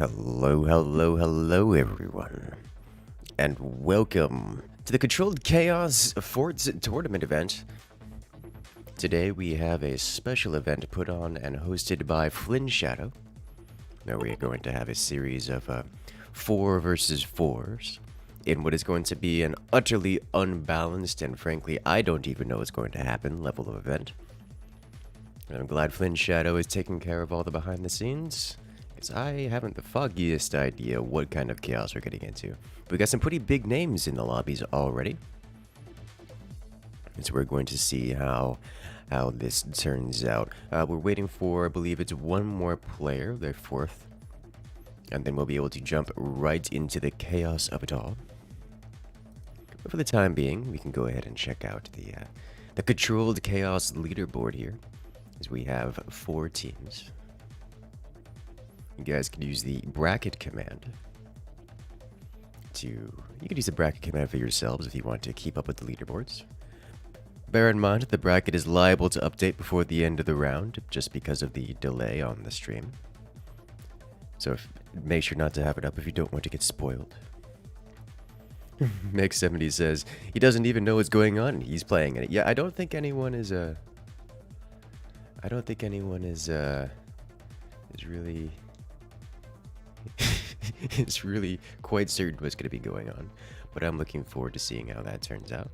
Hello everyone, and welcome to the Controlled Chaos Forts Tournament event. Today we have a special event put on and hosted by Flinshadow. Now we are going to have a series of 4 versus 4s in what is going to be an utterly unbalanced and frankly I don't even know what's going to happen level of event. And I'm glad Flinshadow is taking care of all the behind the scenes. I haven't the foggiest idea what kind of chaos we're getting into. We got some pretty big names in the lobbies already. And so we're going to see how this turns out. We're waiting for, I believe it's one more player, their 4th. And then we'll be able to jump right into the chaos of it all. But for the time being, we can go ahead and check out the Controlled Chaos leaderboard here. As we have 4 teams. You guys can use the bracket command you can use the bracket command for yourselves if you want to keep up with the leaderboards. Bear in mind the bracket is liable to update before the end of the round just because of the delay on the stream. So make sure not to have it up if you don't want to get spoiled. Meg70 says he doesn't even know what's going on and he's playing it. Yeah, I don't think anyone is really it's really quite certain what's going to be going on, but I'm looking forward to seeing how that turns out.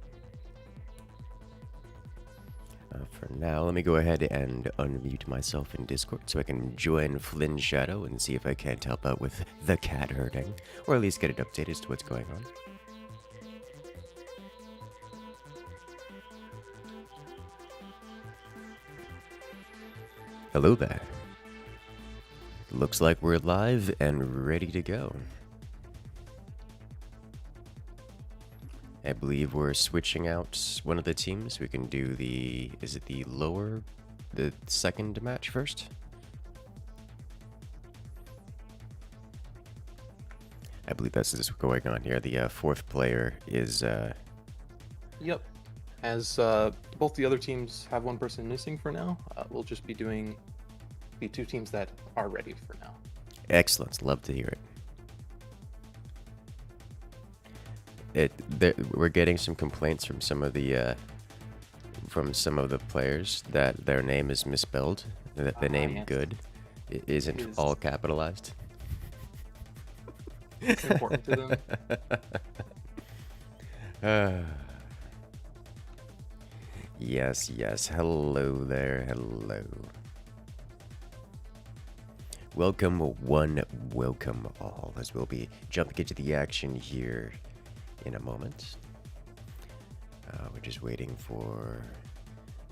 For now, let me go ahead and unmute myself in Discord so I can join Flinshadow and see if I can't help out with the cat herding, or at least get an update as to what's going on. Hello there. Looks like we're live and ready to go. I believe we're switching out one of the teams. We can do the second match first? I believe that's what's going on here. The 4th player is... Yep. As both the other teams have one person missing for now, we'll just be doing the 2 teams that are ready for now. Excellent. Love to hear it. We're getting some complaints from some of the players that their name is misspelled, that the name yes. Good isn't all capitalized. It's important to them. Yes. Hello there. Hello. Welcome one, welcome all, as we'll be jumping into the action here in a moment. We're just waiting for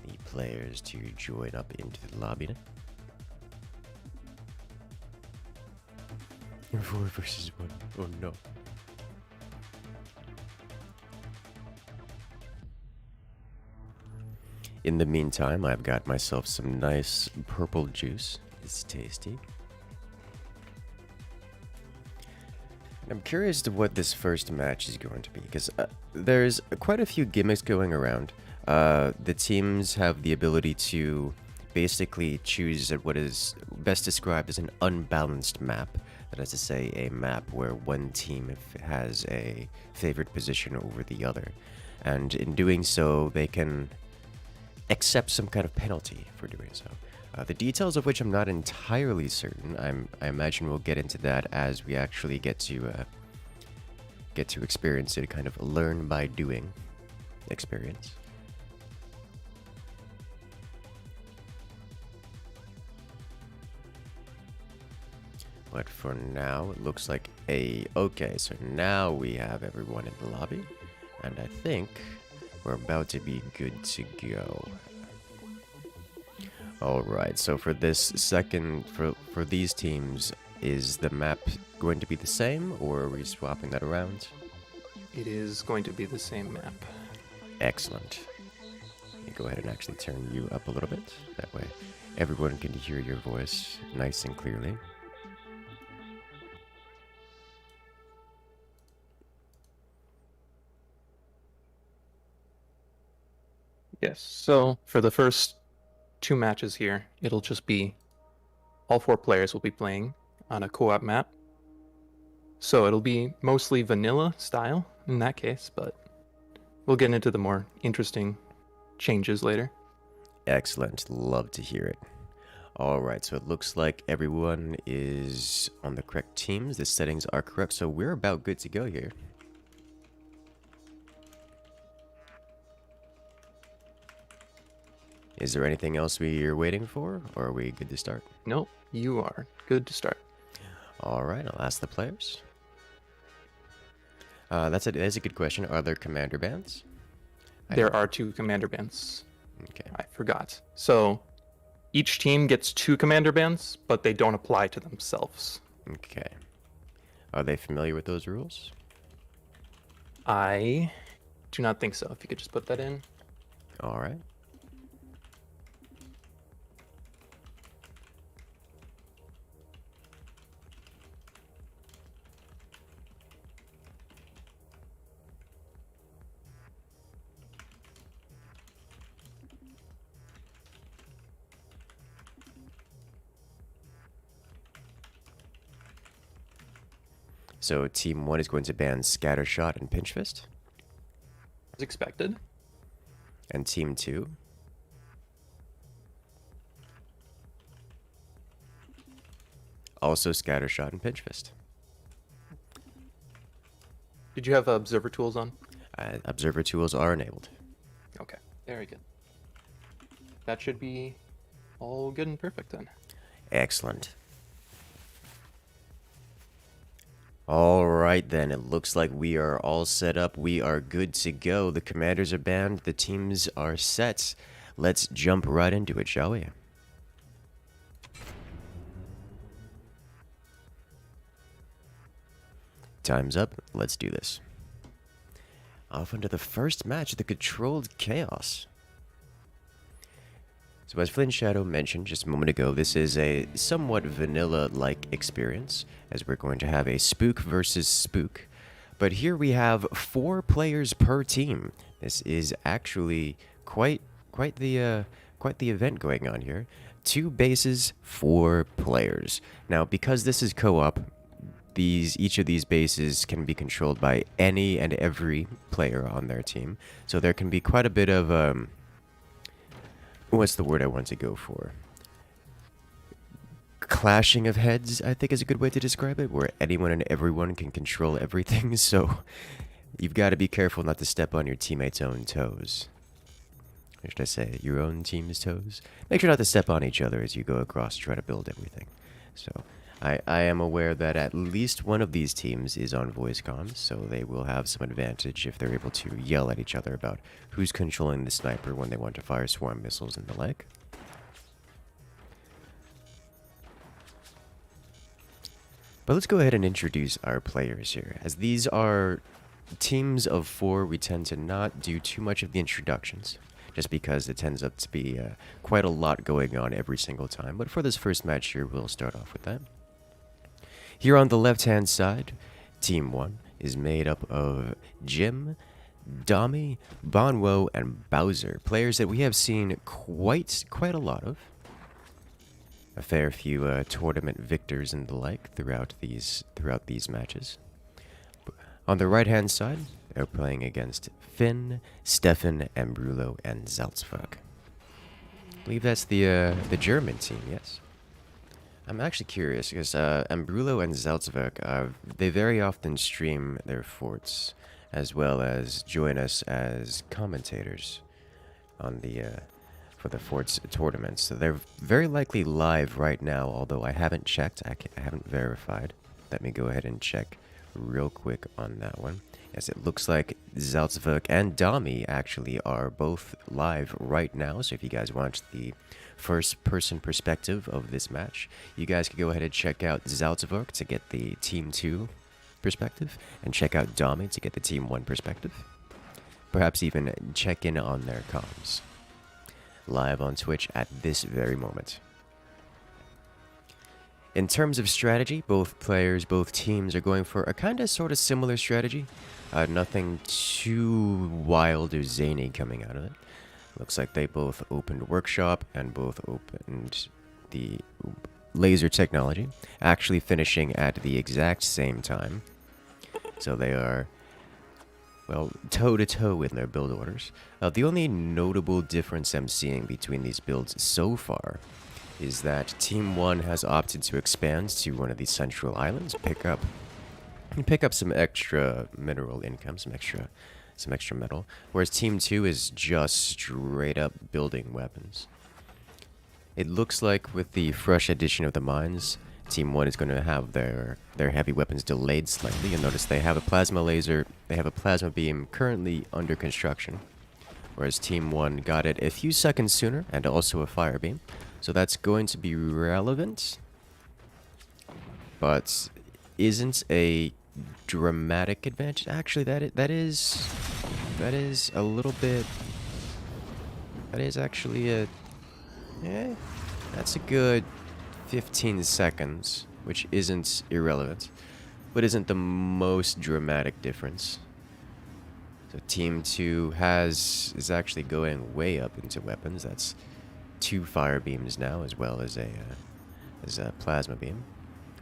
the players to join up into the lobby. 4 versus 1. Oh no. In the meantime, I've got myself some nice purple juice. It's tasty. I'm curious to what this first match is going to be, because there's quite a few gimmicks going around. The teams have the ability to basically choose what is best described as an unbalanced map. That is to say, a map where one team has a favored position over the other. And in doing so, they can accept some kind of penalty for doing so. The details of which I'm not entirely certain. I imagine we'll get into that as we actually get to experience it, kind of learn by doing experience. But for now, it looks like okay, so now we have everyone in the lobby, and I think we're about to be good to go. Alright, so for this second, for these teams, is the map going to be the same, or are we swapping that around? It is going to be the same map. Excellent. Let me go ahead and actually turn you up a little bit. That way everyone can hear your voice nice and clearly. Yes, so for the first 2 matches here, it'll just be all 4 players will be playing on a co-op map So it'll be mostly vanilla style in that case, but we'll get into the more interesting changes later. Excellent. Love to hear it. All right, so it looks like everyone is on the correct teams. The settings are correct, so we're about good to go here. Is there anything else we're waiting for, or are we good to start? Nope, you are good to start. All right, I'll ask the players. That's a good question. Are there commander bands? There are 2 commander bands. Okay. I forgot. So each team gets 2 commander bands, but they don't apply to themselves. Okay. Are they familiar with those rules? I do not think so. If you could just put that in. All right. So Team 1 is going to ban Scattershot and Pinchfist. As expected. And Team 2? Also Scattershot and Pinchfist. Did you have observer tools on? Observer tools are enabled. Okay, very good. That should be all good and perfect then. Excellent. All right, then. It looks like we are all set up. We are good to go. The commanders are banned. The teams are set. Let's jump right into it, shall we? Time's up. Let's do this. Off into the first match of the Controlled Chaos. So as Flinshadow mentioned just a moment ago, this is a somewhat vanilla-like experience, as we're going to have a spook versus spook. But here we have 4 players per team. This is actually quite the event going on here. 2 bases, 4 players. Now, because this is co-op, each of these bases can be controlled by any and every player on their team. So there can be quite a bit of what's the word I want to go for? Clashing of heads, I think is a good way to describe it, where anyone and everyone can control everything, so you've got to be careful not to step on your teammates' own toes. Or should I say, your own team's toes? Make sure not to step on each other as you go across to try to build everything. So, I am aware that at least one of these teams is on voice comms, so they will have some advantage if they're able to yell at each other about who's controlling the sniper when they want to fire swarm missiles and the like. But let's go ahead and introduce our players here. As these are teams of 4, we tend to not do too much of the introductions, just because it tends up to be quite a lot going on every single time. But for this first match here, we'll start off with that. Here on the left-hand side, Team 1 is made up of Jim, Dami, Bonwo, and Bowser, players that we have seen quite a lot of. A fair few tournament victors and the like throughout these matches. On the right-hand side, they're playing against Finn, Stefan, Ambrulo, and Salzburg. I believe that's the German team, yes. I'm actually curious, because Ambrulo and Salzburg, they very often stream their forts, as well as join us as commentators on for the forts tournaments. So they're very likely live right now, although I haven't checked, I haven't verified. Let me go ahead and check real quick on that one. Yes, it looks like Salzburg and Dami actually are both live right now, so if you guys want the first-person perspective of this match, you guys can go ahead and check out Salzburg to get the Team 2 perspective, and check out Dami to get the Team 1 perspective. Perhaps even check in on their comms. Live on Twitch at this very moment. In terms of strategy, both teams are going for a kind of sort of similar strategy. Nothing too wild or zany coming out of it. Looks like they both opened Workshop and both opened the laser technology, actually finishing at the exact same time. So they are, well, toe-to-toe in their build orders. The only notable difference I'm seeing between these builds so far is that Team 1 has opted to expand to one of these central islands, pick up some extra mineral income, some extra metal, whereas Team 2 is just straight up building weapons. It looks like with the fresh addition of the mines, Team 1 is going to have their heavy weapons delayed slightly. You'll notice they have a plasma laser, they have a plasma beam currently under construction, whereas Team 1 got it a few seconds sooner, and also a fire beam. So that's going to be relevant, but isn't a dramatic advantage. Actually, that is a little bit. That is actually a. Yeah, that's a good 15 seconds, which isn't irrelevant, but isn't the most dramatic difference. So Team 2 is actually going way up into weapons. That's 2 fire beams now, as well as a plasma beam.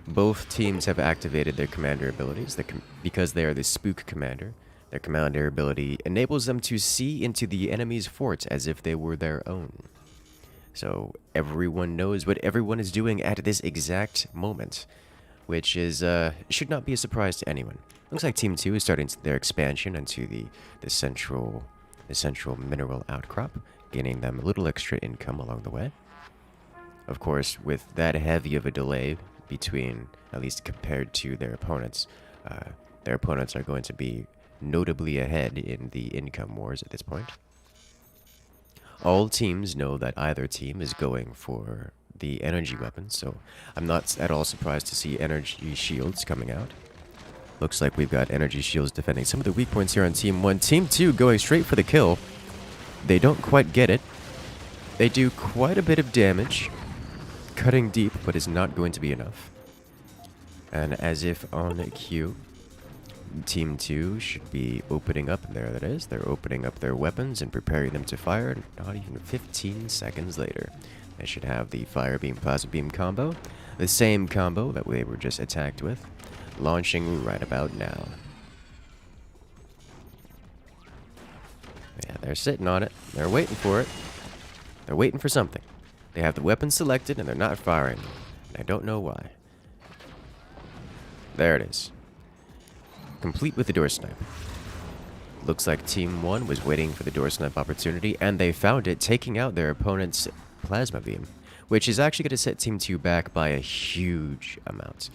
Both teams have activated their commander abilities because they are the spook commander. Their commander ability enables them to see into the enemy's fort as if they were their own. So everyone knows what everyone is doing at this exact moment, which is should not be a surprise to anyone. Looks like Team 2 is starting their expansion into the central mineral outcrop, gaining them a little extra income along the way. Of course, with that heavy of a delay between, at least compared to their opponents are going to be notably ahead in the income wars at this point. All teams know that either team is going for the energy weapons, so I'm not at all surprised to see energy shields coming out. Looks like we've got energy shields defending some of the weak points here on Team 1. Team 2 going straight for the kill. They don't quite get it. They do quite a bit of damage, cutting deep, but is not going to be enough. And as if on cue, Team 2 should be opening up. There that is. They're opening up their weapons and preparing them to fire. Not even 15 seconds later, they should have the fire beam, plasma beam combo. The same combo that they were just attacked with, launching right about now. Yeah, they're sitting on it. They're waiting for it. They're waiting for something. They have the weapon selected and they're not firing. I don't know why. There it is. Complete with the door snipe. Looks like Team 1 was waiting for the door snipe opportunity, and they found it, taking out their opponent's plasma beam, which is actually going to set Team 2 back by a huge amount.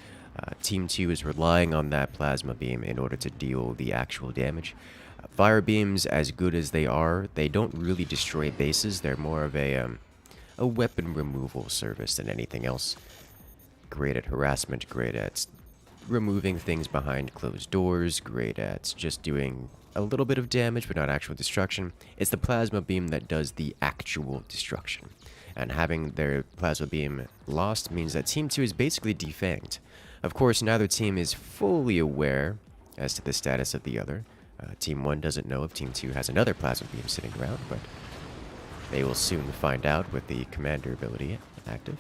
Team 2 is relying on that plasma beam in order to deal the actual damage. Fire beams, as good as they are, they don't really destroy bases. They're more of a weapon removal service than anything else. Great at harassment, great at removing things behind closed doors, great at just doing a little bit of damage but not actual destruction. It's the plasma beam that does the actual destruction. And having their plasma beam lost means that Team 2 is basically defanged. Of course, neither team is fully aware as to the status of the other. Team 1 doesn't know if Team 2 has another plasma beam sitting around, but they will soon find out with the commander ability active.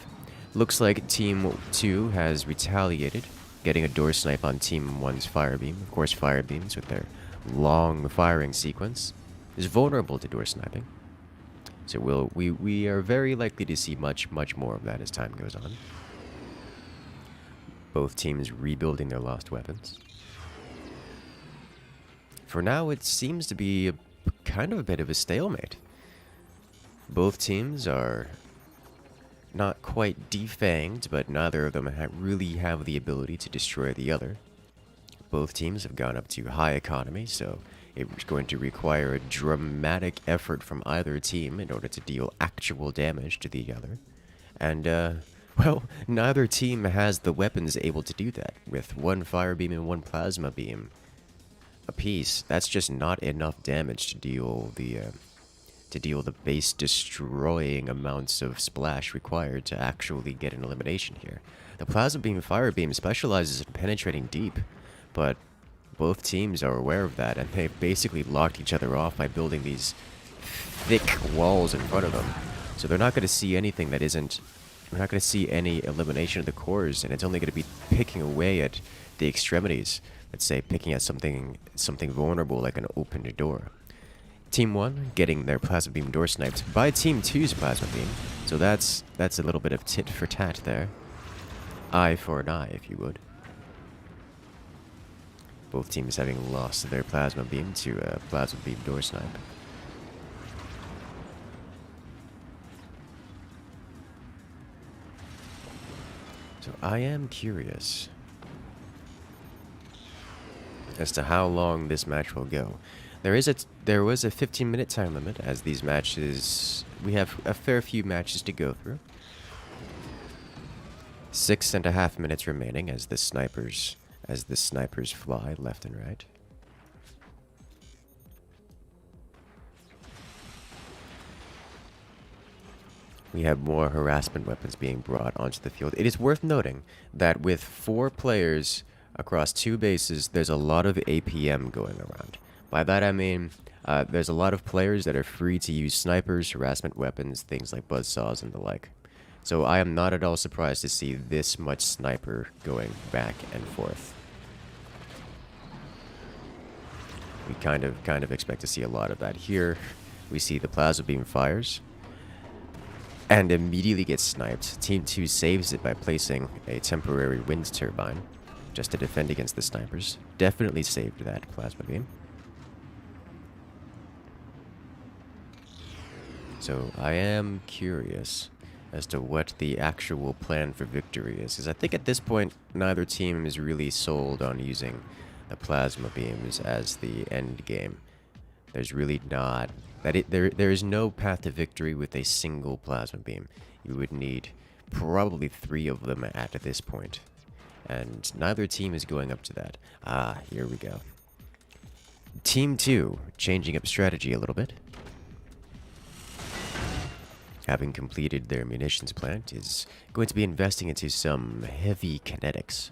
Looks like Team 2 has retaliated, getting a door snipe on Team 1's fire beam. Of course, fire beams with their long firing sequence is vulnerable to door sniping. So we are very likely to see much more of that as time goes on. Both teams rebuilding their lost weapons. For now, it seems to be kind of a bit of a stalemate. Both teams are not quite defanged, but neither of them really have the ability to destroy the other. Both teams have gone up to high economy, so it's going to require a dramatic effort from either team in order to deal actual damage to the other. And, well, neither team has the weapons able to do that. With one fire beam and one plasma beam apiece, that's just not enough damage to deal the base destroying amounts of splash required to actually get an elimination here. The plasma beam and fire beam specializes in penetrating deep, but both teams are aware of that, and they've basically locked each other off by building these thick walls in front of them. So they're not going to see anything that isn't... We're not going to see any elimination of the cores, and it's only going to be picking away at the extremities. let's say, picking at something vulnerable like an open door. Team 1 getting their plasma beam door sniped by Team 2's plasma beam. So that's a little bit of tit for tat there. Eye for an eye, if you would. Both teams having lost their plasma beam to a plasma beam door snipe. So I am curious as to how long this match will go. There was a 15-minute time limit, as these matches, we have a fair few matches to go through. 6.5 minutes remaining as the snipers fly left and right. We have more harassment weapons being brought onto the field. It is worth noting that with 4 players across 2 bases, there's a lot of APM going around. By that I mean, there's a lot of players that are free to use snipers, harassment weapons, things like buzzsaws and the like. So I am not at all surprised to see this much sniper going back and forth. We kind of expect to see a lot of that here. We see the plasma beam fires and immediately gets sniped. Team 2 saves it by placing a temporary wind turbine just to defend against the snipers. Definitely saved that plasma beam. So I am curious as to what the actual plan for victory is, because I think at this point neither team is really sold on using the plasma beams as the end game. There's really not there is no path to victory with a single plasma beam. You would need probably 3 of them at this point, and neither team is going up to that. Here we go. Team 2 changing up strategy a little bit. Having completed their munitions plant, is going to be investing into some heavy kinetics.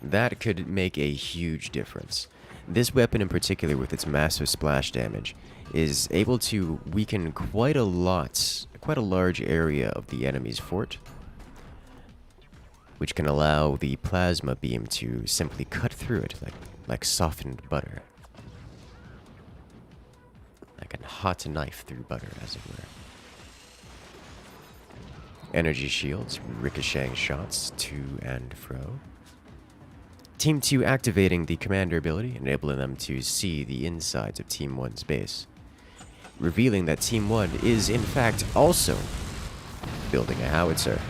That could make a huge difference. This weapon in particular, with its massive splash damage, is able to weaken quite a large area of the enemy's fort, which can allow the plasma beam to simply cut through it like softened butter. Like a hot knife through butter, as it were. Energy shields, ricocheting shots to and fro. Team 2 activating the commander ability, enabling them to see the insides of Team 1's base, revealing that Team 1 is in fact also building a howitzer.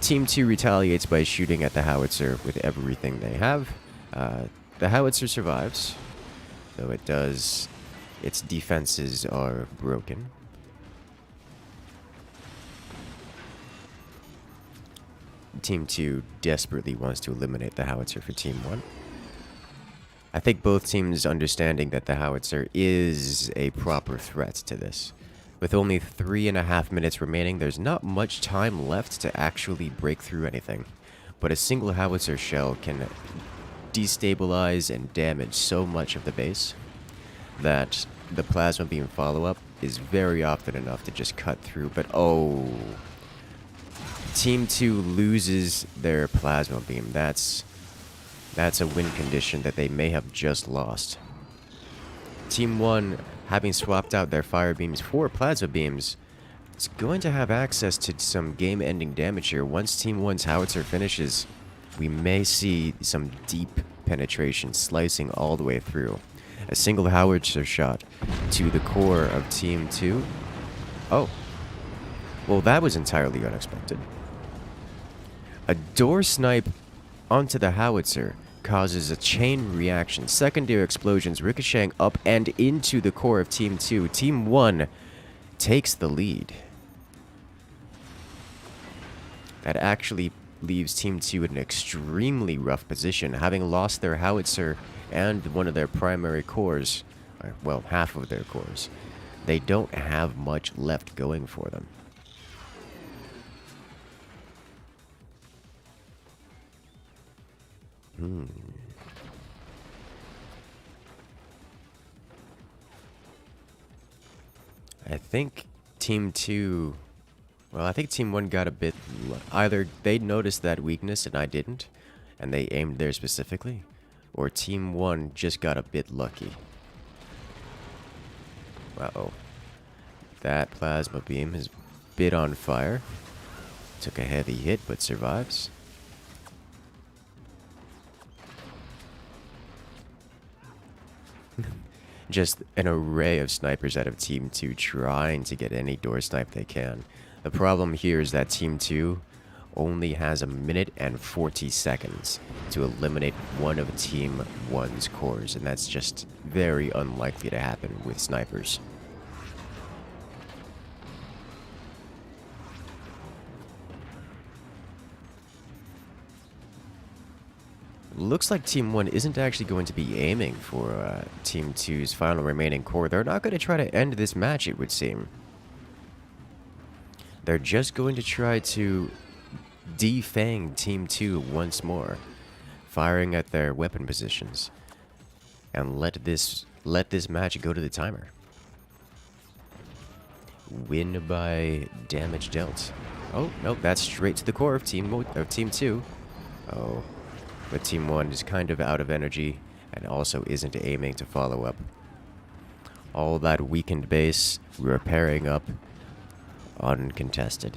Team 2 retaliates by shooting at the howitzer with everything they have. The howitzer survives, though its defenses are broken. Team 2 desperately wants to eliminate the howitzer for Team 1. I think both teams understanding that the howitzer is a proper threat to this. With only 3.5 minutes remaining, there's not much time left to actually break through anything. But a single howitzer shell can destabilize and damage so much of the base that the plasma beam follow-up is very often enough to just cut through. But oh, Team 2 loses their plasma beam. That's a win condition that they may have just lost. Team 1, having swapped out their fire beams for plasma beams, is going to have access to some game-ending damage here. Once Team 1's howitzer finishes, we may see some deep penetration slicing all the way through. A single howitzer shot to the core of Team 2. Oh. Well, that was entirely unexpected. A door snipe onto the howitzer causes a chain reaction. Secondary explosions ricocheting up and into the core of Team 2. Team 1 takes the lead. That actually leaves Team 2 in an extremely rough position, having lost their howitzer and one of their primary cores, well, half of their cores. They don't have much left going for them. I think Team 2... Well, I think Team 1 got a bit either they noticed that weakness and I didn't, and they aimed there specifically, or Team 1 just got a bit lucky. Uh-oh. That plasma beam is a bit on fire. Took a heavy hit, but survives. Just an array of snipers out of Team 2 trying to get any door snipe they can. The problem here is that Team 2 only has 1 minute and 40 seconds to eliminate one of Team 1's cores, and that's just very unlikely to happen with snipers. Looks like Team 1 isn't actually going to be aiming for Team 2's final remaining core. They're not going to try to end this match, it would seem. They're just going to try to defang Team 2 once more, firing at their weapon positions, and let this match go to the timer. Win by damage dealt. Oh, nope, that's straight to the core of Team 2. Oh. But Team 1 is kind of out of energy and also isn't aiming to follow up. All that weakened base repairing up uncontested.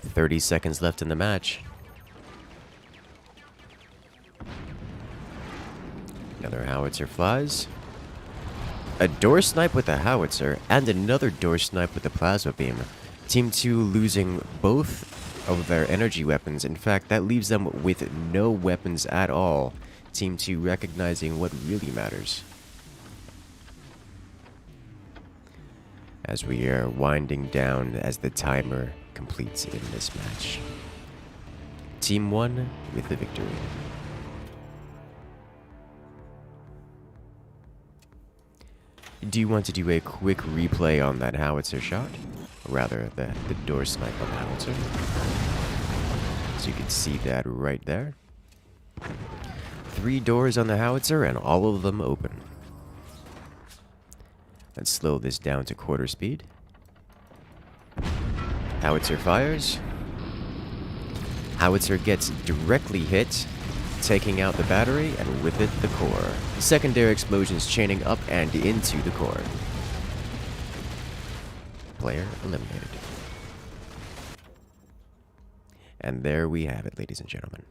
"30 seconds left in the match. Another howitzer flies. A door snipe with a howitzer, and another door snipe with a plasma beam. Team 2 losing both of their energy weapons. In fact, that leaves them with no weapons at all. Team 2 recognizing what really matters. As we are winding down as the timer completes in this match. Team 1 with the victory. Do you want to do a quick replay on that howitzer shot? Or rather, the door snipe on the howitzer. So you can see that right there. 3 doors on the howitzer and all of them open. Let's slow this down to quarter speed. Howitzer fires. Howitzer gets directly hit, taking out the battery, and with it, the core. Secondary explosions chaining up and into the core. Player eliminated. And there we have it, ladies and gentlemen.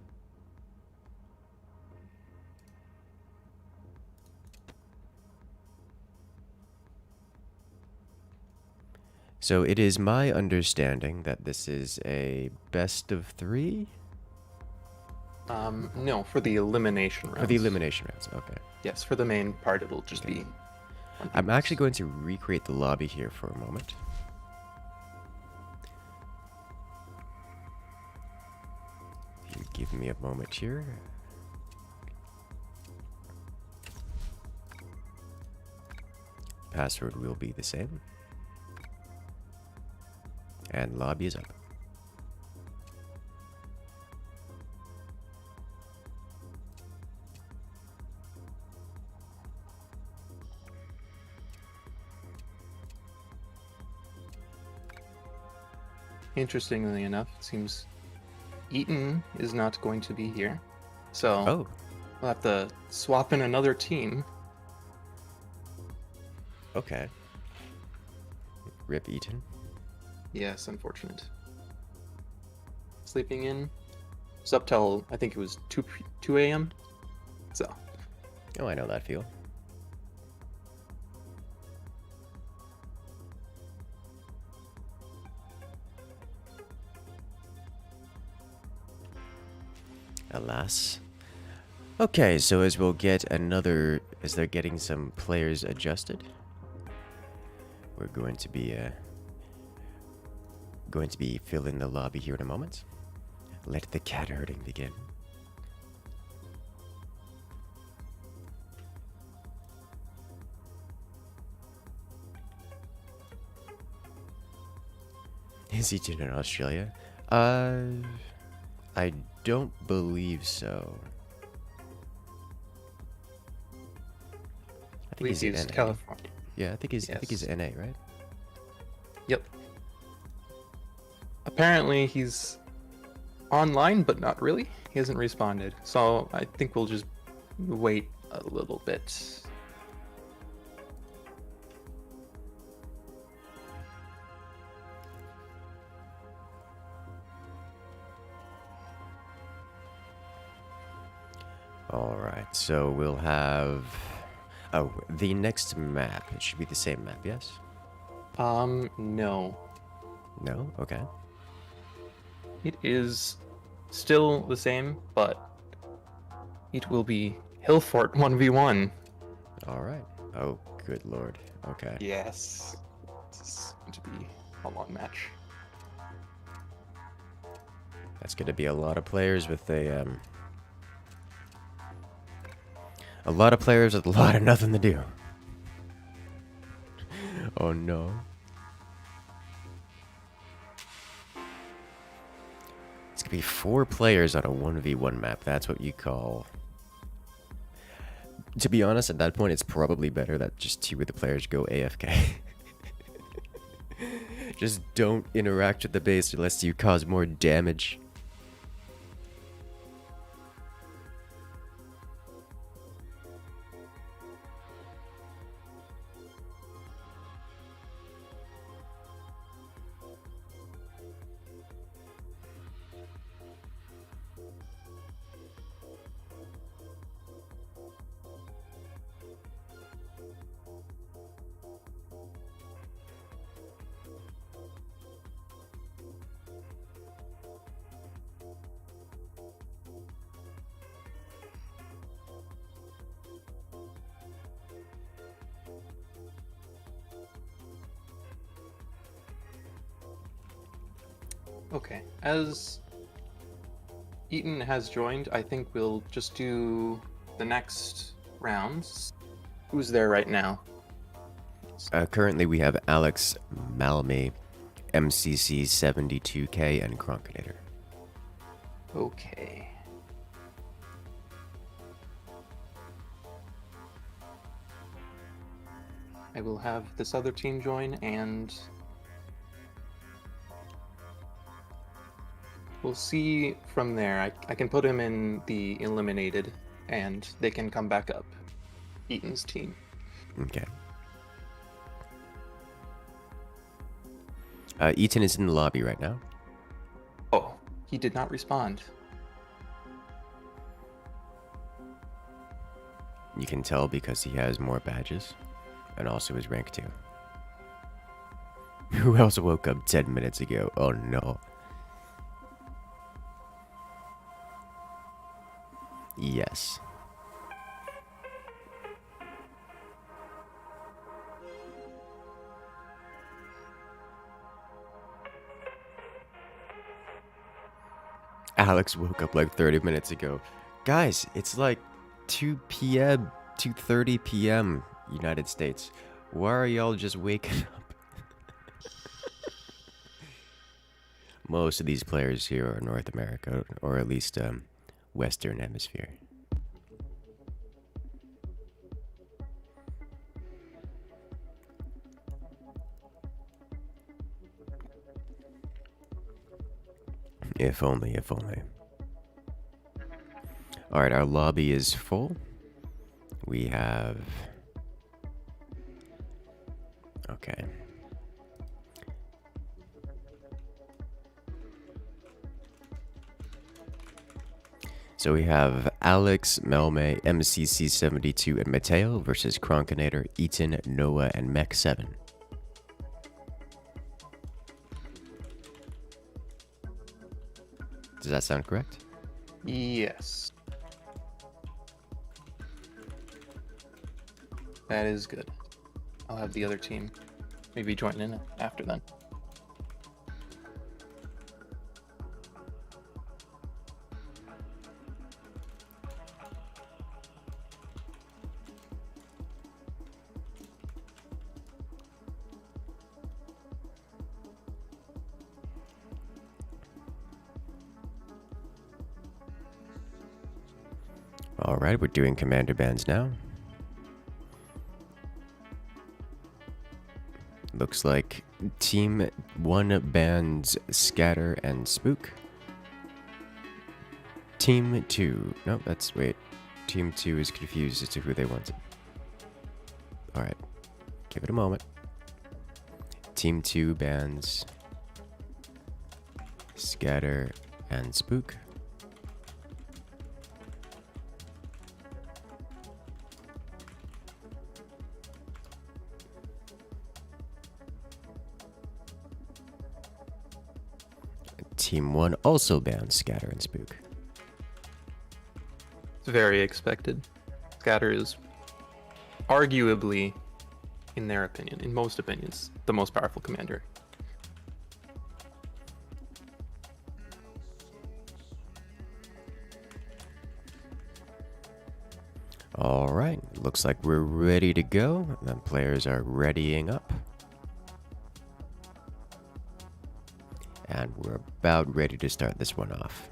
So it is my understanding that this is a best of 3? No, for the elimination rounds. For the elimination rounds, okay. Yes, for the main part, it'll just be... I'm actually going to recreate the lobby here for a moment. If you give me a moment here. Password will be the same. And lobby is up. Interestingly enough, it seems Eaton is not going to be here. So we'll have to swap in another team. Okay. Rip Eaton. Yes, unfortunate. Sleeping in. It's up till, I think it was 2 a.m. So. Oh, I know that feel. Alas. Okay, so as we'll get another, as they're getting some players adjusted, we're going to be filling the lobby here in a moment. Let the cat herding begin. Is he in Australia? I don't believe so. think he's in used NA. California. Yeah, I think he's Yes. NA, right? Yep. Apparently he's online, but not really. He hasn't responded. So I think we'll just wait a little bit. Alright, so we'll have... Oh, the next map. It should be the same map, yes? No. No? Okay. It is still the same, but it will be Hillfort 1v1. Alright. Oh, good lord. Okay. Yes. This is going to be a long match. That's gonna be a lot of players with a lot of players with a lot of nothing to do. Oh no. It's gonna be 4 players on a 1v1 map. That's what you call... To be honest, at that point, it's probably better that just 2 of the players go AFK. Just don't interact with the base unless you cause more damage. Okay, as Eaton has joined, I think we'll just do the next rounds. Who's there right now? Currently, we have Alex, Malmy, MCC 72K, and Cronkinator. Okay. I will have this other team join, and we'll see from there. I can put him in the eliminated, and they can come back up. Eaton's team. Okay. Eaton is in the lobby right now. Oh, he did not respond. You can tell because he has more badges, and also is rank 2. Who else woke up 10 minutes ago? Oh no. Yes. Alex woke up like 30 minutes ago. Guys, it's like 2 p.m., 2:30 p.m. United States. Why are y'all just waking up? Most of these players here are North America, or at least Western Hemisphere. If only, if only. Alright, our lobby is full. We have... Okay. So we have Alex, Melme, MCC72, and Mateo versus Cronkinator, Eaton, Noah, and Mech7. Does that sound correct? Yes. That is good. I'll have the other team maybe join in after then. Alright, we're doing commander bands now. looks like Team 1 bans Scatter and Spook. Team 2... No, that's... Wait. Team 2 is confused as to who they wanted. Alright. Give it a moment. Team 2 bans Scatter and Spook. Team 1 also bans Scatter and Spook. It's very expected. Scatter is arguably, in their opinion, in most opinions, the most powerful commander. Alright, looks like we're ready to go. The players are readying up. And we're about ready to start this one off.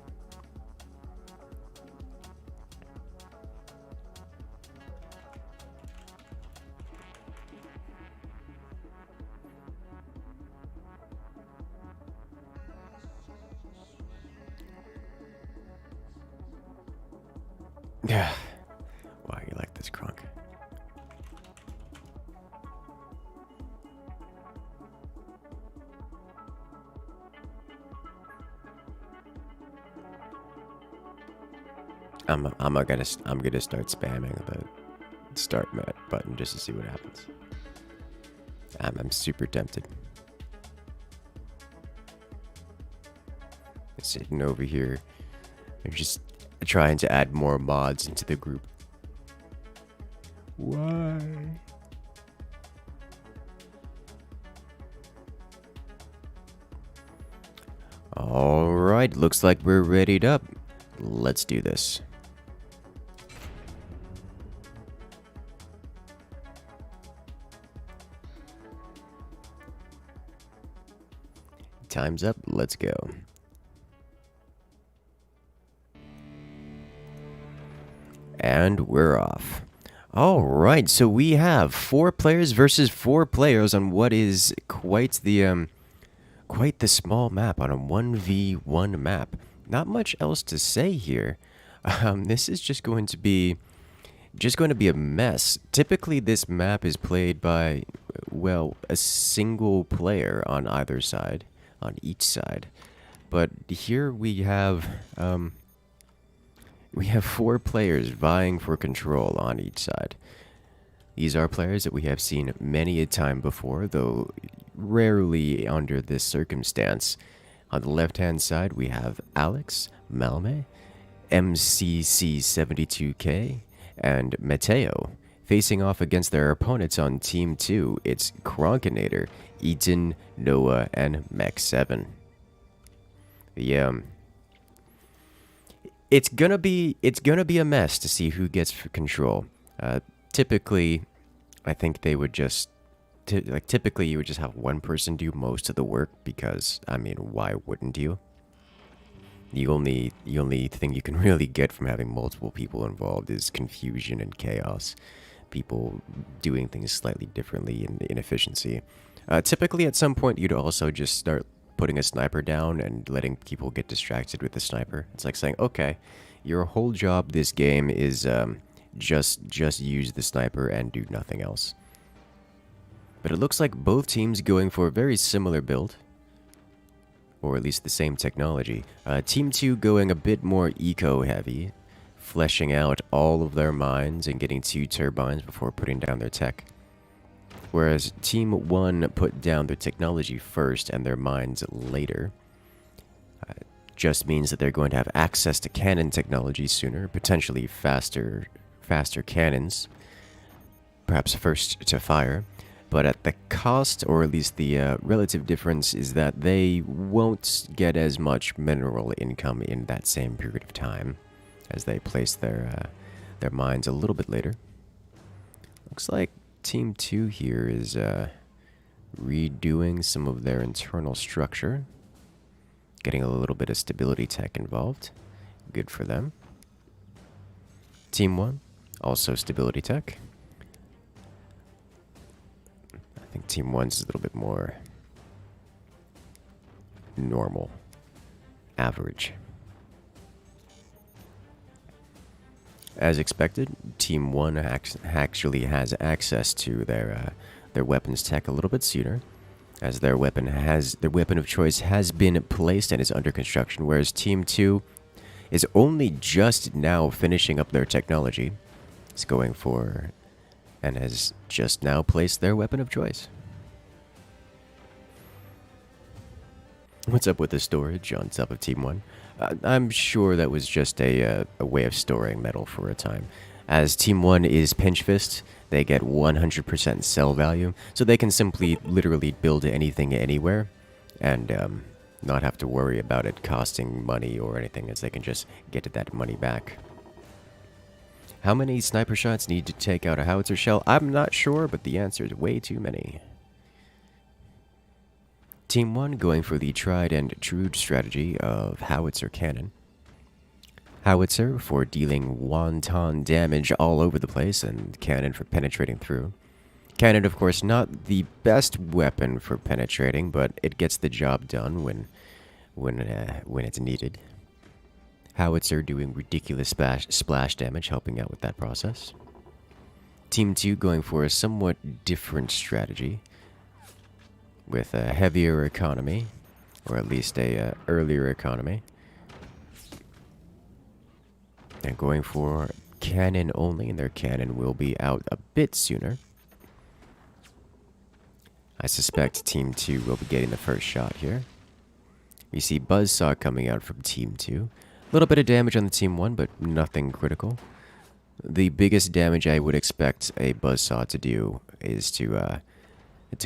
Yeah. Wow, you like this, Kronk. I'm gonna start spamming the start button just to see what happens. I'm super tempted. Sitting over here, I'm just trying to add more mods into the group. Why? All right, looks like we're readied up. Let's do this. Time's up. Let's go. And we're off. All right, so we have 4 players versus 4 players on what is quite the small map, on a 1v1 map. Not much else to say here. This is just going to be a mess. Typically, this map is played by, well, a single player on either side, on each side. But here we have 4 players vying for control on each side. These are players that we have seen many a time before, though rarely under this circumstance. On the left-hand side, we have Alex, Malme, MCC72K, and Mateo. Facing off against their opponents on Team 2, it's Kronkinator, Eaton, Noah, and Mech7. It's gonna be a mess to see who gets control. Typically, I think they would just typically you would just have one person do most of the work because, I mean, why wouldn't you? The only thing you can really get from having multiple people involved is confusion and chaos. People doing things slightly differently and inefficiency. Typically, at some point, you'd also just start putting a sniper down and letting people get distracted with the sniper. It's like saying, okay, your whole job this game is just use the sniper and do nothing else. But it looks like both teams going for a very similar build, or at least the same technology. Team 2 going a bit more eco-heavy, fleshing out all of their mines and getting 2 turbines before putting down their tech. Whereas Team 1 put down their technology first and their mines later. Just means that they're going to have access to cannon technology sooner, potentially faster cannons, perhaps first to fire. But at the cost, or at least the relative difference, is that they won't get as much mineral income in that same period of time as they place their mines a little bit later. Looks like Team 2 here is redoing some of their internal structure, getting a little bit of stability tech involved. Good for them. Team 1, also stability tech. I think Team 1's is a little bit more normal, average. As expected, Team 1 actually has access to their weapons tech a little bit sooner, as their weapon of choice has been placed and is under construction, whereas Team 2 is only just now finishing up their technology. It's going for and has just now placed their weapon of choice. What's up with the storage on top of Team 1? I'm sure that was just a way of storing metal for a time. As Team 1 is pinch fist, they get 100% sell value, so they can simply literally build anything anywhere and not have to worry about it costing money or anything, as they can just get that money back. How many sniper shots need to take out a howitzer shell? I'm not sure, but the answer is way too many. Team 1 going for the tried and true strategy of howitzer cannon. Howitzer for dealing wanton damage all over the place, and cannon for penetrating through. Cannon, of course, not the best weapon for penetrating, but it gets the job done when it's needed. Howitzer doing ridiculous splash damage, helping out with that process. Team 2 going for a somewhat different strategy, with a heavier economy, or at least a earlier economy. And going for cannon only, and their cannon will be out a bit sooner. I suspect Team 2 will be getting the first shot here. We see Buzzsaw coming out from Team 2. A little bit of damage on the Team 1, but nothing critical. The biggest damage I would expect a Buzzsaw to do is to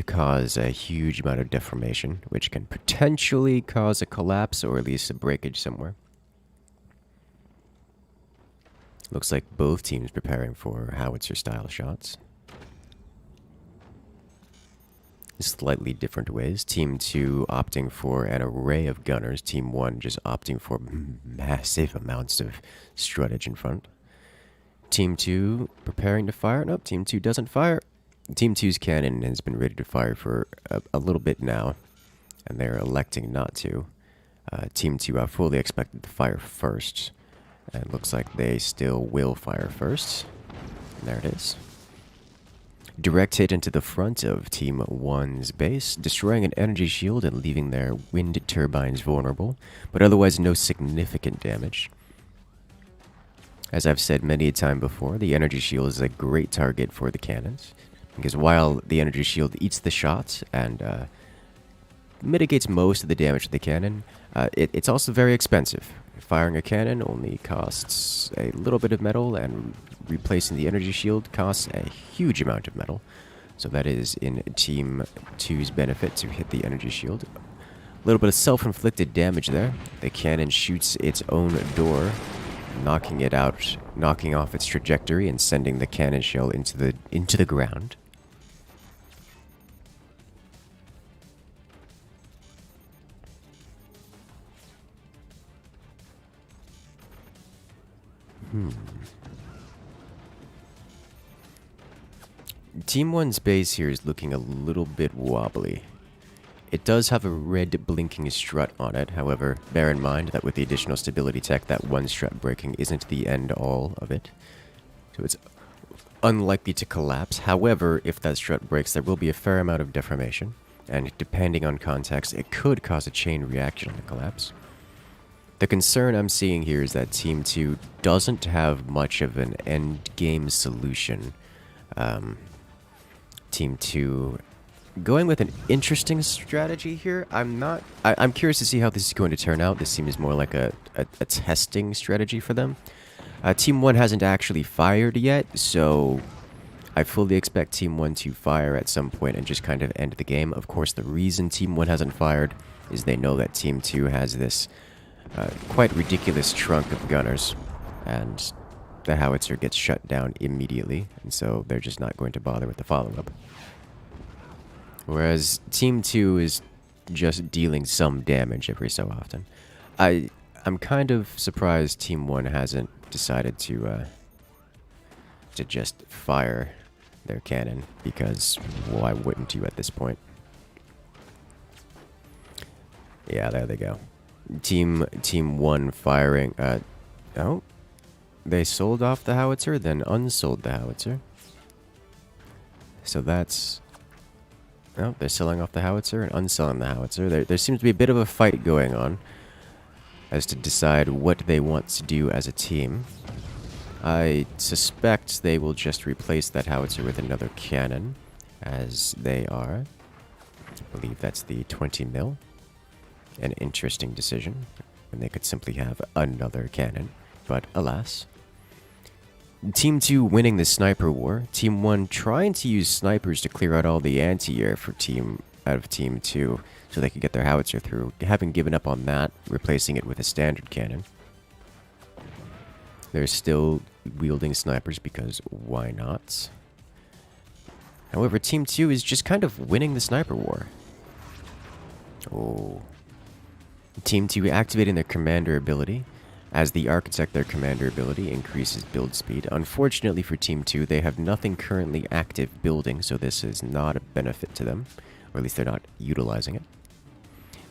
cause a huge amount of deformation, which can potentially cause a collapse or at least a breakage somewhere. Looks like both teams preparing for howitzer-style shots. Slightly different ways. Team 2 opting for an array of gunners. Team 1 just opting for massive amounts of struttage in front. Team 2 preparing to fire. Nope, Team 2 doesn't fire. Team 2's cannon has been ready to fire for a little bit now, and they're electing not to. Team 2 are fully expected to fire first, and it looks like they still will fire first. And there it is. Direct hit into the front of Team 1's base, destroying an energy shield and leaving their wind turbines vulnerable, but otherwise no significant damage. As I've said many a time before, the energy shield is a great target for the cannons, because while the energy shield eats the shots and mitigates most of the damage to the cannon, it's also very expensive. Firing a cannon only costs a little bit of metal, and replacing the energy shield costs a huge amount of metal. So that is in Team 2's benefit to hit the energy shield. A little bit of self-inflicted damage there. The cannon shoots its own door, knocking it out, knocking off its trajectory and sending the cannon shell into the ground. Team 1's base here is looking a little bit wobbly. It does have a red blinking strut on it, however, bear in mind that with the additional stability tech, that one strut breaking isn't the end-all of it. So it's unlikely to collapse. However, if that strut breaks, there will be a fair amount of deformation, and depending on context, it could cause a chain reaction on the collapse. The concern I'm seeing here is that Team 2 doesn't have much of an end-game solution. Team 2 going with an interesting strategy here. I'm curious to see how this is going to turn out. This seems more like a testing strategy for them. Team 1 hasn't actually fired yet, so I fully expect Team 1 to fire at some point and just kind of end the game. Of course, the reason Team 1 hasn't fired is they know that Team 2 has this quite ridiculous trunk of gunners, and the howitzer gets shut down immediately, and so they're just not going to bother with the follow-up. Whereas Team 2 is just dealing some damage every so often. I'm kind of surprised Team 1 hasn't decided to just fire their cannon, because why wouldn't you at this point? Yeah, there they go. Team 1 firing. Oh, they sold off the howitzer, then unsold the howitzer. So that's... Oh, they're selling off the howitzer and unselling the howitzer. There seems to be a bit of a fight going on as to decide what they want to do as a team. I suspect they will just replace that howitzer with another cannon, as they are. I believe that's the 20 mil. An interesting decision, and they could simply have another cannon, but alas. Team 2 winning the sniper war. Team 1 trying to use snipers to clear out all the anti-air for Team 2 so they could get their howitzer through, having given up on that, replacing it with a standard cannon. They're still wielding snipers because why not? However, Team 2 is just kind of winning the sniper war. Oh. Team 2 activating their commander ability. As the architect, their commander ability increases build speed. Unfortunately for Team 2, they have nothing currently active building, so this is not a benefit to them. Or at least they're not utilizing it.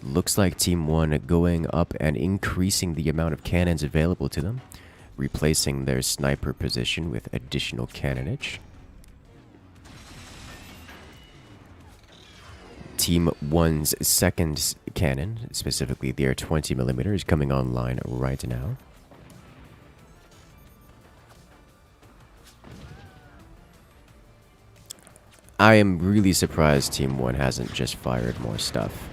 Looks like Team 1 going up and increasing the amount of cannons available to them, replacing their sniper position with additional cannonage. Team 1's second cannon, specifically their 20mm, is coming online right now. I am really surprised Team 1 hasn't just fired more stuff.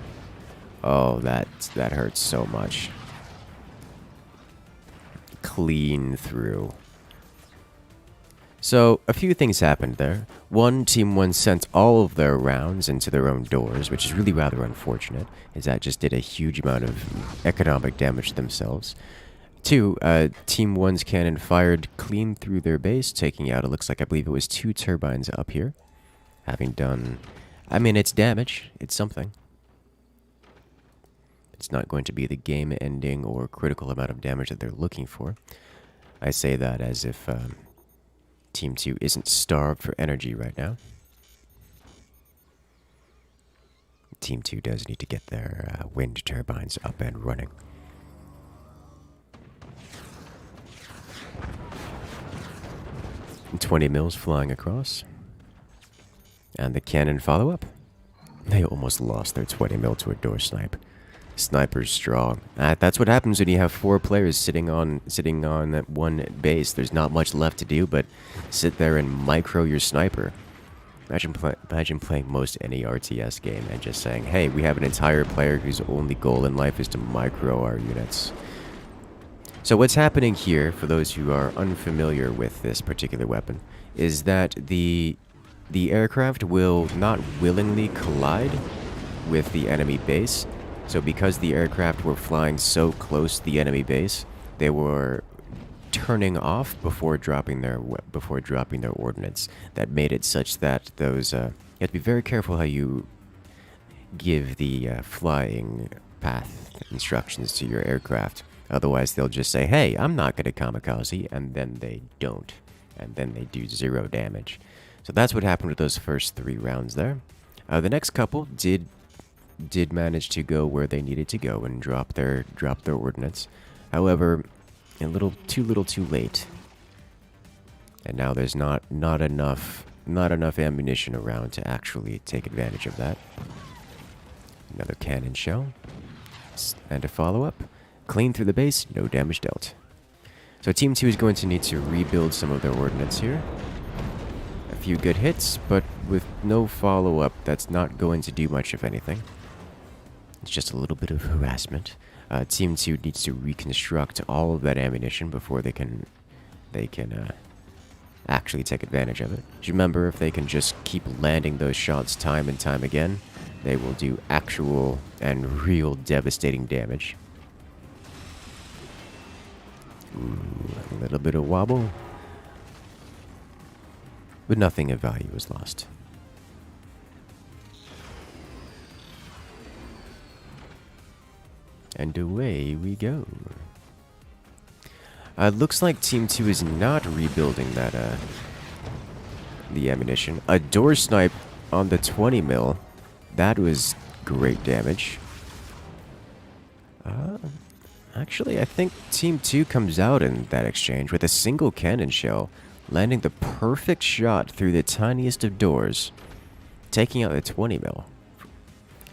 Oh, that hurts so much. Clean through. So, a few things happened there. One, Team 1 sent all of their rounds into their own doors, which is really rather unfortunate, as that just did a huge amount of economic damage to themselves. Two, Team 1's cannon fired clean through their base, taking out, it looks like, I believe it was 2 turbines up here. Having done... I mean, it's damage. It's something. It's not going to be the game-ending or critical amount of damage that they're looking for. I say that as if Team 2 isn't starved for energy right now. Team 2 does need to get their wind turbines up and running. And 20 mils flying across. And the cannon follow-up. They almost lost their 20 mil to a door snipe. Sniper's strong. That's what happens when you have 4 players sitting on that one base. There's not much left to do but sit there and micro your sniper. Imagine playing most any RTS game and just saying, hey, we have an entire player whose only goal in life is to micro our units. So what's happening here, for those who are unfamiliar with this particular weapon, is that the aircraft will not willingly collide with the enemy base. So because the aircraft were flying so close to the enemy base, they were turning off before dropping their ordnance. That made it such that those you have to be very careful how you give the flying path instructions to your aircraft. Otherwise, they'll just say, "Hey, I'm not going to kamikaze," and then they don't, and then they do 0 damage. So that's what happened with those first 3 rounds there. The next couple did manage to go where they needed to go and drop their ordnance. However, a little too late. And now there's not enough ammunition around to actually take advantage of that. Another cannon shell. And a follow-up. Clean through the base, no damage dealt. So Team 2 is going to need to rebuild some of their ordnance here. A few good hits, but with no follow-up, that's not going to do much of anything. It's just a little bit of harassment. Team 2 needs to reconstruct all of that ammunition before they can actually take advantage of it. Just remember, if they can just keep landing those shots time and time again, they will do actual and real devastating damage. Ooh, a little bit of wobble. But nothing of value was lost. And away we go. Looks like Team 2 is not rebuilding that the ammunition. A door snipe on the 20 mil. That was great damage. Actually, I think Team 2 comes out in that exchange with a single cannon shell, landing the perfect shot through the tiniest of doors, taking out the 20 mil.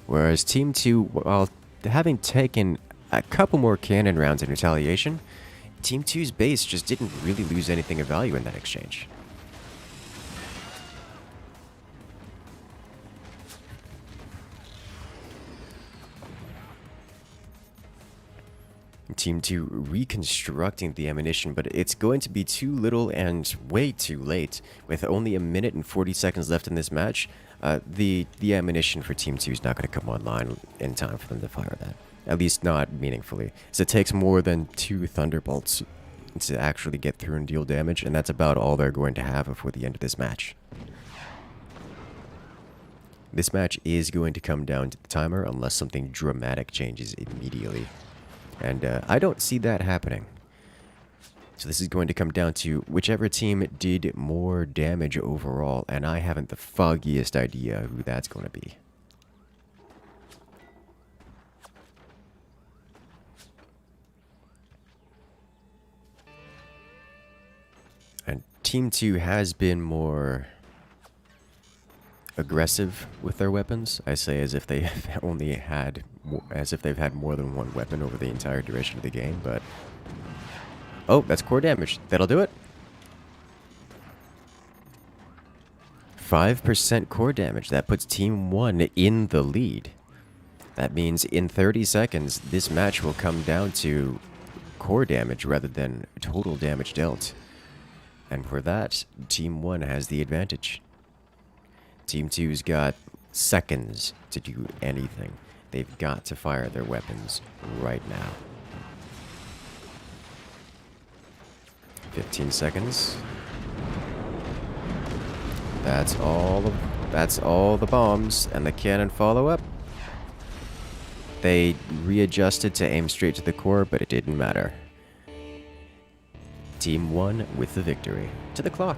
Whereas Team 2, while having taken a couple more cannon rounds in retaliation, Team 2's base just didn't really lose anything of value in that exchange. Team 2 reconstructing the ammunition, but it's going to be too little and way too late. With only a minute and 40 seconds left in this match, the ammunition for Team 2 is not going to come online in time for them to fire that. At least not meaningfully. So it takes more than 2 Thunderbolts to actually get through and deal damage, and that's about all they're going to have before the end of this match. This match is going to come down to the timer unless something dramatic changes immediately. And I don't see that happening. So this is going to come down to whichever team did more damage overall, and I haven't the foggiest idea who that's going to be. And Team 2 has been more aggressive with their weapons. I say as if they have only had, as if they've had more than one weapon over the entire duration of the game, but... Oh, that's core damage. That'll do it. 5% core damage. That puts Team 1 in the lead. That means in 30 seconds, this match will come down to core damage rather than total damage dealt. And for that, Team 1 has the advantage. Team 2's got seconds to do anything. They've got to fire their weapons right now. 15 seconds. That's all the bombs, and the cannon follow up. They readjusted to aim straight to the core, but it didn't matter. Team 1 with the victory. To the clock.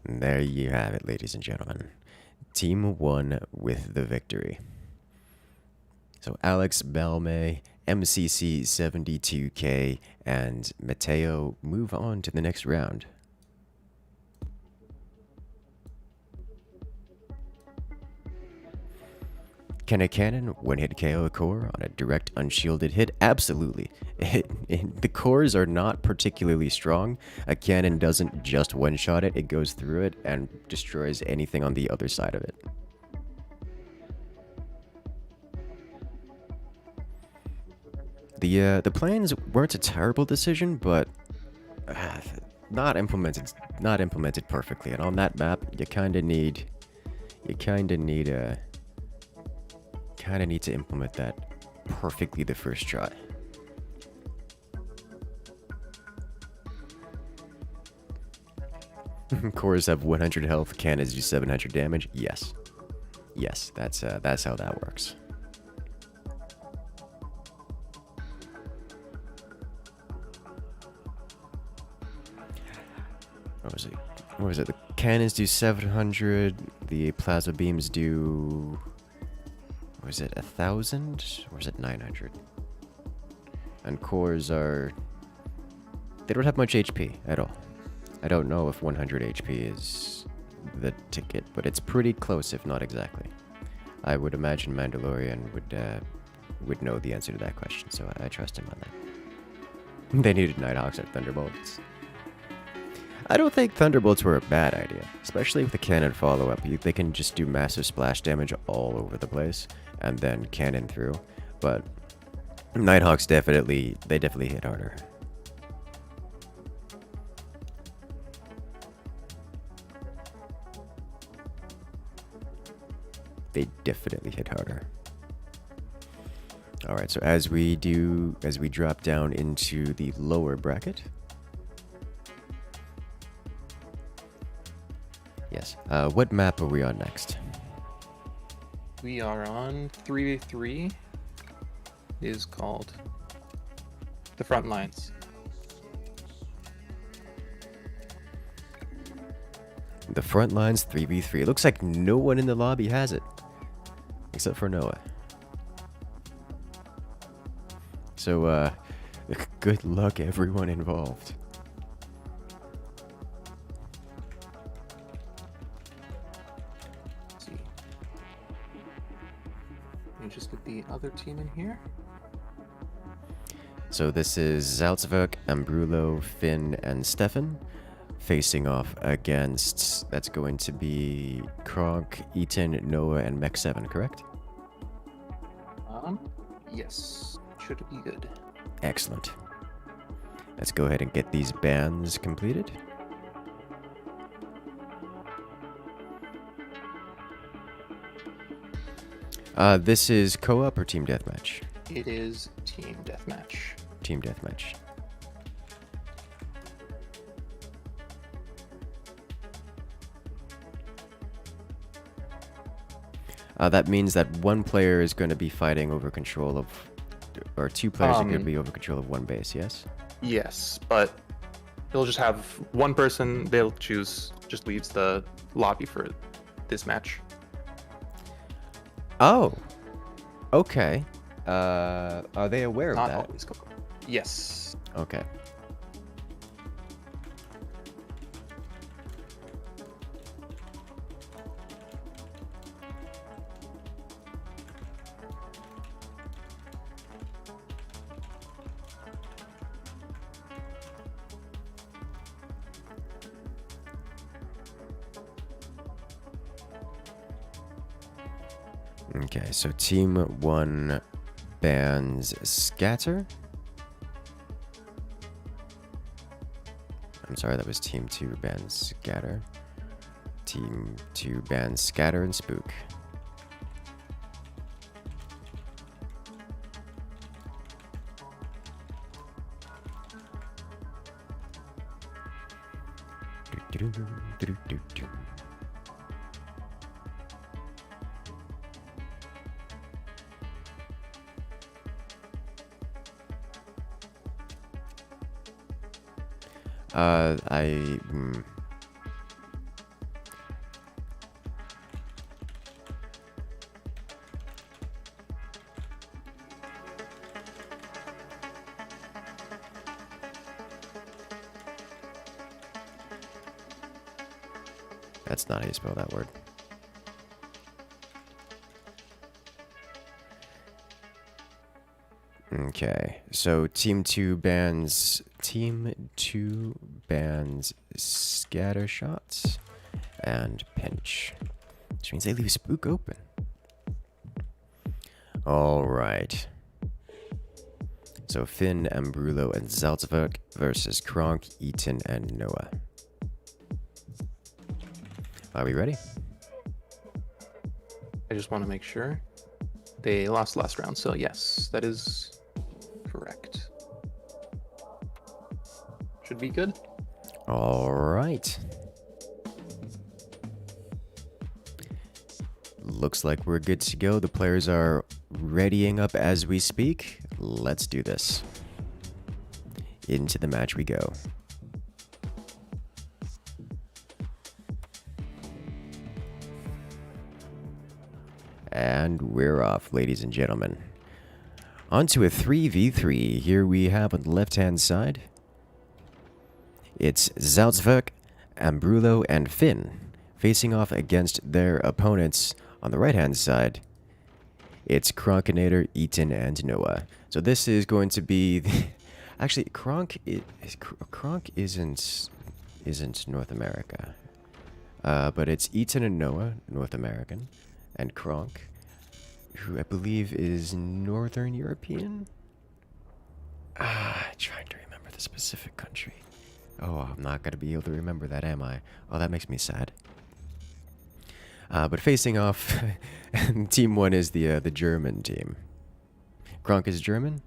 There you have it, ladies and gentlemen. Team 1 with the victory. So Alex, Balme, MCC72K, and Mateo move on to the next round. Can a cannon one-hit KO a core on a direct unshielded hit? Absolutely. The cores are not particularly strong. A cannon doesn't just one-shot it, it goes through it and destroys anything on the other side of it. The plans weren't a terrible decision, but not implemented perfectly. And on that map, you kind of need to implement that perfectly the first shot. Cores have 100 health, cannons do 700 damage. Yes, that's how that works. What was it? The cannons do 700. The plasma beams do... Was it 1,000? Or was it 900? And cores are... They don't have much HP at all. I don't know if 100 HP is the ticket, but it's pretty close, if not exactly. I would imagine Mandalorian would know the answer to that question, so I trust him on that. They needed Nighthawks at Thunderbolts. I don't think Thunderbolts were a bad idea, especially with the cannon follow-up. They can just do massive splash damage all over the place, and then cannon through. But Nighthawks definitely hit harder. They definitely hit harder. Alright, so as we drop down into the lower bracket. Yes. What map are we on next? We are on 3v3. It is called the front lines. The front lines 3v3. It looks like no one in the lobby has it. Except for Noah. So, good luck everyone involved. Let's see. Let me just get the other team in here. So this is Zaltzvuk, Ambrulo, Finn, and Stefan facing off against, that's going to be Kronk, Eaton, Noah, and Mech7, correct? Yes. Should be good. Excellent. Let's go ahead and get these bans completed. This is co-op or team deathmatch? It is team deathmatch. Team deathmatch. That means that one player is going to be fighting over control of, or two players are going to be over control of one base, yes? Yes, but they'll just have one person they'll choose just leaves the lobby for this match. Oh, okay. Are they aware of Not that? always. Yes. Okay. Okay, so team 1 bans Scatter. I'm sorry, that was team 2 bans Scatter. Team 2 bans Scatter and Spook. That's not how you spell that word. Okay, so team 2 bans scatter shots and pinch, which means they leave Spook open. All right. So Finn, Ambrulo, and Zaltzvuk versus Kronk, Eaton, and Noah. Are we ready? I just want to make sure. They lost last round, so yes, that is correct. Should be good. All right. Looks like we're good to go. The players are readying up as we speak. Let's do this. Into the match we go. And we're off, ladies and gentlemen. Onto a 3v3. Here we have on the left-hand side, it's Zaltzvuk, Ambrulo, and Finn facing off against their opponents. On the right-hand side, it's Kronkinator, Eaton, and Noah. So this is going to be actually Kronk isn't North America, but it's Eaton and Noah, North American, and Kronk, who I believe is Northern European. Trying to remember the specific country. Oh, I'm not going to be able to remember that, am I? Oh, that makes me sad. But facing off, team 1 is the German team. Kronk is German.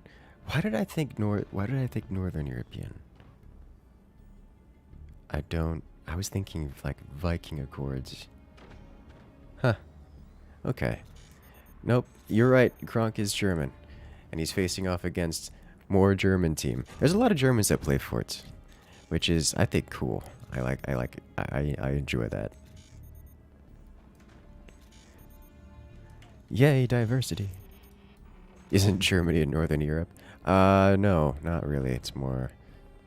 Why did I think Northern European? I was thinking of like Viking Accords. Huh. Okay. Nope, you're right. Kronk is German. And he's facing off against More German team. There's a lot of Germans that play forts, which is, I think, cool. I enjoy that. Yay, diversity. Isn't Germany in Northern Europe? No, not really. It's more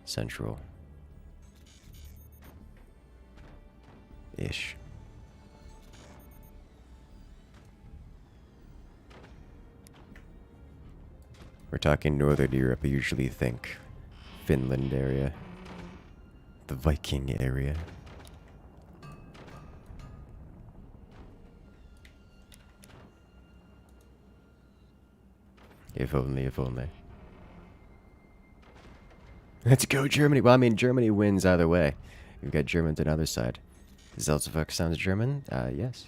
central. Ish. We're talking Northern Europe. I usually think Finland area. The Viking area. If only, if only. Let's go, Germany. Well, I mean, Germany wins either way. We've got Germans on the other side. Zelzwerk sounds German? Yes.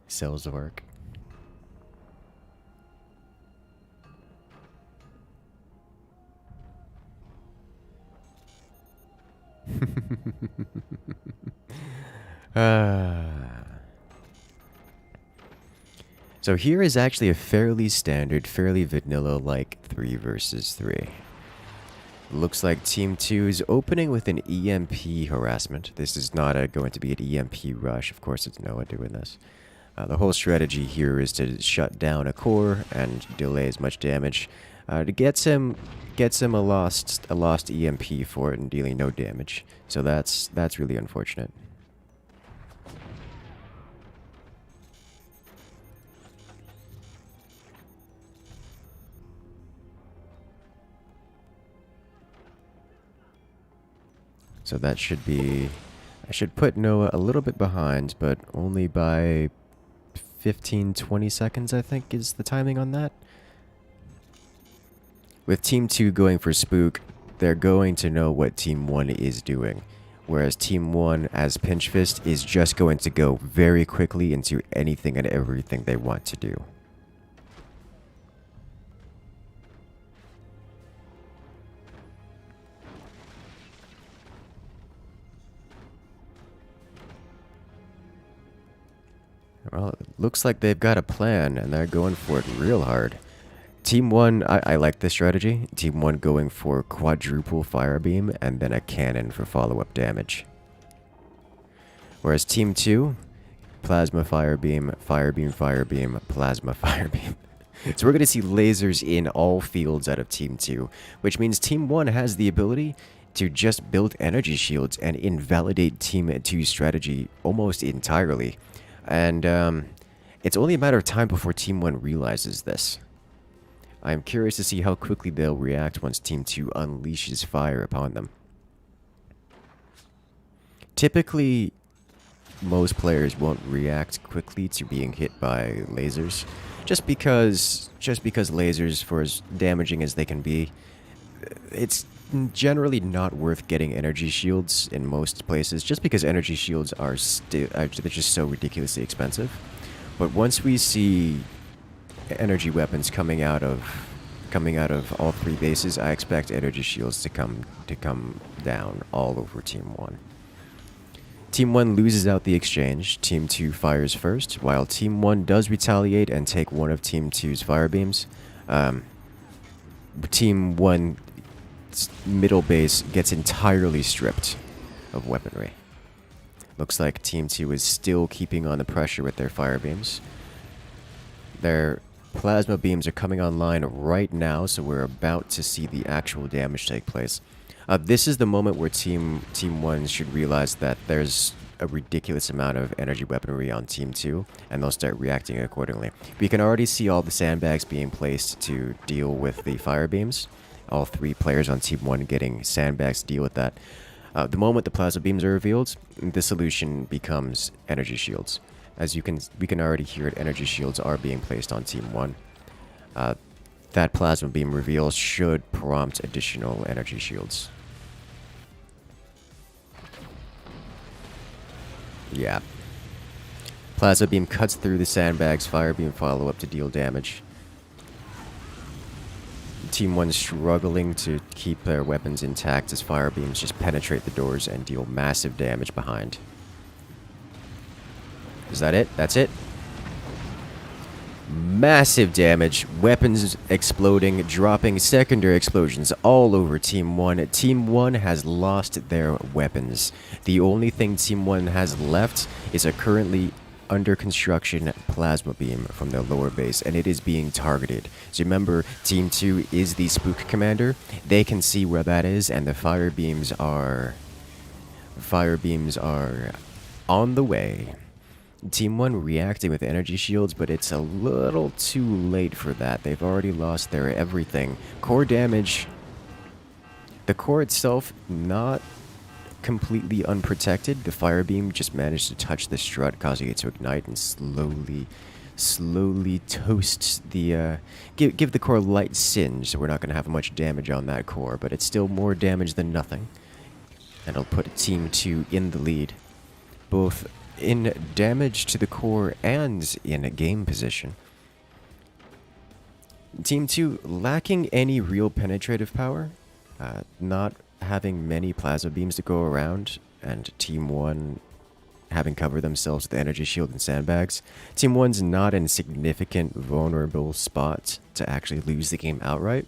Zelzwerk. So here is actually a fairly standard, fairly vanilla-like 3 versus 3. Looks like Team 2 is opening with an EMP harassment. This is not going to be an EMP rush. Of course, it's Noah doing this. The whole strategy here is to shut down a core and delay as much damage. To get him a lost EMP for it and dealing no damage. So that's really unfortunate. So that should be... I should put Noah a little bit behind, but only by 15-20 seconds, I think, is the timing on that. With Team 2 going for Spook, they're going to know what Team 1 is doing. Whereas Team 1, as Pinch Fist, is just going to go very quickly into anything and everything they want to do. Well, it looks like they've got a plan, and they're going for it real hard. Team 1, I like this strategy. Team 1 going for quadruple fire beam, and then a cannon for follow-up damage. Whereas Team 2, plasma fire beam, fire beam, fire beam, plasma fire beam. So we're going to see lasers in all fields out of Team 2, which means Team 1 has the ability to just build energy shields and invalidate Team 2's strategy almost entirely. And it's only a matter of time before Team 1 realizes this. I'm curious to see how quickly they'll react once Team 2 unleashes fire upon them. Typically, most players won't react quickly to being hit by lasers, just because lasers, for as damaging as they can be, it's generally not worth getting energy shields in most places, just because energy shields are they're just so ridiculously expensive. But once we see energy weapons coming out of all 3 bases, I expect energy shields to come down all over Team 1. Team 1 loses out the exchange. Team 2 fires first, while Team 1 does retaliate and take one of Team 2's fire beams. Team 1 middle base gets entirely stripped of weaponry. Looks like Team 2 is still keeping on the pressure with their fire beams. Their plasma beams are coming online right now, so we're about to see the actual damage take place. This is the moment where Team 1 should realize that there's a ridiculous amount of energy weaponry on Team 2, and they'll start reacting accordingly. We can already see all the sandbags being placed to deal with the fire beams. All 3 players on Team 1 getting sandbags to deal with that. The moment the plasma beams are revealed, the solution becomes energy shields. As we can already hear it, energy shields are being placed on Team 1. That plasma beam reveal should prompt additional energy shields. Yeah. Plasma beam cuts through the sandbags, fire beam follow-up to deal damage. Team 1 struggling to keep their weapons intact as fire beams just penetrate the doors and deal massive damage behind. Is that it? That's it? Massive damage, weapons exploding, dropping secondary explosions all over Team 1. Team 1 has lost their weapons. The only thing Team 1 has left is a currently under construction plasma beam from their lower base, and it is being targeted. So remember, Team 2 is the spook commander. They can see where that is, and the fire beams are on the way. Team 1 reacting with energy shields, but it's a little too late for that. They've already lost their everything. Core damage, the core itself, not completely unprotected. The fire beam just managed to touch the strut, causing it to ignite and slowly toast the, give the core a light singe, so we're not going to have much damage on that core, but it's still more damage than nothing. And it'll put Team 2 in the lead, both in damage to the core and in a game position. Team 2 lacking any real penetrative power, not having many plasma beams to go around, and Team 1 having covered themselves with energy shield and sandbags. Team 1's not in a significant vulnerable spot to actually lose the game outright,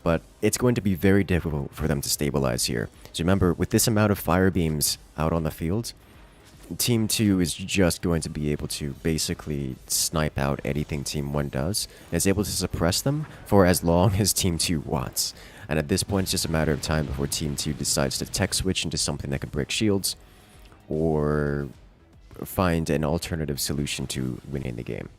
but it's going to be very difficult for them to stabilize here. So remember, with this amount of fire beams out on the field, Team 2 is just going to be able to basically snipe out anything Team 1 does, and is able to suppress them for as long as Team 2 wants. And at this point, it's just a matter of time before Team 2 decides to tech switch into something that can break shields, or find an alternative solution to winning the game.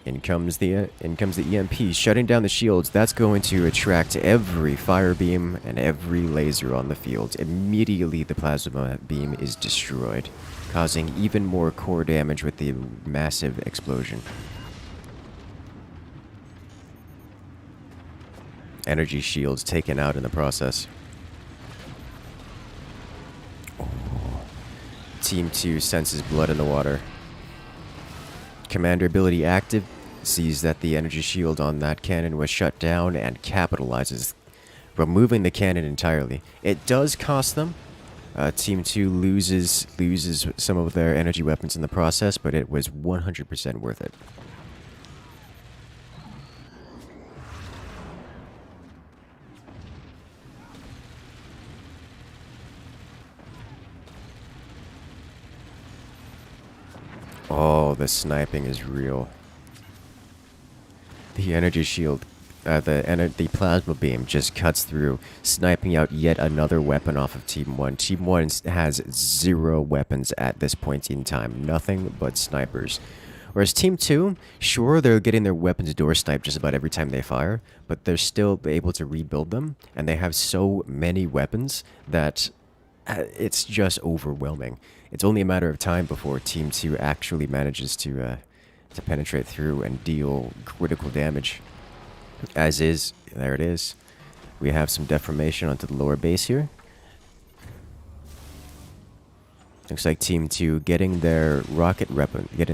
In comes the EMP, shutting down the shields. That's going to attract every fire beam and every laser on the field. Immediately, the plasma beam is destroyed, causing even more core damage with the massive explosion. Energy shields taken out in the process. Oh. Team 2 senses blood in the water. Commander ability active, sees that the energy shield on that cannon was shut down, and capitalizes, removing the cannon entirely. It does cost them. Team 2 loses some of their energy weapons in the process, but it was 100% worth it. Oh, the sniping is real. The energy shield, the plasma beam just cuts through, sniping out yet another weapon off of Team 1. Team 1 has 0 weapons at this point in time. Nothing but snipers. Whereas Team 2, sure, they're getting their weapons door sniped just about every time they fire, but they're still able to rebuild them, and they have so many weapons that it's just overwhelming. It's only a matter of time before Team 2 actually manages to penetrate through and deal critical damage. As is, there it is. We have some deformation onto the lower base here. Looks like Team 2 getting their rocketry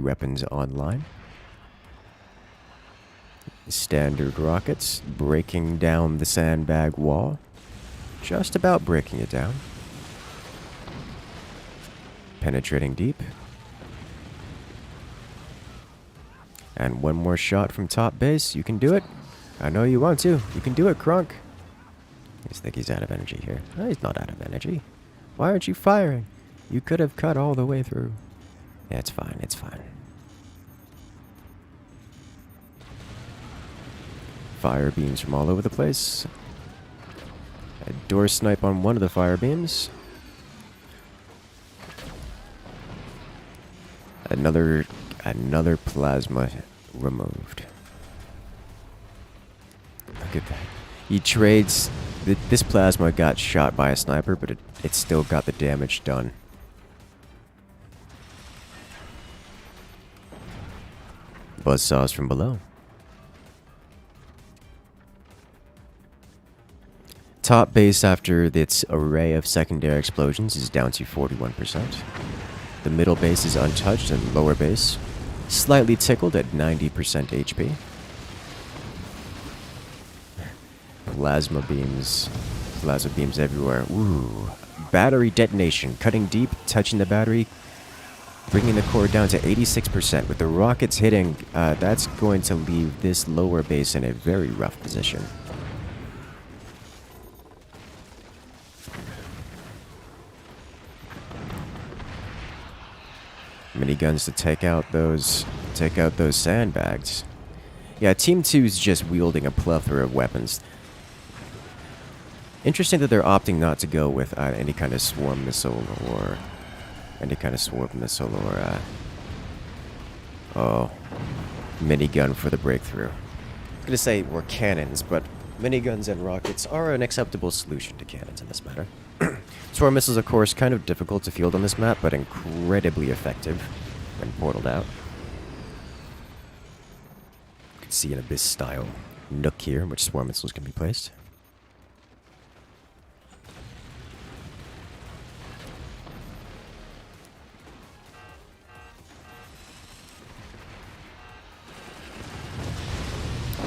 weapons online. Standard rockets breaking down the sandbag wall. Just about breaking it down. Penetrating deep. And one more shot from top base. You can do it. I know you want to. You can do it, Crunk. I just think he's out of energy here. No, he's not out of energy. Why aren't you firing? You could have cut all the way through. Yeah, it's fine. It's fine. Fire beams from all over the place. A door snipe on one of the fire beams. Another plasma removed. Look at that. He trades. This plasma got shot by a sniper, but it still got the damage done. Buzzsaws from below. Top base after its array of secondary explosions is down to 41%. The middle base is untouched, and lower base slightly tickled at 90% HP. Plasma beams everywhere. Ooh. Battery detonation, cutting deep, touching the battery, bringing the core down to 86%. With the rockets hitting, that's going to leave this lower base in a very rough position. Miniguns to take out those sandbags. Yeah, Team 2 is just wielding a plethora of weapons. Interesting that they're opting not to go with any kind of swarm missile or minigun for the breakthrough. I was gonna say more cannons, but miniguns and rockets are an acceptable solution to cannons in this matter. Swarm missiles, of course, kind of difficult to field on this map, but incredibly effective when portaled out. You can see an Abyss-style nook here in which swarm missiles can be placed.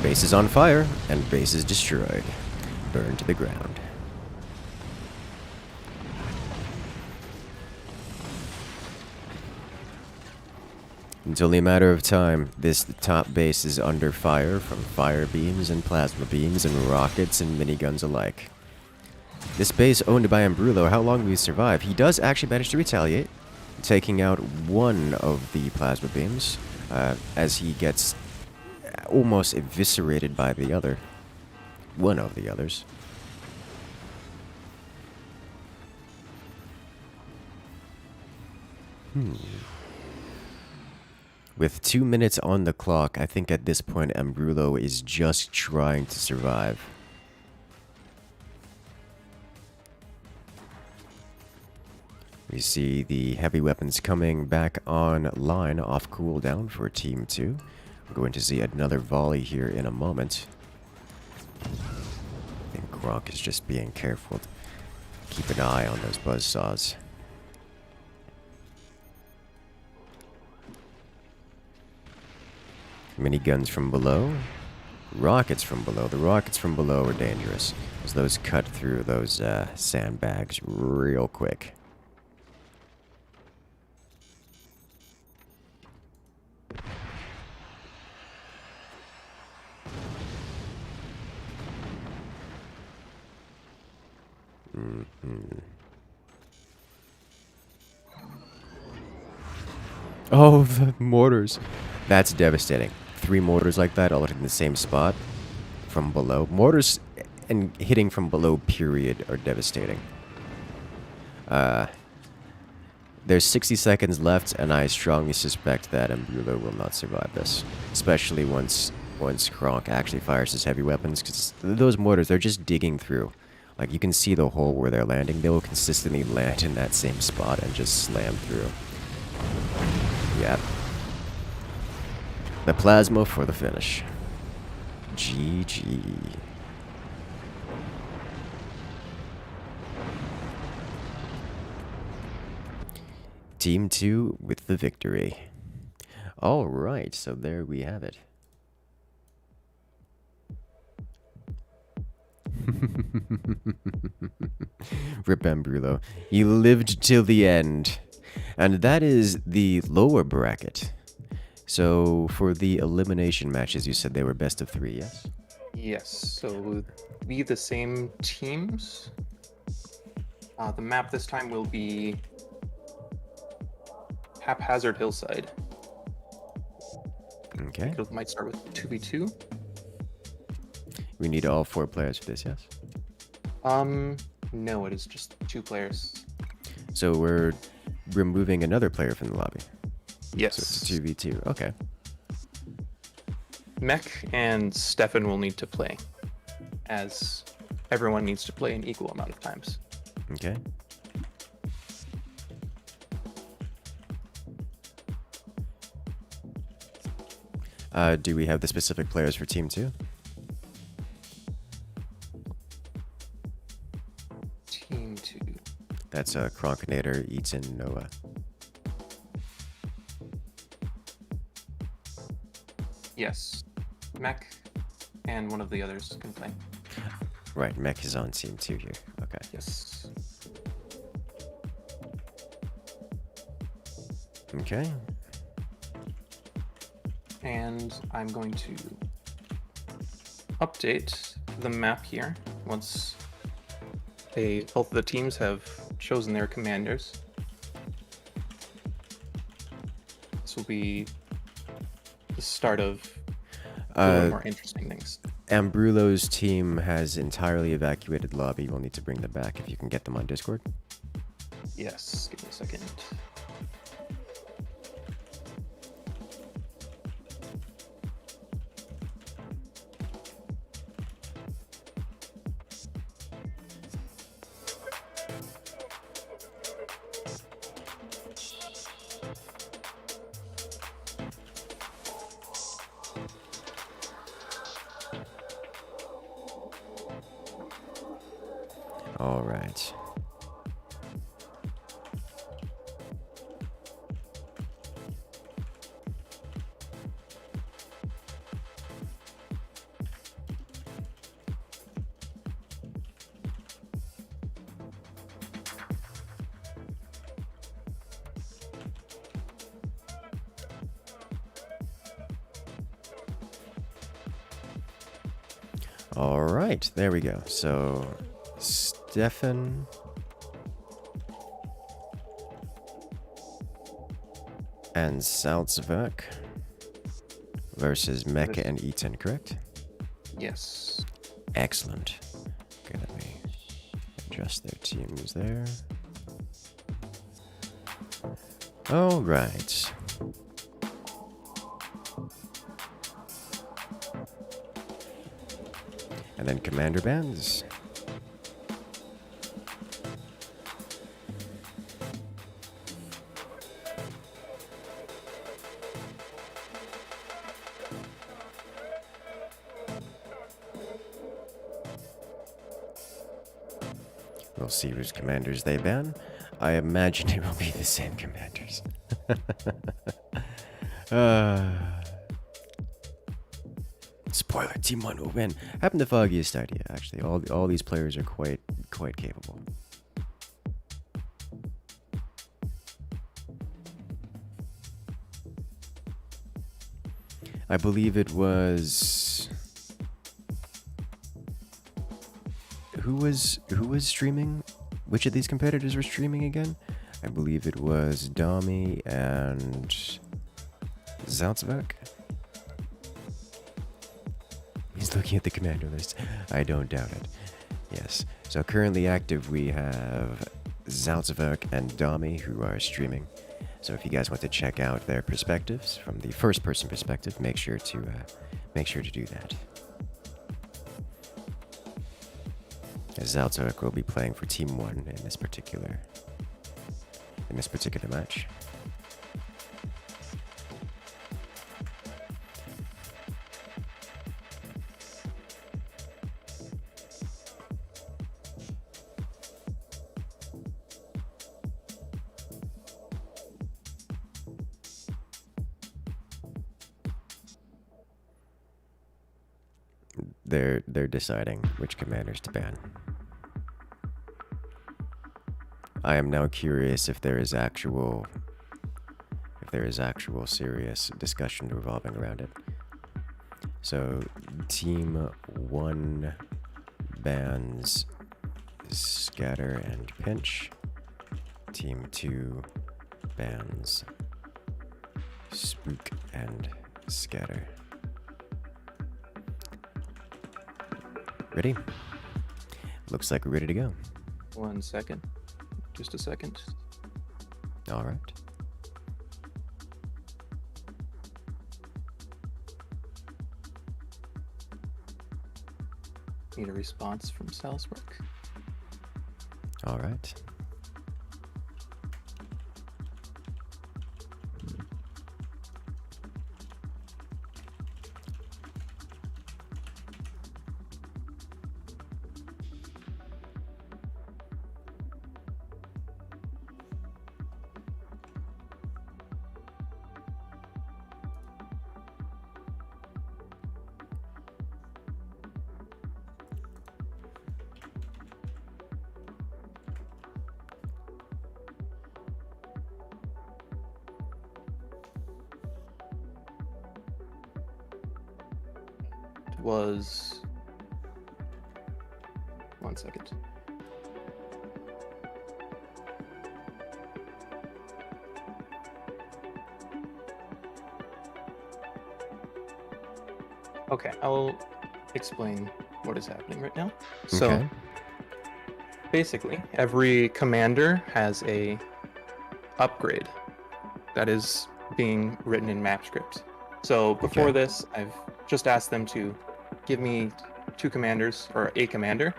Base is on fire, and base is destroyed. Burned to the ground. It's only a matter of time. This top base is under fire from fire beams and plasma beams and rockets and miniguns alike. This base owned by Ambrulo, how long will he survive? He does actually manage to retaliate, taking out one of the plasma beams as he gets almost eviscerated by the other. One of the others. With 2 minutes on the clock, I think at this point Ambrulo is just trying to survive. We see the heavy weapons coming back online off cooldown for Team 2. We're going to see another volley here in a moment. I think Gronk is just being careful to keep an eye on those buzzsaws. Miniguns from below. Rockets from below. The rockets from below are dangerous, as those cut through those sandbags real quick. Oh, the mortars. That's devastating. 3 mortars like that, all in the same spot from below. Mortars and hitting from below, period, are devastating. There's 60 seconds left, and I strongly suspect that Ambrulo will not survive this. Especially once Gronk actually fires his heavy weapons, because those mortars, they're just digging through. Like, you can see the hole where they're landing. They will consistently land in that same spot and just slam through. Yep. The plasma for the finish. GG. Team 2 with the victory. Alright, so there we have it. Rip Ambrulo. You lived till the end. And that is the lower bracket. So, for the elimination matches, you said they were best of 3, yes? Yes, so it will be the same teams. The map this time will be Haphazard Hillside. Okay. It might start with 2v2. We need all 4 players for this, yes? No, it is just 2 players. So we're removing another player from the lobby. Yes. So it's 2v2, okay. Mech and Stefan will need to play, as everyone needs to play an equal amount of times. Okay. Do we have the specific players for Team 2? Team 2. That's Kronkinator, Eaton, Noah. Yes. Mech and one of the others can play. Right, Mech is on Team 2 here. Okay. Yes. Okay. And I'm going to update the map here once both of the teams have chosen their commanders. This will be the start of doing more interesting things. Ambrulo's team has entirely evacuated lobby. We'll need to bring them back if you can get them on Discord. Yes, give me a second. All right. All right, there we go. So, Stefan and Salzvek versus Mecha and Eaton, correct? Yes. Excellent. Okay, let me adjust their teams there. All right. And then commander bands. We'll see whose commanders they ban. I imagine it will be the same commanders. Spoiler, Team 1 will win. Haven't the foggiest idea, actually. All these players are quite capable. I believe it was... Who was streaming? Which of these competitors were streaming again? I believe it was Dami and Salzvek. He's looking at the commander list. I don't doubt it. Yes. So currently active, we have Salzvek and Dami who are streaming. So if you guys want to check out their perspectives from the first-person perspective, make sure to do that. Salzvek will be playing for Team 1 in this particular match. They're deciding which commanders to ban. I am now curious if there is actual serious discussion revolving around it. So, Team 1 bans Scatter and Pinch. Team 2 bans Spook and Scatter. Ready? Looks like we're ready to go. 1 second. Just a second. All right. Need a response from Salzburg. All right. was 1 second. Okay, I'll explain what is happening right now. So Okay. basically, every commander has a upgrade that is being written in map script. So before Okay. this, I've just asked them to give me 2 commanders or a commander,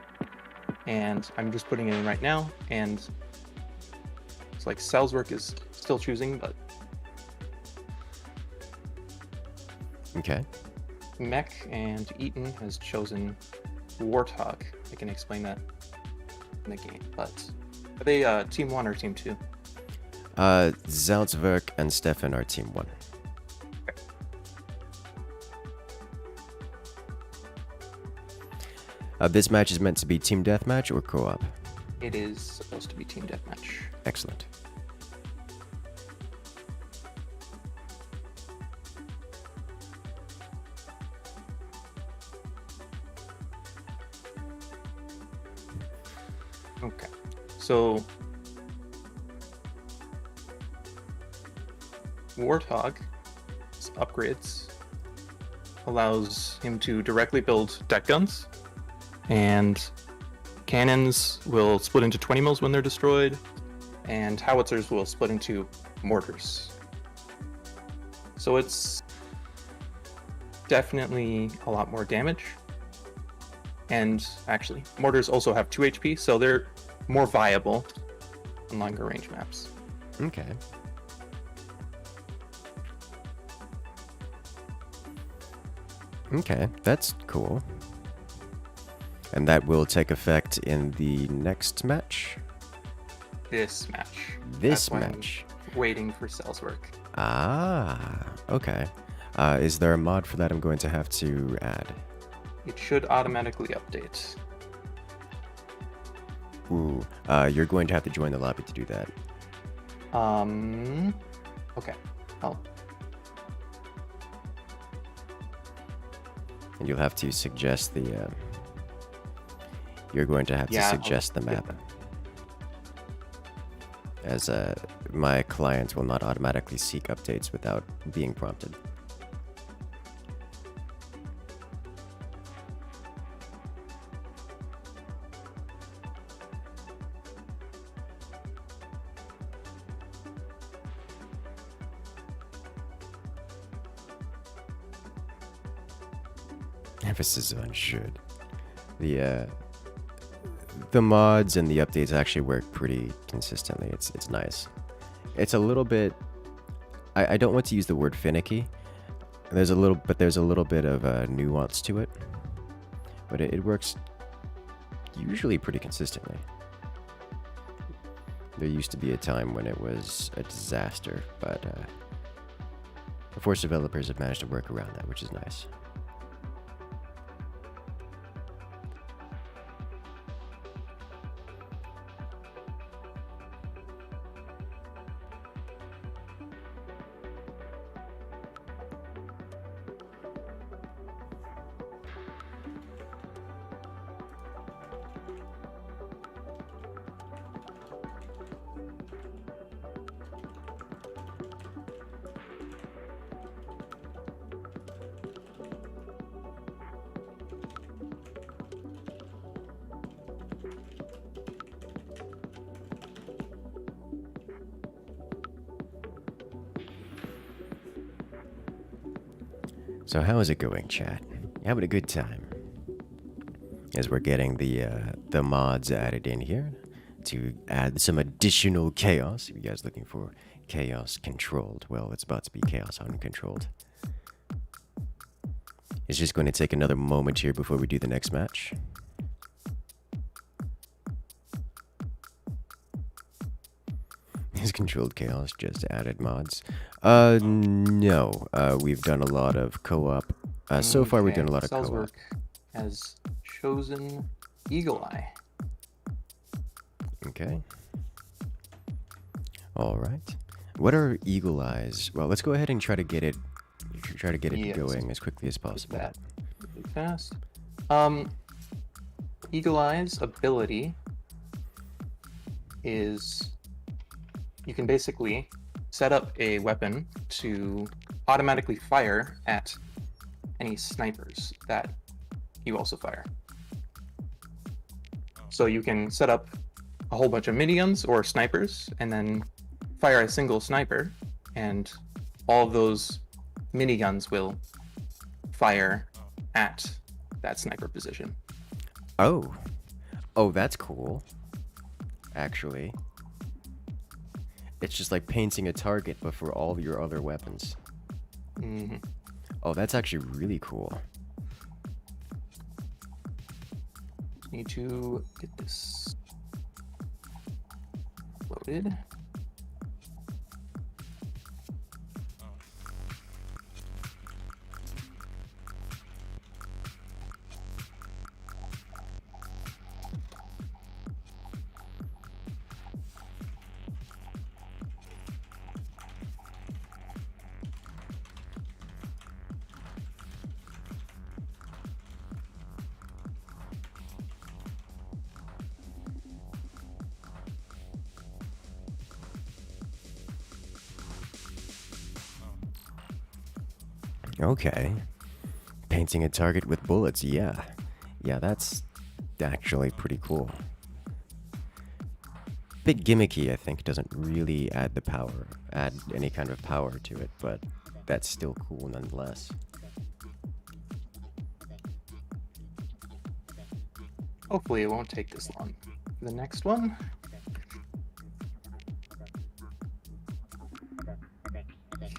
and I'm just putting it in right now. And it's like Salzwerk is still choosing, but Okay. Mech and Eaton has chosen Warthog. I can explain that in the game, but are they team 1 or team 2? Salzwerk and Stefan are team 1. This match is meant to be team deathmatch or co-op? It is supposed to be team deathmatch. Excellent. Okay, so Warthog's upgrades allows him to directly build deck guns, and cannons will split into 20 mils when they're destroyed, and howitzers will split into mortars. So it's definitely a lot more damage. And actually, mortars also have 2 HP, so they're more viable on longer range maps. Okay. Okay, that's cool. And that will take effect in the next match? This match. This That's why match. I'm waiting for Salzwerk. Ah, okay. Is there a mod for that I'm going to have to add? It should automatically update. Ooh, you're going to have to join the lobby to do that. Okay. Oh, And you'll have to suggest the, you're going to have to suggest the map. As, my client will not automatically seek updates without being prompted. Emphasis on should. The mods and the updates actually work pretty consistently. It's nice. It's a little bit. I don't want to use the word finicky. There's a little bit of nuance to it, but it works usually pretty consistently. There used to be a time when it was a disaster, but the Force developers have managed to work around that, which is nice. So how is it going, chat? You having a good time? As we're getting the mods added in here to add some additional chaos. If you guys looking for chaos controlled, well, it's about to be chaos uncontrolled. It's just going to take another moment here before we do the next match. Is controlled chaos just added mods? No. We've done a lot of co-op. So far we've done a lot of co-op. Salzwerk has chosen Eagle Eye. Okay. All right. What are Eagle Eyes? Well, let's go ahead and try to get it Yes. going as quickly as possible. That fast. Eagle Eye's ability is you can basically set up a weapon to automatically fire at any snipers that you also fire. So you can set up a whole bunch of miniguns or snipers and then fire a single sniper, and all of those miniguns will fire at that sniper position. Oh, that's cool. Actually, it's just like painting a target, but for all of your other weapons. Mm-hmm. Oh, that's actually really cool. Need to get this loaded. Okay. Painting a target with bullets, yeah. Yeah, that's actually pretty cool. Bit gimmicky, I think, doesn't really add any kind of power to it, but that's still cool nonetheless. Hopefully it won't take this long. The next one.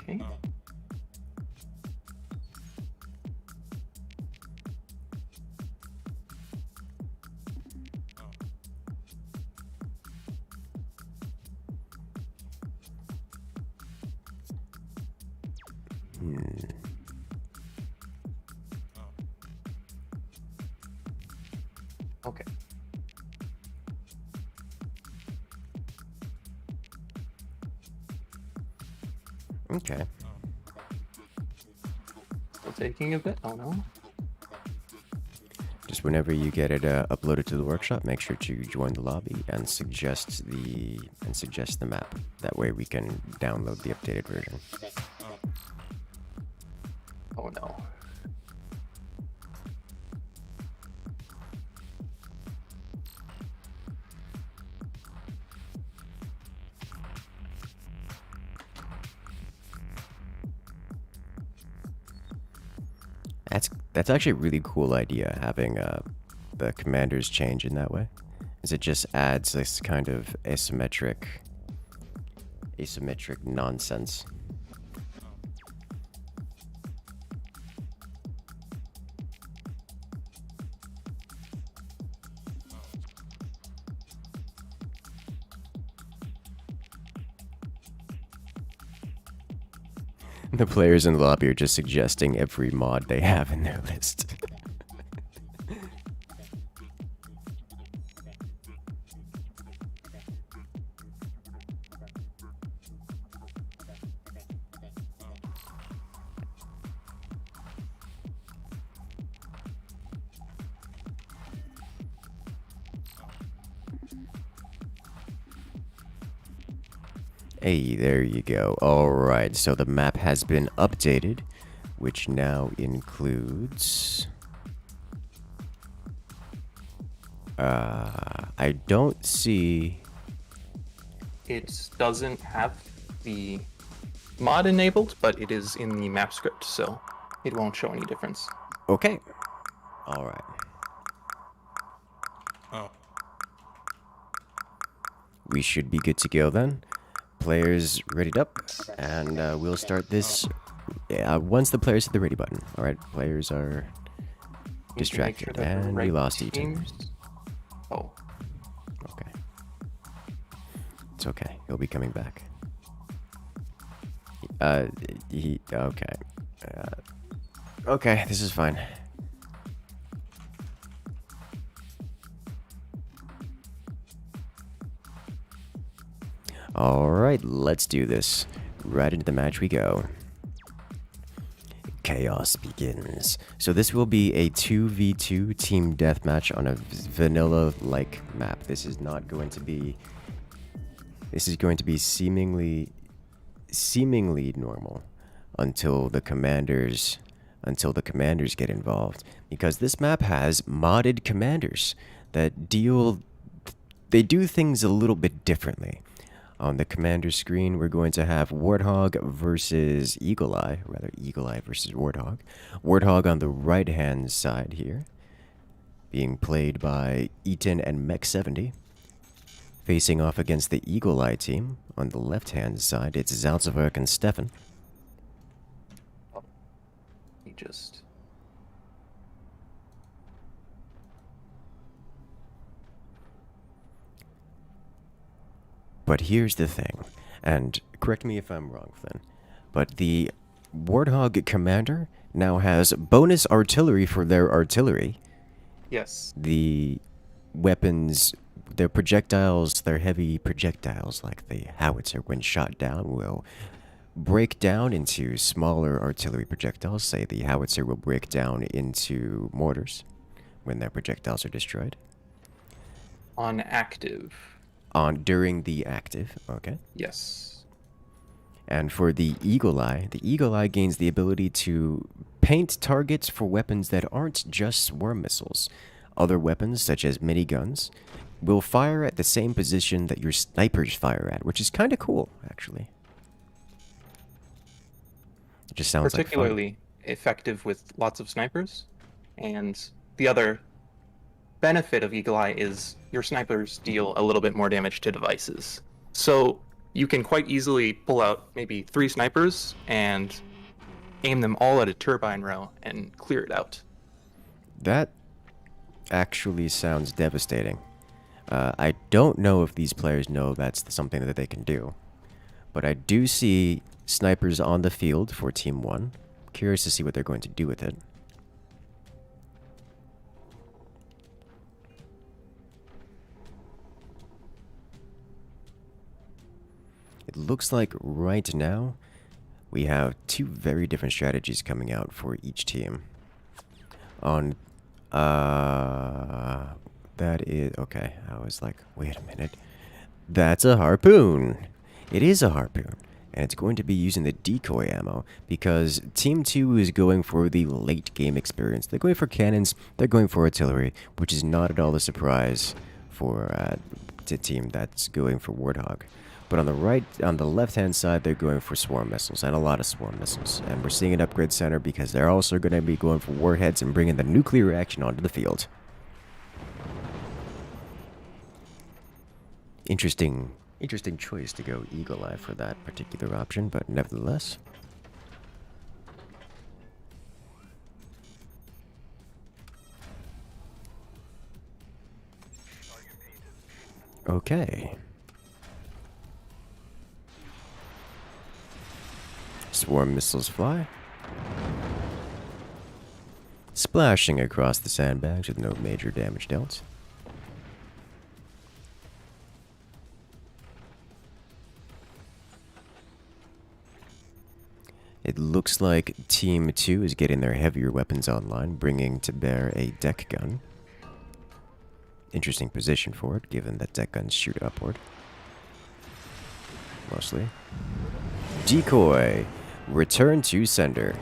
Okay. Okay. Okay. Still taking a bit. Oh no. Just whenever you get it uploaded to the workshop, make sure to join the lobby and suggest the map. That way we can download the updated version. Oh no. That's actually a really cool idea, having the commanders change in that way, as it just adds this kind of asymmetric nonsense. The players in the lobby are just suggesting every mod they have in their list. Hey, there you go. Alright, so the map has been updated, which now includes... I don't see... It doesn't have the mod enabled, but it is in the map script, so it won't show any difference. Okay. Alright. Oh. We should be good to go then. Players readied up, and we'll start this once the players hit the ready button. Alright, players are distracted, and we lost each other. Oh. Okay. It's okay, he'll be coming back. Okay. Okay, this is fine. Alright, let's do this. Right into the match we go. chaos begins. So this will be a 2v2 team deathmatch on a vanilla-like map. This is going to be seemingly normal until the commanders get involved, because this map has modded commanders that do things a little bit differently. On the commander screen, we're going to have Warthog versus Eagle Eye, rather Eagle Eye versus Warthog. Warthog on the right-hand side here, being played by Eaton and Mech70. Facing off against the Eagle Eye team, on the left-hand side, it's Zaltzwerk and Stefan. He just... But here's the thing, and correct me if I'm wrong, Flynn, but the Warthog commander now has bonus artillery for their artillery. Yes. The weapons, their projectiles, their heavy projectiles, like the howitzer, when shot down, will break down into smaller artillery projectiles. Say the howitzer will break down into mortars when their projectiles are destroyed. On active. During the active, okay. Yes. And for the Eagle Eye gains the ability to paint targets for weapons that aren't just swarm missiles. Other weapons, such as miniguns, will fire at the same position that your snipers fire at, which is kind of cool, actually. It just sounds particularly effective with lots of snipers. And the other benefit of Eagle Eye is your snipers deal a little bit more damage to devices. So you can quite easily pull out maybe 3 snipers and aim them all at a turbine row and clear it out. That actually sounds devastating. I don't know if these players know that's something that they can do, but I do see snipers on the field for Team 1. Curious to see what they're going to do with it. It looks like right now we have 2 very different strategies coming out for each team. On that is okay. I was like, wait a minute. That's a harpoon. It is a harpoon, and it's going to be using the decoy ammo because Team 2 is going for the late game experience. They're going for cannons, they're going for artillery, which is not at all a surprise for a team that's going for Warthog. But on the left-hand side, they're going for swarm missiles, and a lot of swarm missiles. And we're seeing an upgrade center because they're also going to be going for warheads and bringing the nuclear action onto the field. Interesting choice to go Eagle Eye for that particular option, but nevertheless. Okay. Swarm missiles fly, splashing across the sandbags with no major damage dealt. It looks like Team 2 is getting their heavier weapons online, bringing to bear a deck gun. Interesting position for it, given that deck guns shoot upward. Mostly. Decoy. Return to sender.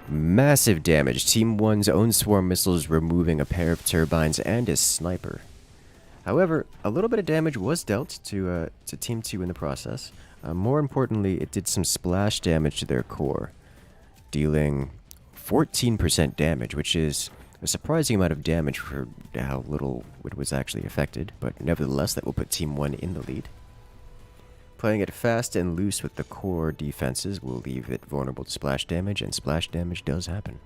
Massive damage. Team 1's own swarm missiles removing a pair of turbines and a sniper. However, a little bit of damage was dealt to Team 2 in the process. More importantly, it did some splash damage to their core, dealing 14% damage, which is a surprising amount of damage for how little it was actually affected, but nevertheless, that will put Team 1 in the lead. Playing it fast and loose with the core defenses will leave it vulnerable to splash damage, and splash damage does happen.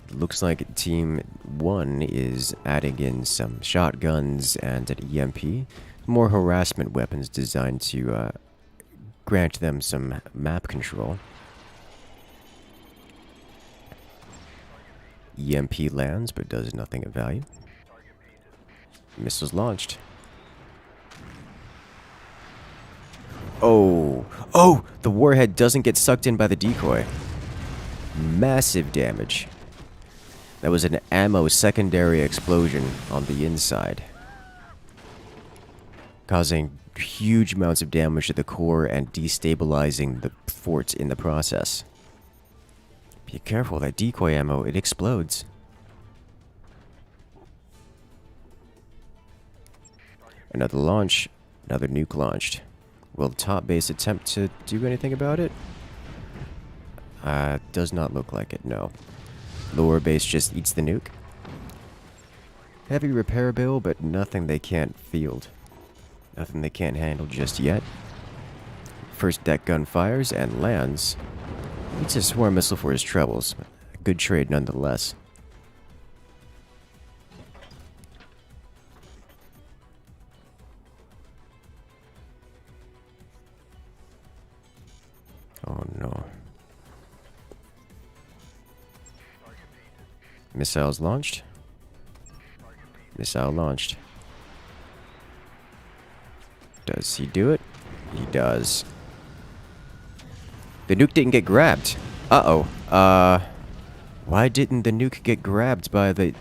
It looks like Team 1 is adding in some shotguns and an EMP, more harassment weapons designed to grant them some map control. EMP lands, but does nothing of value. Missiles launched. Oh. Oh! The warhead doesn't get sucked in by the decoy. Massive damage. That was an ammo secondary explosion on the inside, causing huge amounts of damage to the core and destabilizing the fort in the process. Be careful, that decoy ammo, it explodes. Another launch, another nuke launched. Will top base attempt to do anything about it? Does not look like it, no. Lower base just eats the nuke. Heavy repair bill, but nothing they can't field. Nothing they can't handle just yet. First deck gun fires and lands. It's a swarm missile for his troubles. A good trade nonetheless. Oh no. Missiles launched. Missile launched. Does he do it? He does. The nuke didn't get grabbed. Uh-oh. Why didn't the nuke get grabbed by the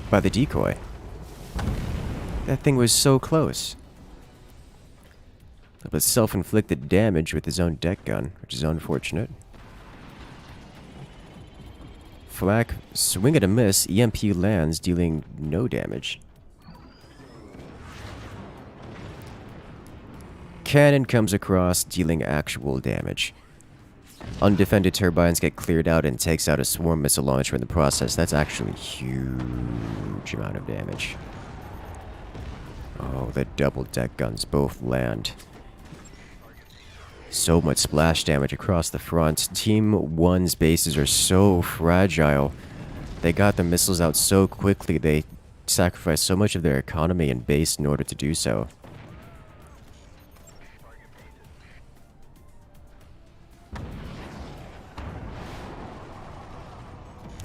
decoy? That thing was so close. But self-inflicted damage with his own deck gun, which is unfortunate. Flak, swing and a miss, EMP lands, dealing no damage. Cannon comes across, dealing actual damage. Undefended turbines get cleared out and takes out a swarm missile launcher in the process. That's actually a huge amount of damage. Oh, the double deck guns both land. So much splash damage across the front. Team 1's bases are so fragile. They got the missiles out so quickly, they sacrificed so much of their economy and base in order to do so.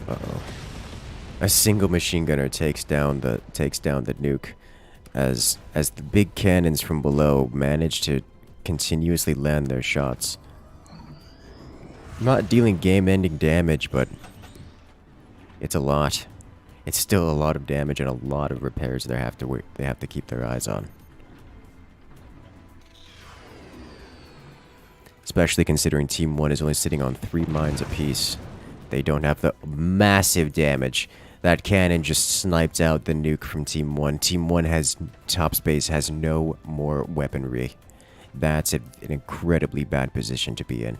Uh-oh. A single machine gunner takes down the nuke as the big cannons from below manage to continuously land their shots. Not dealing game-ending damage, but it's a lot. It's still a lot of damage and a lot of repairs they have to keep their eyes on. Especially considering Team 1 is only sitting on 3 mines apiece. They don't have the massive damage. That cannon just sniped out the nuke from Team 1. Team 1 has top space, has no more weaponry. That's an incredibly bad position to be in.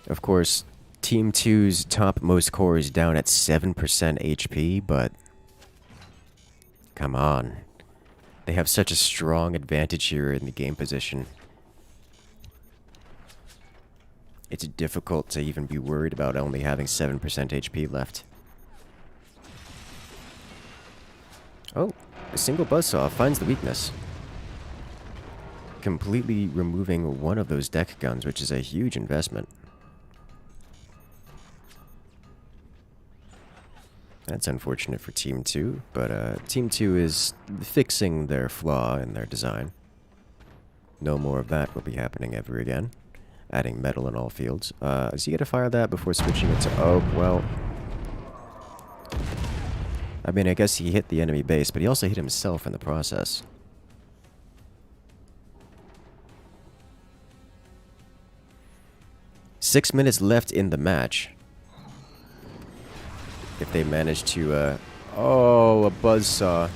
Of course, Team 2's topmost core is down at 7% HP, but come on. They have such a strong advantage here in the game position. It's difficult to even be worried about only having 7% HP left. Oh, a single buzzsaw finds the weakness, completely removing one of those deck guns, which is a huge investment. That's unfortunate for Team 2, but Team 2 is fixing their flaw in their design. No more of that will be happening ever again. Adding metal in all fields. Is he gonna fire that before switching it to... Oh, well... I mean, I guess he hit the enemy base, but he also hit himself in the process. Six minutes left in the match. If they manage to, oh, a buzzsaw.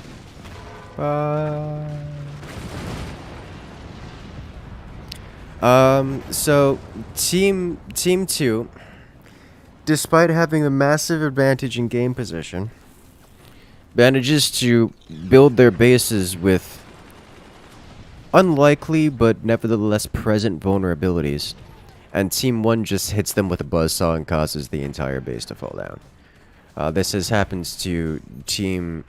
So, Team 2, despite having a massive advantage in game position, manages to build their bases with unlikely but nevertheless present vulnerabilities. And Team 1 just hits them with a buzzsaw and causes the entire base to fall down. This has happened to Team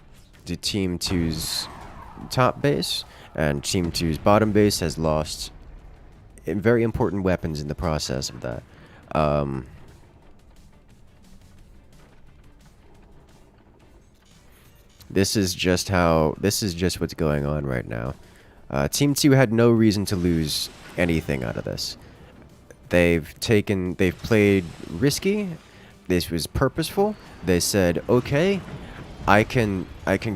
2's top base, and Team 2's bottom base has lost very important weapons in the process of that. This is just what's going on right now. Team 2 had no reason to lose anything out of this. They've played risky. This was purposeful. They said, okay, I can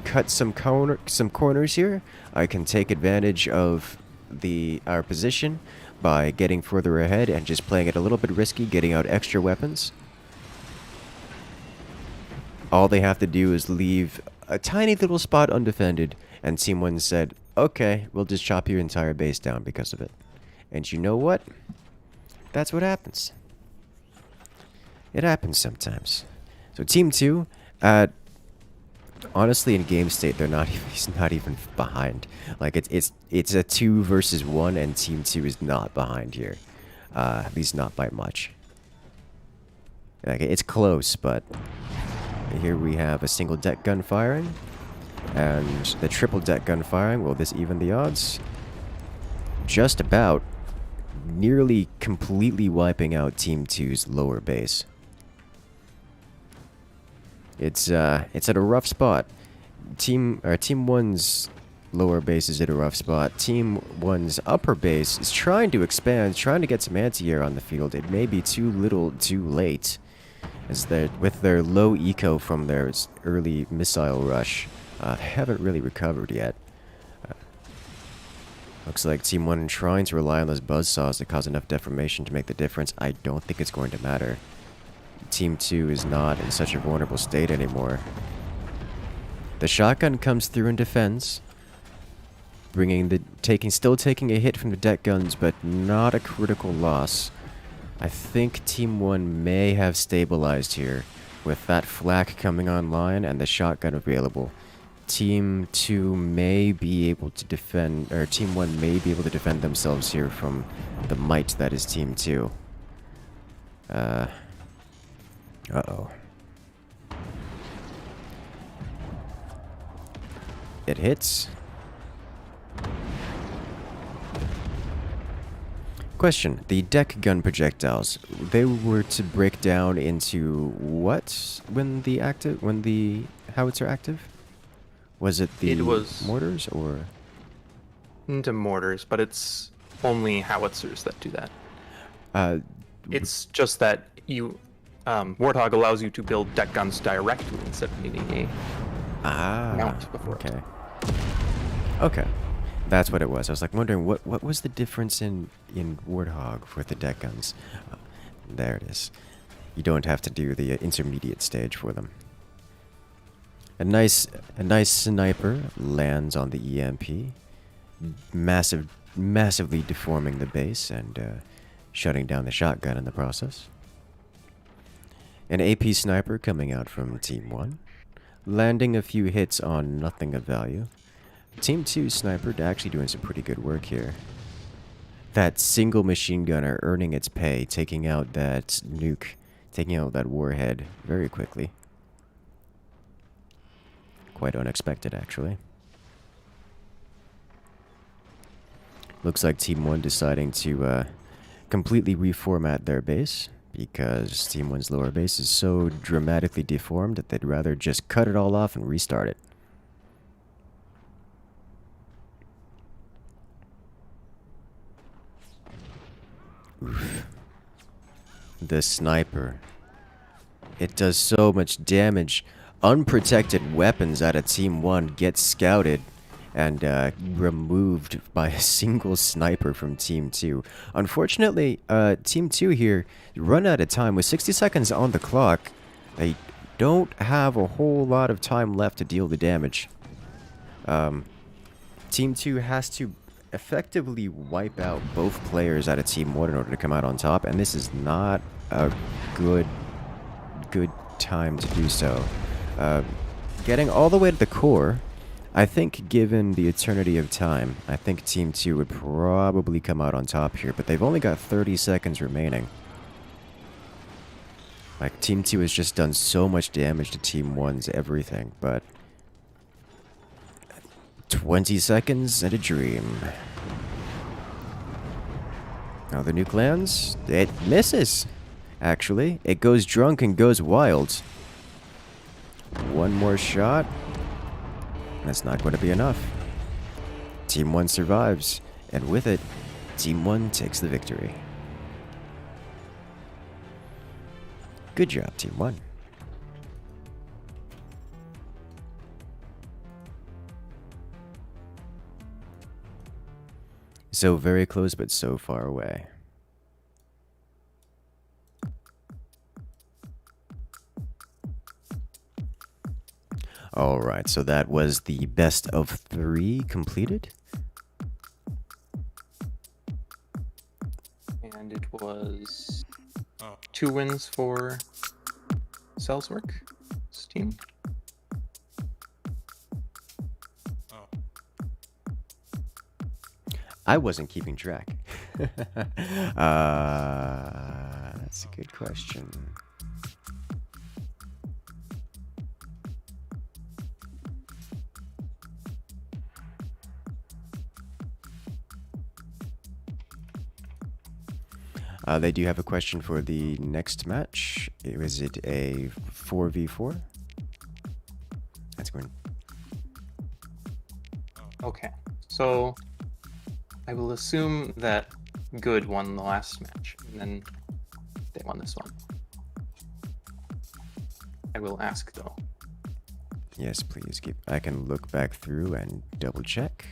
cut some corners here. I can take advantage of our position by getting further ahead and just playing it a little bit risky, getting out extra weapons. All they have to do is leave a tiny little spot undefended, and Team 1 said, okay, we'll just chop your entire base down because of it. And you know what? That's what happens. It happens sometimes. So Team 2, honestly, in game state, he's not even behind. Like, it's a 2 versus 1, and Team 2 is not behind here. At least not by much. Like, it's close, but here we have a single deck gun firing, and the triple deck gun firing. Will this even the odds? Just about. Nearly completely wiping out Team 2's lower base. It's at a rough spot. Team 1's lower base is at a rough spot. Team 1's upper base is trying to expand, trying to get some anti-air on the field. It may be too little, too late, as with their low eco from their early missile rush, they haven't really recovered yet. Looks like Team 1 trying to rely on those buzzsaws to cause enough deformation to make the difference. I don't think it's going to matter. Team 2 is not in such a vulnerable state anymore. The shotgun comes through and defends, still taking a hit from the deck guns, but not a critical loss. I think Team 1 may have stabilized here with that flak coming online and the shotgun available. Team 2 may be able to defend, or Team 1 may be able to defend themselves here from the might that is Team 2. Uh-oh. It hits. Question. The deck gun projectiles, they were to break down into what when the howitzer active? Was it the mortars or? Into mortars, but it's only howitzers that do that. It's just that Warthog allows you to build deck guns directly instead of needing a mount before. Okay. Okay. That's what it was. I was like wondering what was the difference in Warthog for the deck guns. There it is. You don't have to do the intermediate stage for them. A nice sniper lands on the EMP, massively deforming the base and shutting down the shotgun in the process. An AP sniper coming out from Team 1, landing a few hits on nothing of value. Team 2 sniper actually doing some pretty good work here. That single machine gunner earning its pay, taking out that nuke, taking out that warhead very quickly. Quite unexpected, actually. Looks like Team 1 deciding to completely reformat their base, because Team 1's lower base is so dramatically deformed that they'd rather just cut it all off and restart it. Oof. The sniper. It does so much damage. Unprotected weapons out of Team 1 get scouted and removed by a single sniper from Team 2. Unfortunately, Team 2 here run out of time. With 60 seconds on the clock, they don't have a whole lot of time left to deal the damage. Team 2 has to effectively wipe out both players out of Team 1 in order to come out on top, and this is not a good time to do so. Getting all the way to the core, I think given the eternity of time, I think Team 2 would probably come out on top here, but they've only got 30 seconds remaining. Like, Team 2 has just done so much damage to Team 1's everything, but 20 seconds and a dream. Now the nuke lands. It misses, actually. It goes drunk and goes wild. One more shot. That's not going to be enough. Team 1 survives, and with it, Team 1 takes the victory. Good job, Team 1. So very close, but so far away. Alright, so that was the best of 3 completed. And it was 2 wins for Saleswork's team. I wasn't keeping track. That's a good question. They do have a question for the next match. Is it a 4v4? That's going. Okay, so I will assume that Good won the last match, and then they won this one. I will ask, though. Yes, please. I can look back through and double check.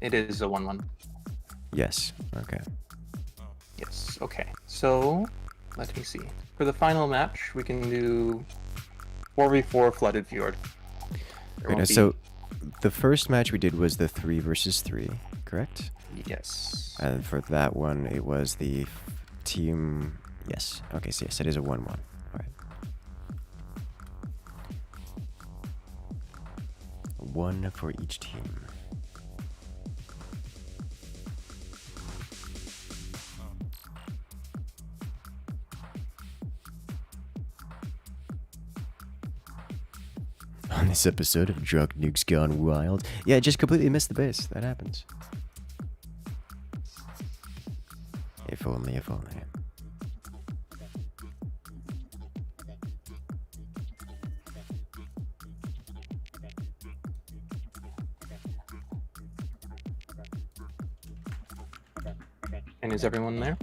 It is a 1-1. Yes. Okay. Yes, okay. So, let me see. For the final match, we can do 4v4 Flooded Fjord. So, the first match we did was the 3 versus 3, correct? Yes. And for that one, it was the team... Yes. Okay, so yes, it is a 1-1. All right. 1 for each team. On this episode of Drunk Nukes Gone Wild. Yeah, I just completely missed the base. That happens. If only, if only. And is everyone there?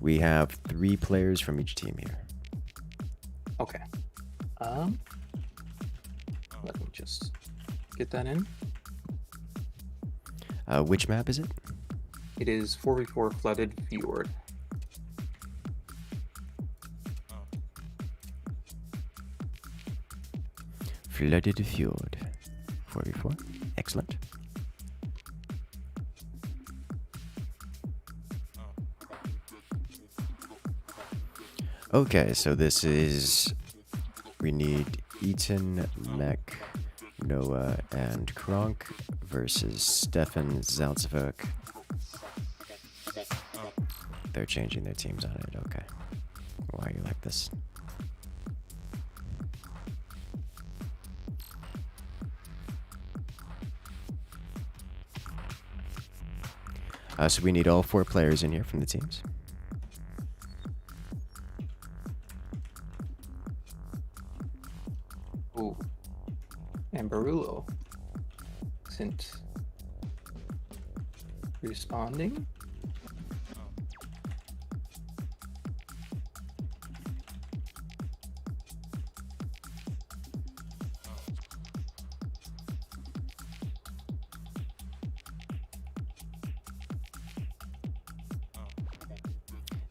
We have 3 players from each team here. Okay. Let me just get that in. Which map is it? It is 4v4 Flooded Fjord. Flooded Fjord. 4v4. Excellent. Okay, so this is... We need Eaton, Mech, Noah, and Kronk versus Stefan Zaltzvik. They're changing their teams on it, okay. Why are you like this? So we need all 4 players in here from the teams. Ooh. And Barulo isn't responding.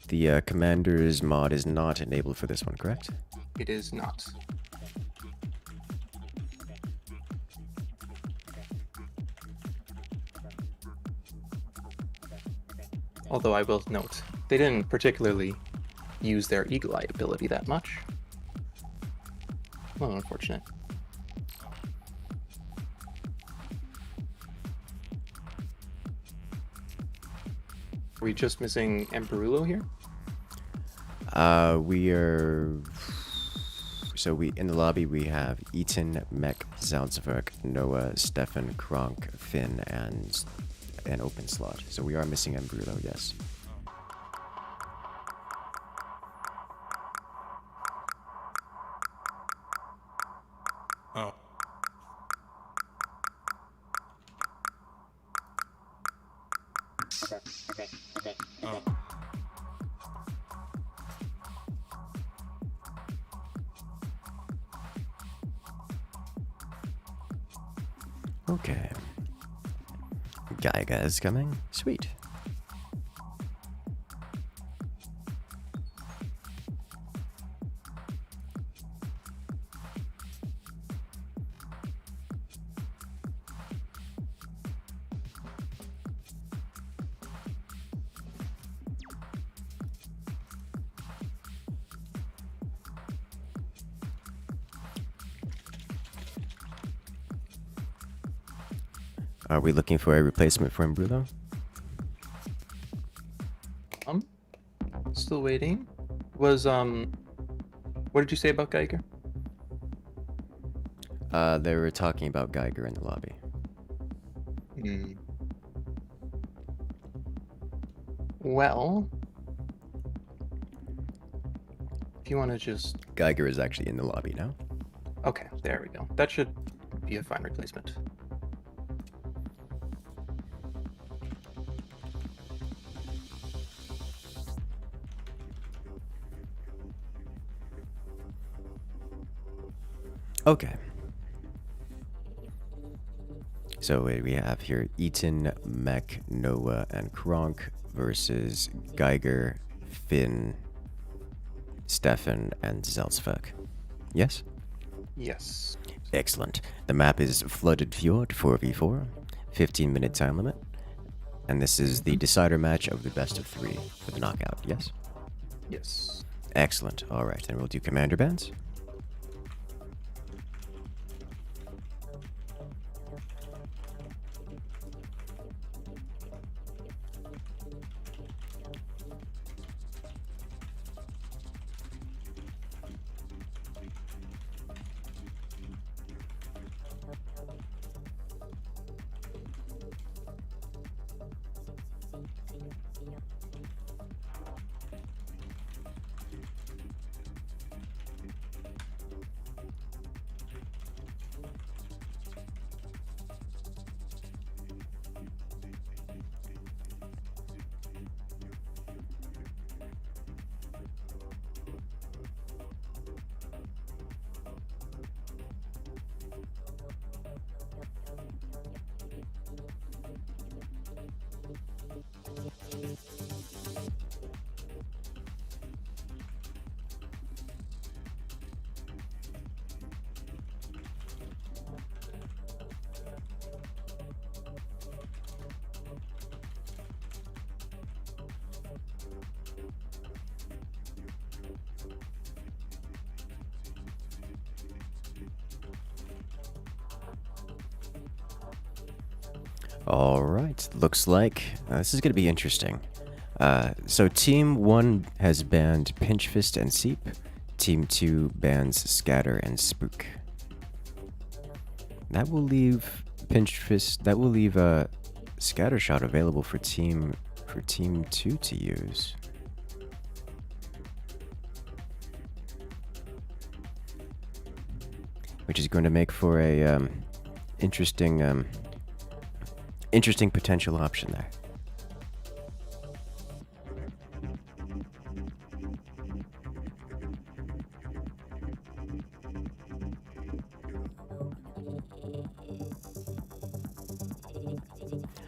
The commander's mod is not enabled for this one, correct? It is not. Although I will note, they didn't particularly use their Eagle Eye ability that much. Well, unfortunate. Are we just missing Emperulo here? We are So we in the lobby we have Eaton, Mech, Zalzwerk, Noah, Stefan, Kronk, Finn, and an open slot. So we are missing Embrulo, yes. Oh. Oh. Okay. Geiga is coming. Sweet. Are we looking for a replacement for Embrulo? Still waiting. Was what did you say about Geiger? They were talking about Geiger in the lobby. Well, if you want to just... Geiger is actually in the lobby now. Okay, there we go. That should be a fine replacement. Okay. So we have here Eaton, Mech, Noah, and Kronk versus Geiger, Finn, Stefan, and Zalzwerk. Yes? Yes. Excellent. The map is Flooded Fjord 4v4, 15-minute time limit. And this is the decider match of the best of 3 for the knockout, yes? Yes. Excellent. All right, then we'll do commander bands. All right, looks like this is going to be interesting. So Team 1 has banned Pinch Fist and Seep. Team 2 bans Scatter and Spook. That will leave Pinch Fist. That will leave Scatter Shot available for Team 2 to use. Which is going to make for a interesting potential option there.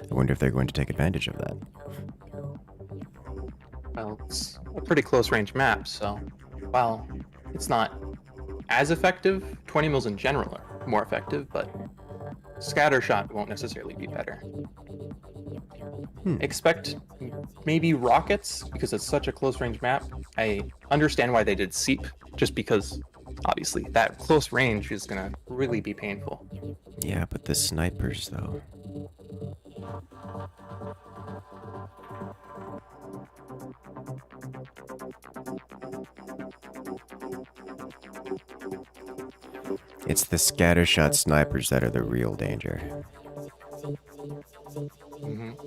I wonder if they're going to take advantage of that. Well, it's a pretty close range map, so while it's not as effective, 20 mils in general are more effective, but scatter shot won't necessarily be better. Expect maybe rockets, because it's such a close range map. I understand why they did Seep, just because obviously that close range is gonna really be painful. Yeah, but the snipers though. It's the scattershot snipers that are the real danger.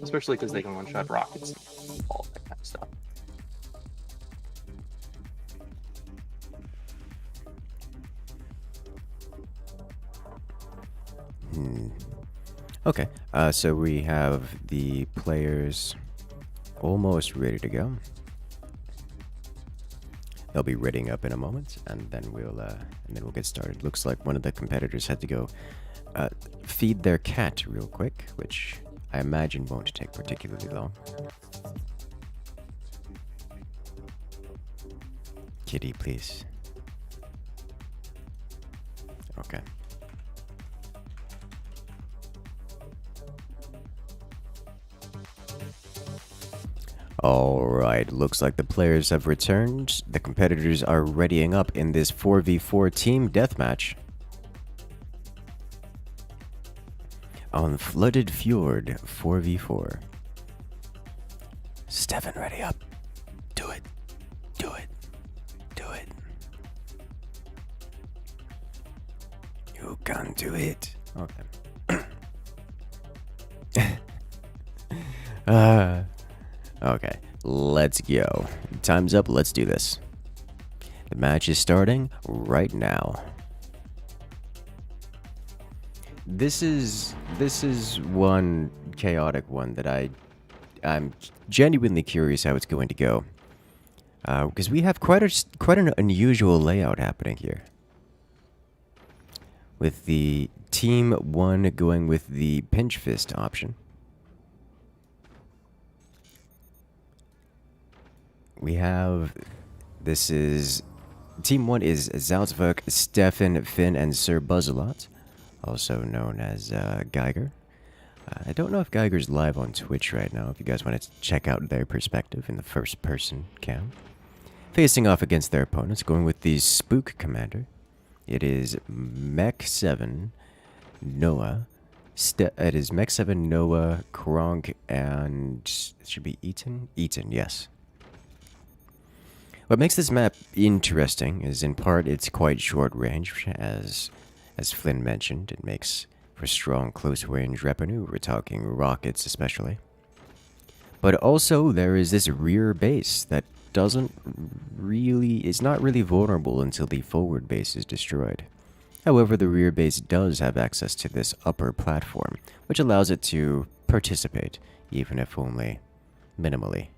Especially because they can one-shot rockets and all that kind of stuff. Okay, so we have the players almost ready to go. They'll be readying up in a moment, and then we'll get started. Looks like one of the competitors had to go feed their cat real quick, which I imagine won't take particularly long. Kitty, please. Okay. Alright, looks like the players have returned. The competitors are readying up in this 4v4 team deathmatch. On Flooded Fjord 4v4. Stefan, ready up. Do it. Do it. Do it. You can do it. Okay. Okay, let's go. Time's up, let's do this. The match is starting right now. This is one chaotic one that I'm genuinely curious how it's going to go. Because we have quite an unusual layout happening here. With the Team 1 going with the pinch fist option. We have, this is, Team 1 is Zaltzwerk, Stefan, Finn, and Sir Buzzalot, also known as Geiger. I don't know if Geiger's live on Twitch right now, if you guys want to check out their perspective in the first person cam. Facing off against their opponents, going with the Spook Commander. It is Mech 7, Noah, it is Mech 7, Noah, Kronk, and it should be Eaton? Eaton, yes. What makes this map interesting is in part it's quite short range, as Flynn mentioned. It makes for strong close range revenue, we're talking rockets especially. But also there is this rear base that is not really vulnerable until the forward base is destroyed. However, the rear base does have access to this upper platform, which allows it to participate, even if only minimally.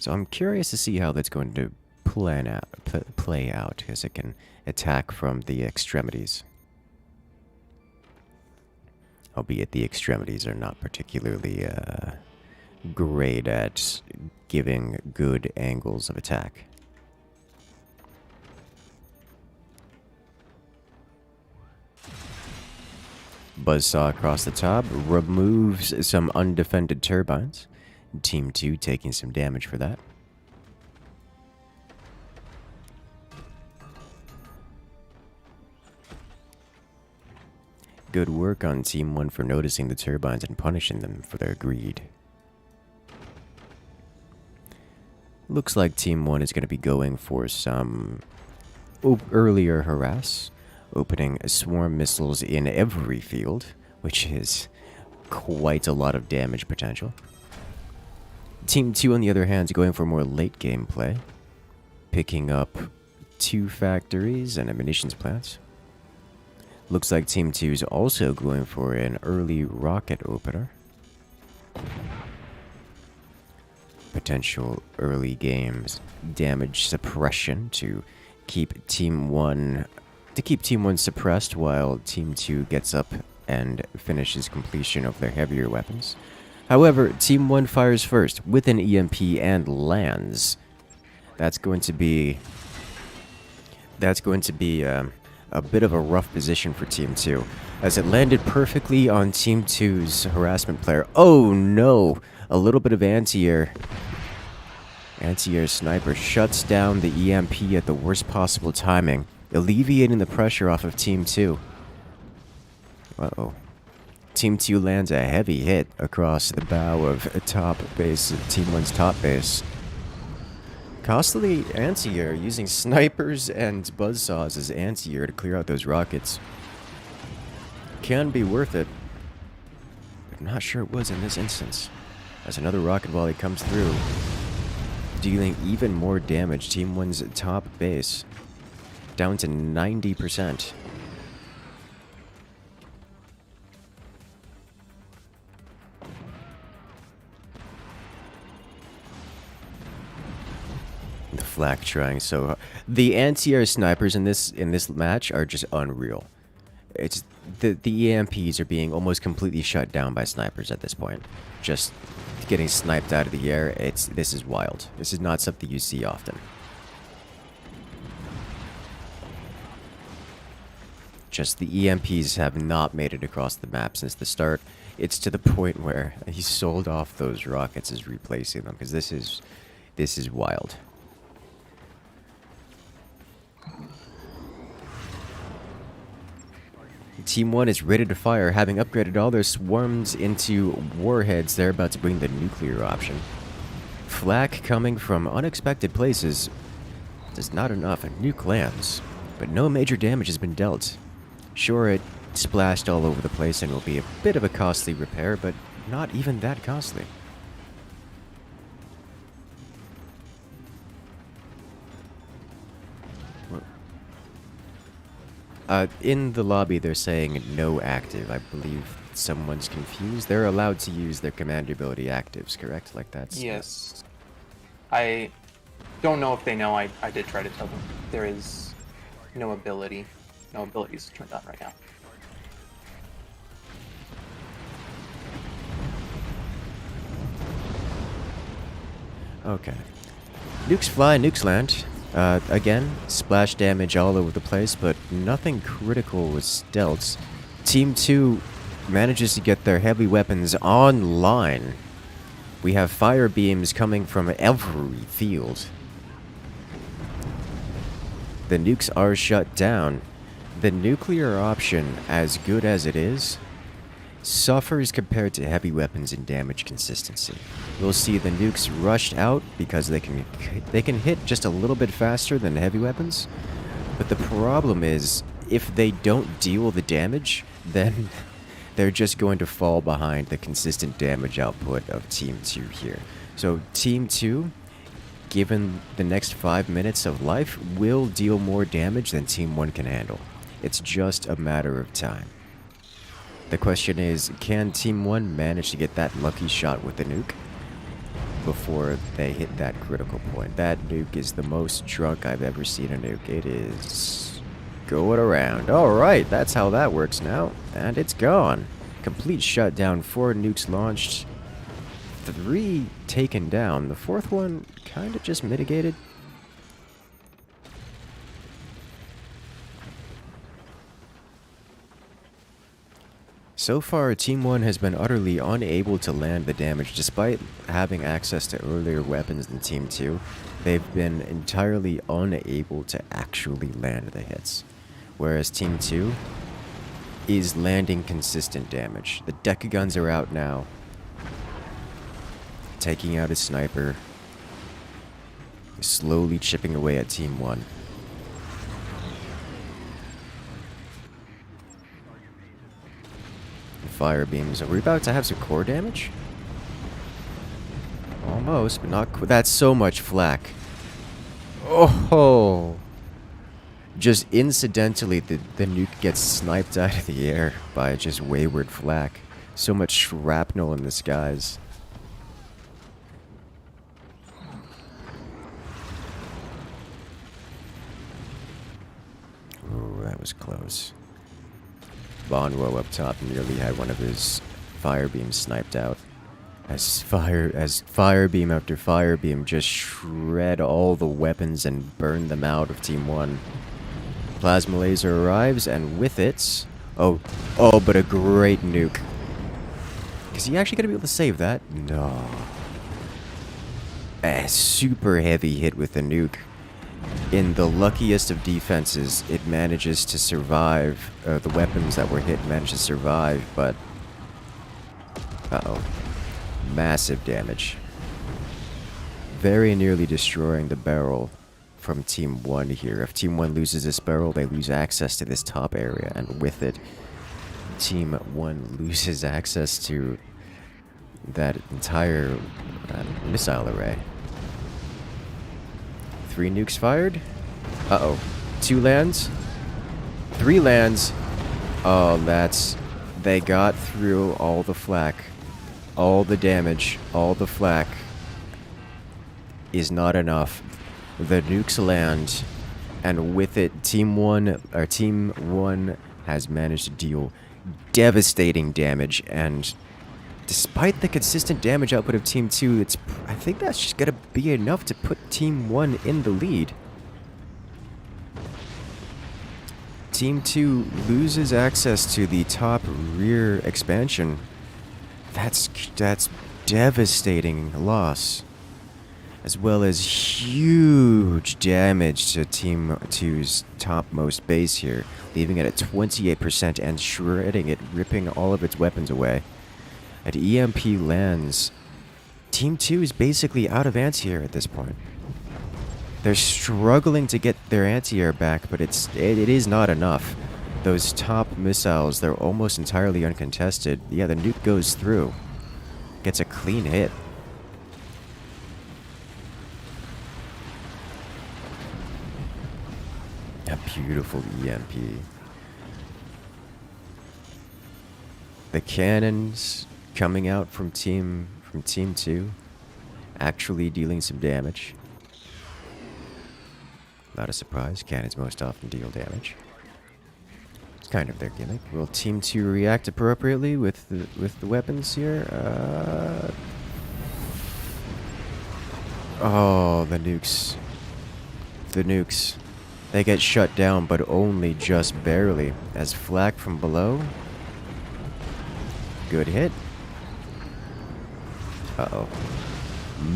So I'm curious to see how that's going to play out, because it can attack from the extremities. Albeit the extremities are not particularly great at giving good angles of attack. Buzzsaw across the top removes some undefended turbines. Team 2 taking some damage for that. Good work on Team 1 for noticing the turbines and punishing them for their greed. Looks like Team 1 is going to be going for some earlier harass, opening swarm missiles in every field, which is quite a lot of damage potential. Team 2, on the other hand, is going for more late game play, picking up 2 factories and a munitions plant. Looks like Team 2 is also going for an early rocket opener. Potential early games damage suppression to keep Team 1 suppressed while Team 2 gets up and finishes completion of their heavier weapons. However, Team 1 fires first with an EMP and lands. That's going to be a bit of a rough position for Team 2, as it landed perfectly on Team 2's harassment player. Oh no! A little bit of anti-air. Anti-air sniper shuts down the EMP at the worst possible timing, alleviating the pressure off of Team 2. Uh-oh. Team 2 lands a heavy hit across the bow of Team 1's top base. Costly anti-air, using snipers and buzzsaws as anti-air to clear out those rockets can be worth it. But I'm not sure it was in this instance. As another rocket volley comes through, dealing even more damage. Team 1's top base down to 90%. The flak trying so hard. The anti-air snipers in this match are just unreal. It's the EMPs are being almost completely shut down by snipers at this point. Just getting sniped out of the air. This is wild. This is not something you see often. Just the EMPs have not made it across the map since the start. It's to the point where he sold off those rockets as replacing them, because this is wild. Team 1 is ready to fire, having upgraded all their swarms into warheads. They're about to bring the nuclear option. Flak coming from unexpected places is not enough. A nuke lands, but no major damage has been dealt. Sure, it splashed all over the place and will be a bit of a costly repair, but not even that costly. In the lobby, they're saying no active. I believe someone's confused. They're allowed to use their commander ability actives, correct? Like that's... Yes. I don't know if they know. I did try to tell them. There is no ability. No abilities turned on right now. Okay. Nukes fly, nukes land. Again, splash damage all over the place, but nothing critical was dealt. Team 2 manages to get their heavy weapons online. We have fire beams coming from every field. The nukes are shut down. The nuclear option, as good as it is, suffers compared to heavy weapons in damage consistency. We'll see the nukes rushed out because they can hit just a little bit faster than heavy weapons. But the problem is, if they don't deal the damage, then they're just going to fall behind the consistent damage output of Team 2 here. So Team 2, given the next 5 minutes of life, will deal more damage than Team 1 can handle. It's just a matter of time. The question is, can Team 1 manage to get that lucky shot with the nuke before they hit that critical point? That nuke is the most drunk I've ever seen a nuke. It is going around. Alright, that's how that works now. And it's gone. Complete shutdown. 4 nukes launched. 3 taken down. The 4th one kind of just mitigated. So far, Team 1 has been utterly unable to land the damage. Despite having access to earlier weapons than Team 2, they've been entirely unable to actually land the hits. Whereas Team 2 is landing consistent damage. The Deca guns are out now, taking out a sniper, slowly chipping away at Team 1. Fire beams. Are we about to have some core damage? Almost, but not quite. That's so much flak. Oh! Just incidentally, the nuke gets sniped out of the air by just wayward flak. So much shrapnel in the skies. Ooh, that was close. Bonwo up top nearly had one of his fire beams sniped out. As fire beam after fire beam just shred all the weapons and burn them out of Team 1. Plasma laser arrives, and with it... Oh, but a great nuke. Is he actually going to be able to save that? No. A super heavy hit with the nuke. In the luckiest of defenses, it manages to survive. The weapons that were hit managed to survive, but... Uh-oh. Massive damage. very nearly destroying the barrel from Team 1 here. If Team 1 loses this barrel, they lose access to this top area, and with it, Team 1 loses access to that entire missile array. 3 nukes fired. Uh-oh. 2 lands. 3 lands. Oh, that's... They got through all the flak. All the damage. All the flak is not enough. The nukes land, and with it, Team 1 has managed to deal devastating damage, and despite the consistent damage output of Team 2, I think that's just gonna be enough to put Team 1 in the lead. Team 2 loses access to the top rear expansion. That's devastating loss, as well as huge damage to Team 2's topmost base here, leaving it at 28% and shredding it, ripping all of its weapons away. At EMP lands, Team 2 is basically out of anti-air at this point. They're struggling to get their anti-air back, but it is not enough. Those top missiles, they're almost entirely uncontested. Yeah, the nuke goes through. Gets a clean hit. A beautiful EMP. The cannons coming out from Team 2, actually dealing some damage. Not a surprise, cannons most often deal damage. It's kind of their gimmick. Will Team 2 react appropriately with the weapons here? Oh, the nukes. The nukes. They get shut down, but only just barely. As flak from below. Good hit. Uh-oh.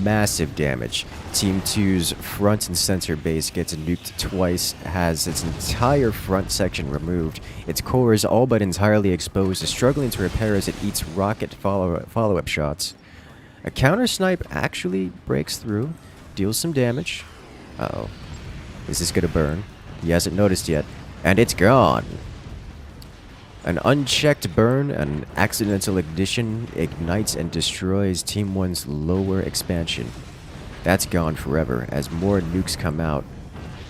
Massive damage. Team 2's front and center base gets nuked twice, has its entire front section removed. Its core is all but entirely exposed, is struggling to repair as it eats rocket follow-up shots. A counter snipe actually breaks through, deals some damage. Uh-oh. Is this gonna burn? He hasn't noticed yet. And it's gone! An unchecked burn, an accidental ignition, ignites and destroys Team 1's lower expansion. That's gone forever, as more nukes come out.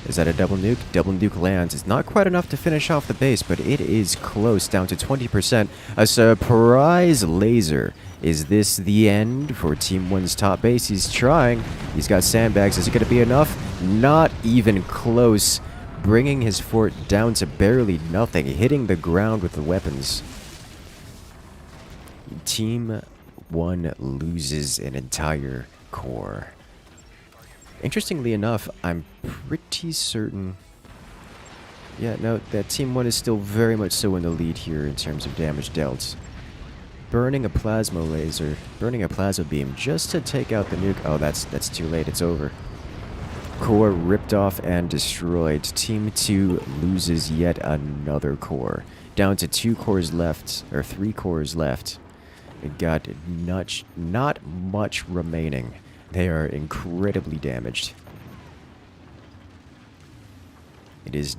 Is that a double nuke? Double nuke lands. It's not quite enough to finish off the base, but it is close, down to 20%. A surprise laser. Is this the end for Team 1's top base? He's trying. He's got sandbags. Is it going to be enough? Not even close. Bringing his fort down to barely nothing, hitting the ground with the weapons. Team 1 loses an entire core. Interestingly enough, I'm pretty certain... Yeah, no, that Team 1 is still very much so in the lead here in terms of damage dealt. Burning a plasma laser, burning a plasma beam just to take out the nuke. Oh, that's too late, it's over. Core ripped off and destroyed. Team 2 loses yet another core. Down to 2 cores left, or 3 cores left. It got not much remaining. They are incredibly damaged. It is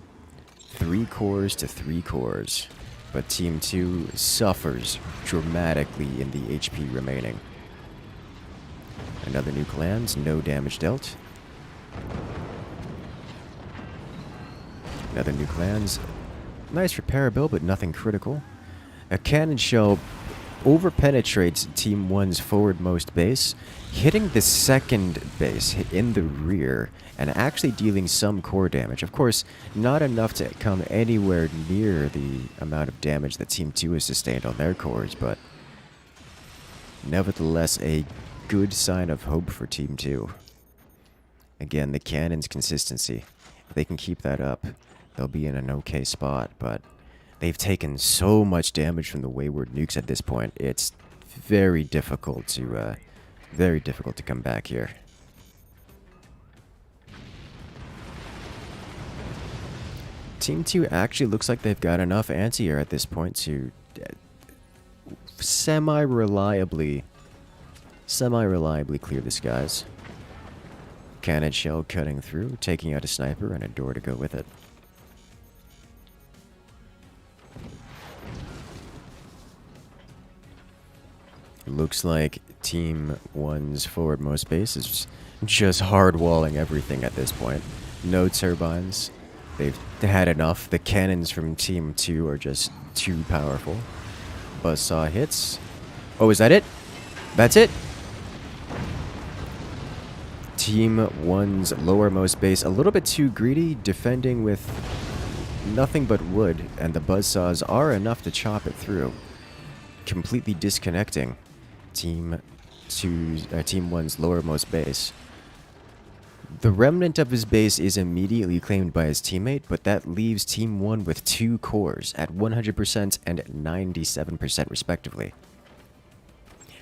3 cores to 3 cores. But Team 2 suffers dramatically in the HP remaining. Another nuke lands, no damage dealt. Another nuke lands. Nice repair bill, but nothing critical. A cannon shell over-penetrates Team 1's forwardmost base, hitting the second base in the rear, and actually dealing some core damage. Of course, not enough to come anywhere near the amount of damage that Team 2 has sustained on their cores, but nevertheless a good sign of hope for Team 2. Again, the cannon's consistency. If they can keep that up, they'll be in an okay spot, but they've taken so much damage from the wayward nukes at this point. It's very difficult to come back here. Team 2 actually looks like they've got enough anti-air at this point to semi-reliably clear the skies. Cannon shell cutting through, taking out a sniper and a door to go with it. Looks like Team 1's forwardmost base is just hard-walling everything at this point. No turbines. They've had enough. The cannons from Team 2 are just too powerful. Buzzsaw hits. Oh, is that it? That's it? Team 1's lowermost base a little bit too greedy, defending with nothing but wood, and the buzzsaws are enough to chop it through, completely disconnecting Team 1's lowermost base. The remnant of his base is immediately claimed by his teammate, but that leaves Team 1 with 2 cores at 100% and 97% respectively.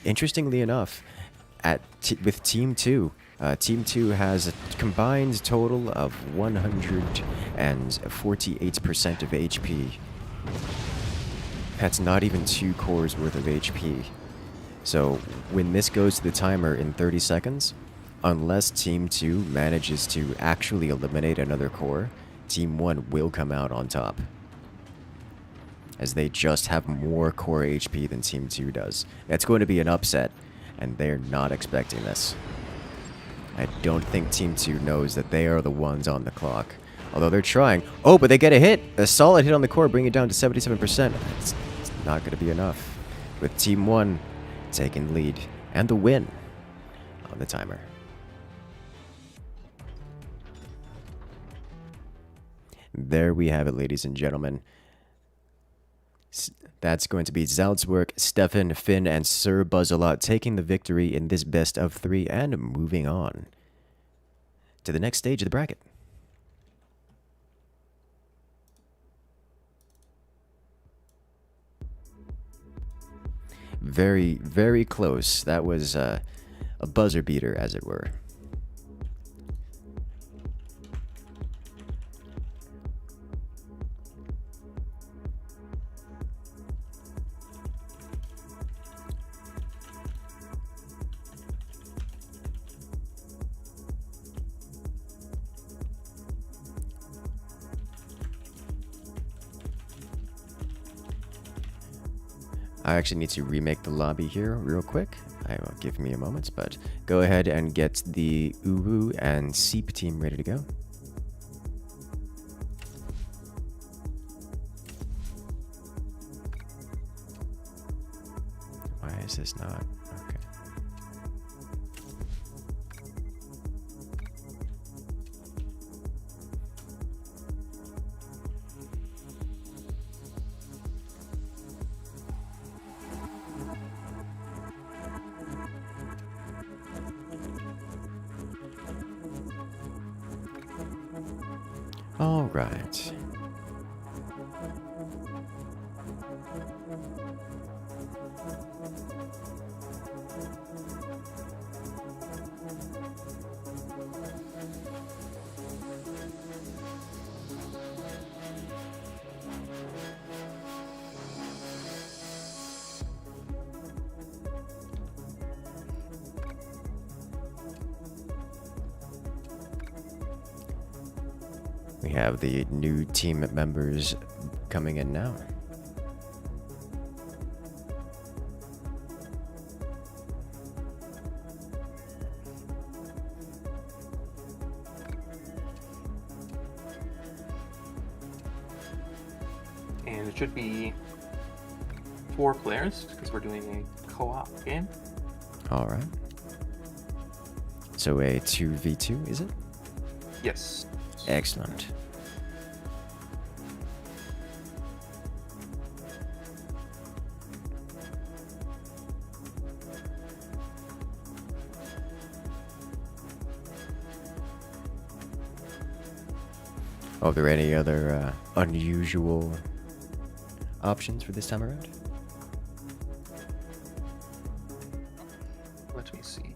Interestingly enough, with Team 2, Team 2 has a combined total of 148% of HP. That's not even 2 cores worth of HP. So when this goes to the timer in 30 seconds, unless Team 2 manages to actually eliminate another core, Team 1 will come out on top, as they just have more core HP than Team 2 does. That's going to be an upset, and they're not expecting this. I don't think Team 2 knows that they are the ones on the clock, although they're trying. Oh, but they get a hit! A solid hit on the core, bringing it down to 77%. It's not going to be enough, with Team 1 taking the lead and the win on the timer. There we have it, ladies and gentlemen. That's going to be Salzburg, Stefan, Finn, and Sir Buzzalot taking the victory in this best of 3 and moving on to the next stage of the bracket. Very, very close. That was a buzzer beater, as it were. I actually need to remake the lobby here real quick. Give me a moment, but go ahead and get the Uwu and Seep team ready to go. Why is this not? Okay. All right. We have the new team members coming in now. And it should be 4 players, because we're doing a co-op game. All right. So a 2v2, is it? Yes. Excellent. Are there any other unusual options for this time around? Let me see.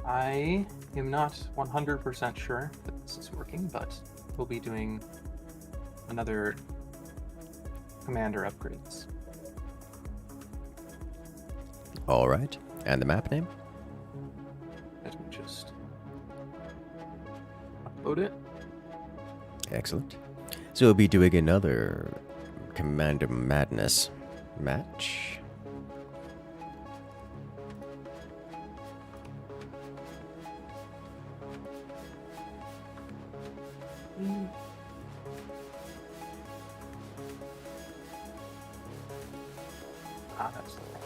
I am not 100% sure that this is working, but we'll be doing another commander upgrades. All right. And the map name? Let me just Load it. Excellent. So we'll be doing another Commander Madness match. That's the one.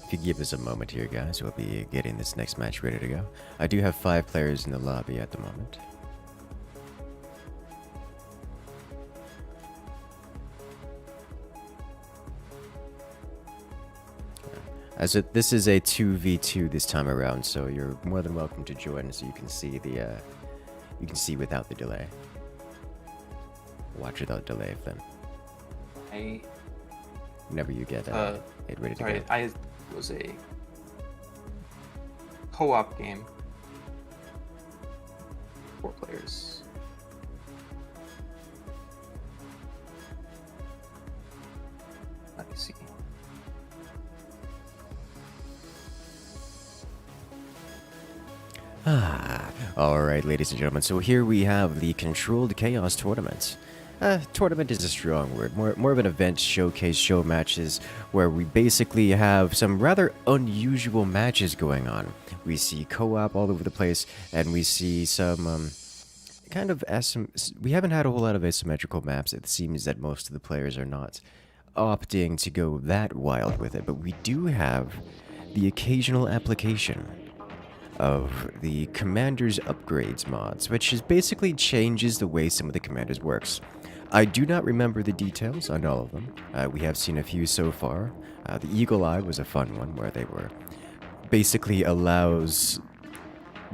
If you give us a moment here, guys, we'll be getting this next match ready to go. I do have 5 players in the lobby at the moment. This is a 2v2 this time around, so you're more than welcome to join, so you can see without the delay. Watch without delay then. Whenever you get it ready to go. I was a co-op game. 4 players. Let me see. Alright, ladies and gentlemen, so here we have the Controlled Chaos Tournament. Tournament is a strong word. More of an event, showcase, show matches, where we basically have some rather unusual matches going on. We see co-op all over the place, and we see some kind of we haven't had a whole lot of asymmetrical maps. It seems that most of the players are not opting to go that wild with it, but we do have the occasional application of the Commander's Upgrades mods, which is basically changes the way some of the Commanders works. I do not remember the details on all of them. We have seen a few so far. The Eagle Eye was a fun one, where they were basically allows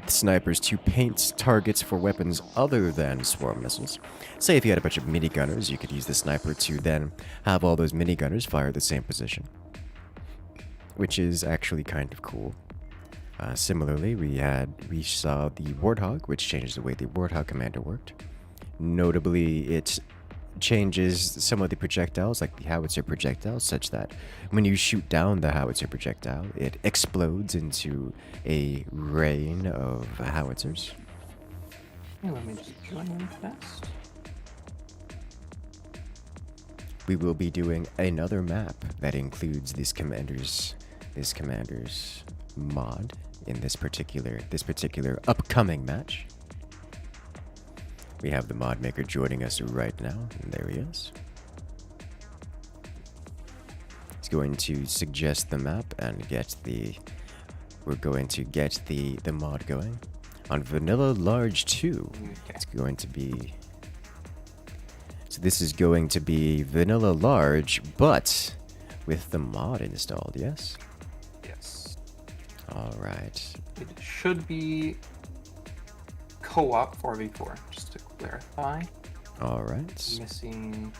snipers to paint targets for weapons other than swarm missiles. Say if you had a bunch of minigunners, you could use the sniper to then have all those minigunners fire the same position, which is actually kind of cool. Similarly, we saw the Warthog, which changed the way the Warthog commander worked. Notably, it changes some of the projectiles, like the howitzer projectiles, such that when you shoot down the howitzer projectile, it explodes into a rain of howitzers. Hey, let me just join in fast. We will be doing another map that includes this commander's mod in this particular upcoming match. We have the mod maker joining us right now, and there he is. He's going to suggest the map and we're going to get the mod going. On Vanilla Large 2, it's going to be, so this is going to be Vanilla Large, but with the mod installed, yes? Yes. Alright. It should be co-op 4v4, just to clarify. Alright. Missing.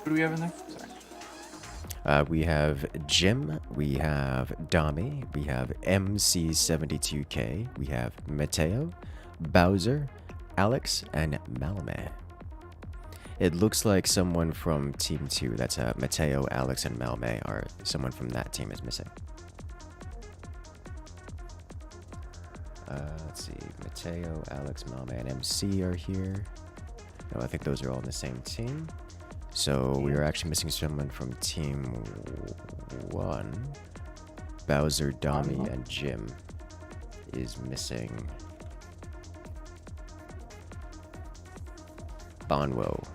Who do we have in there? Sorry. We have Jim, we have Dami, we have MC72K, we have Mateo, Bowser, Alex, and Malme. It looks like someone from Team 2, that's Mateo, Alex, and Malme, are someone from that team is missing. Let's see, Mateo, Alex, Malme, and MC are here. No, I think those are all in the same team. So we are actually missing someone from Team 1. Bowser, Dami, and Jim is missing. Bonwo.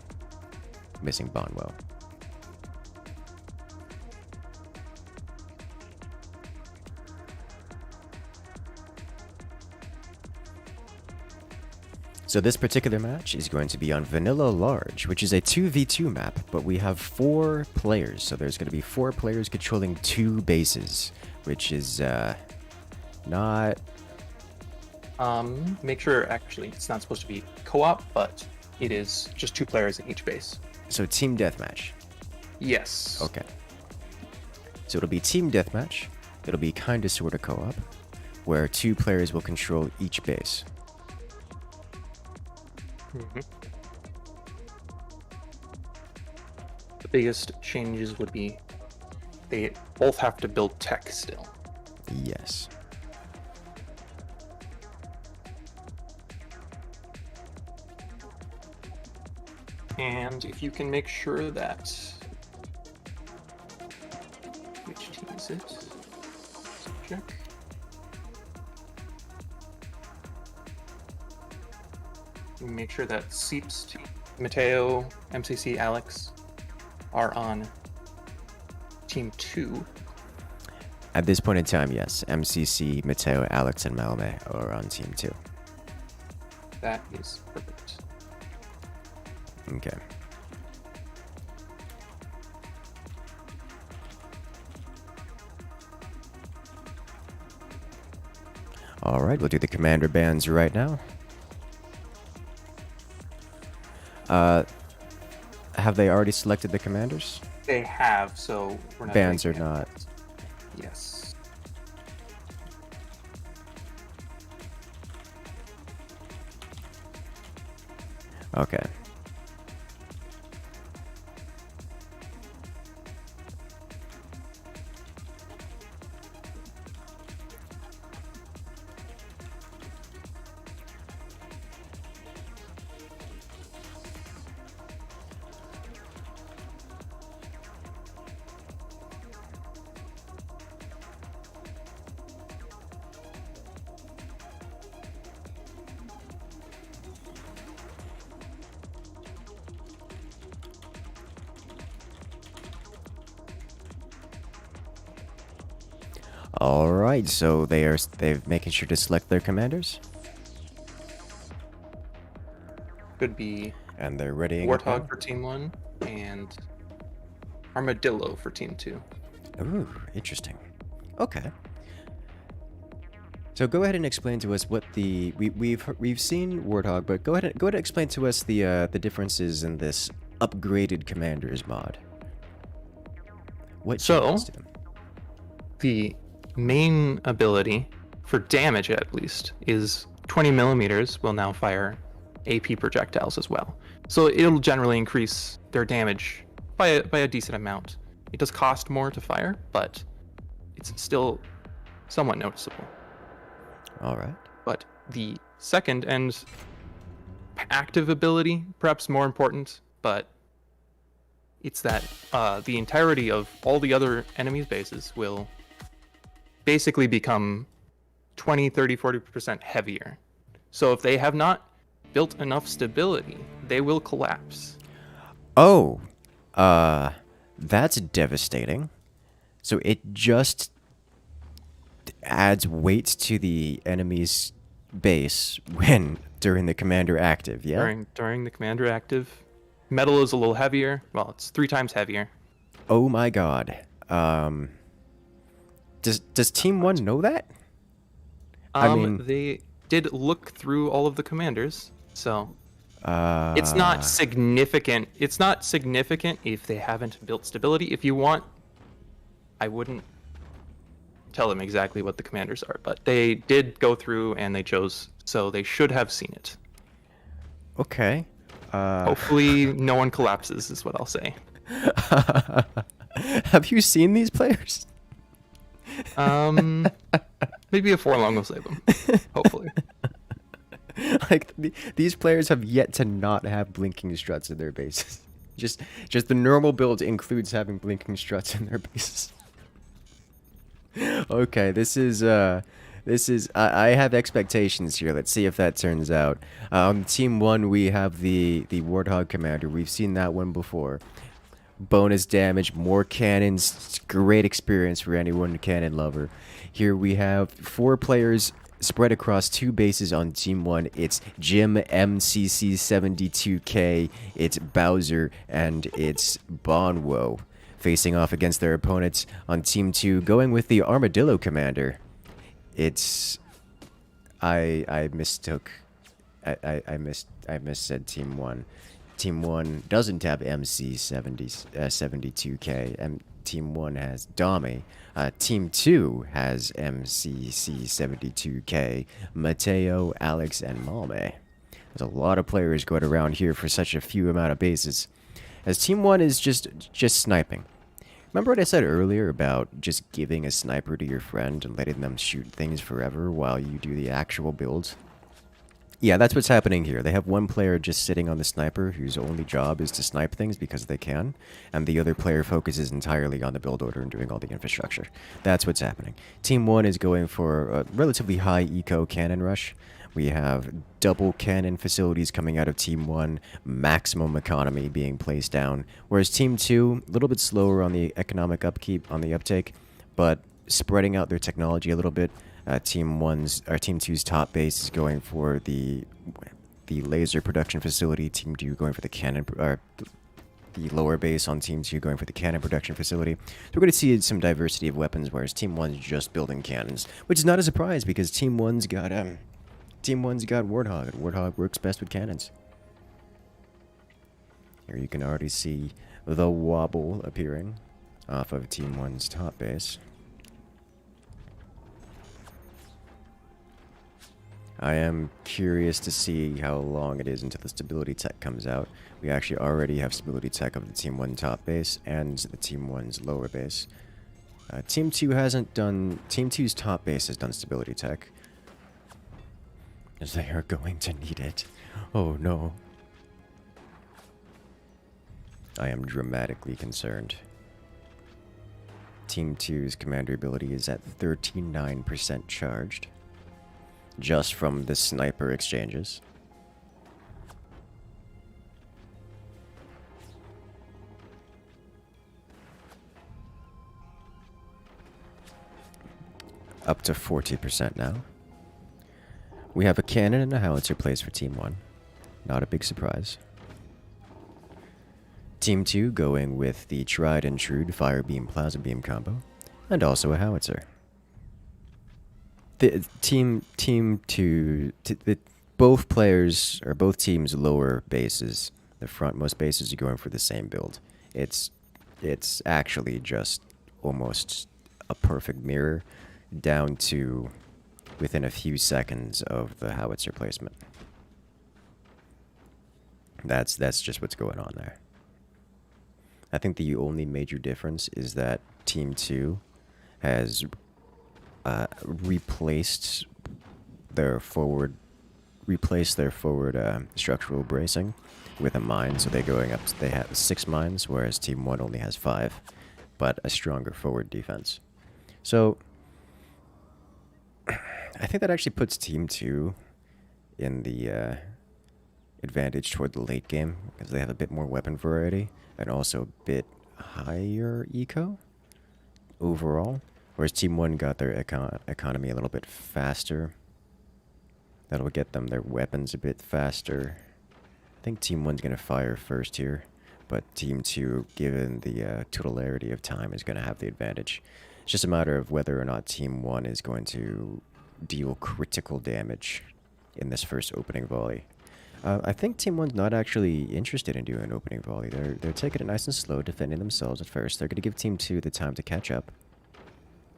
Missing Bonwo. So this particular match is going to be on Vanilla Large, which is a 2v2 map, but we have 4 players. So there's going to be 4 players controlling 2 bases, which is not... Make sure, actually, it's not supposed to be co-op, but it is just 2 players in each base. So team deathmatch. Yes. Okay. So it'll be team deathmatch. It'll be kinda sorta co-op, where 2 players will control each base. The biggest changes would be they both have to build tech still. Yes. And if you can make sure that... Which team is it? Let's check. Make sure that Seeps, Mateo, MCC, Alex are on team 2. At this point in time, yes. MCC, Mateo, Alex, and Malme are on team 2. That is perfect. Okay. Alright, we'll do the commander bans right now. Have they already selected the commanders? They have, so we're not Bans doing or not. bans. Yes. Okay. Alright, so they're making sure to select their commanders. Could be And they're ready. Warthog for team 1 and Armadillo for team 2. Ooh, interesting. Okay. So go ahead and explain to us what the we've seen Warthog, but go ahead and explain to us the differences in this upgraded commanders mod. What changes to them? The main ability for damage, at least, is 20 millimeters will now fire AP projectiles as well. So it'll generally increase their damage by a decent amount. It does cost more to fire, but it's still somewhat noticeable. All right. But the second and active ability, perhaps more important, but it's that the entirety of all the other enemies' bases will basically become 20, 30, 40% heavier. So if they have not built enough stability, they will collapse. Oh, that's devastating. So it just adds weight to the enemy's base during the commander active, yeah? During the commander active, metal is a little heavier. Well, it's 3 times heavier. Oh my god. Does Team 1 know that? I mean, they did look through all of the commanders, so it's not significant. It's not significant if they haven't built stability. If you want, I wouldn't tell them exactly what the commanders are, but they did go through and they chose, so they should have seen it. Okay. Hopefully no one collapses is what I'll say. Have you seen these players? Maybe a 4-long will save them. Hopefully. Like these players have yet to not have blinking struts in their bases. Just the normal build includes having blinking struts in their bases. Okay, this is I have expectations here. Let's see if that turns out. Team 1, we have the Warthog Commander. We've seen that one before. Bonus damage, more cannons, great experience for anyone cannon lover. Here we have 4 players spread across 2 bases on Team 1. It's Jim MCC72K, it's Bowser, and it's Bonwo facing off against their opponents on Team 2, going with the Armadillo Commander. It's... I mistook... I missaid Team 1. Team 1 doesn't have MC72K, and Team 1 has Dami. Team 2 has MCC72K, Mateo, Alex, and Malme. There's a lot of players going around here for such a few amount of bases. As Team 1 is just sniping. Remember what I said earlier about just giving a sniper to your friend and letting them shoot things forever while you do the actual build? Yeah, that's what's happening here. They have one player just sitting on the sniper whose only job is to snipe things because they can, and the other player focuses entirely on the build order and doing all the infrastructure. That's what's happening. Team 1 is going for a relatively high eco cannon rush. We have double cannon facilities coming out of Team 1, maximum economy being placed down, whereas Team 2, a little bit slower on the economic upkeep, on the uptake, but spreading out their technology a little bit. Team 2's top base is going for the laser production facility. Team 2 going for the cannon, the lower base on Team 2 going for the cannon production facility. So we're going to see some diversity of weapons, whereas Team 1's just building cannons, which is not a surprise because Team 1's got Warthog, and Warthog works best with cannons. Here you can already see the wobble appearing off of Team 1's top base. I am curious to see how long it is until the stability tech comes out. We actually already have stability tech of the Team 1 top base and the Team 1's lower base. Team 2 hasn't done... Team 2's top base has done stability tech. As they are going to need it. Oh no. I am dramatically concerned. Team 2's commander ability is at 39% charged. Just from the sniper exchanges. Up to 40% now. We have a cannon and a howitzer placed for Team 1. Not a big surprise. Team 2 going with the tried and true fire beam plasma beam combo. And also a howitzer. The team 2, both players, or both teams' lower bases, the frontmost bases are going for the same build. It's actually just almost a perfect mirror down to within a few seconds of the howitzer placement. That's just what's going on there. I think the only major difference is that Team 2 has replaced their forward structural bracing with a mine, so they have 6 mines, whereas Team 1 only has 5, but a stronger forward defense. So I think that actually puts Team 2 in the advantage toward the late game because they have a bit more weapon variety and also a bit higher eco overall. Whereas Team 1 got their economy a little bit faster. That'll get them their weapons a bit faster. I think Team 1's going to fire first here. But Team 2, given the totalarity of time, is going to have the advantage. It's just a matter of whether or not Team 1 is going to deal critical damage in this first opening volley. I think Team 1's not actually interested in doing an opening volley. They're taking it nice and slow, defending themselves at first. They're going to give Team 2 the time to catch up.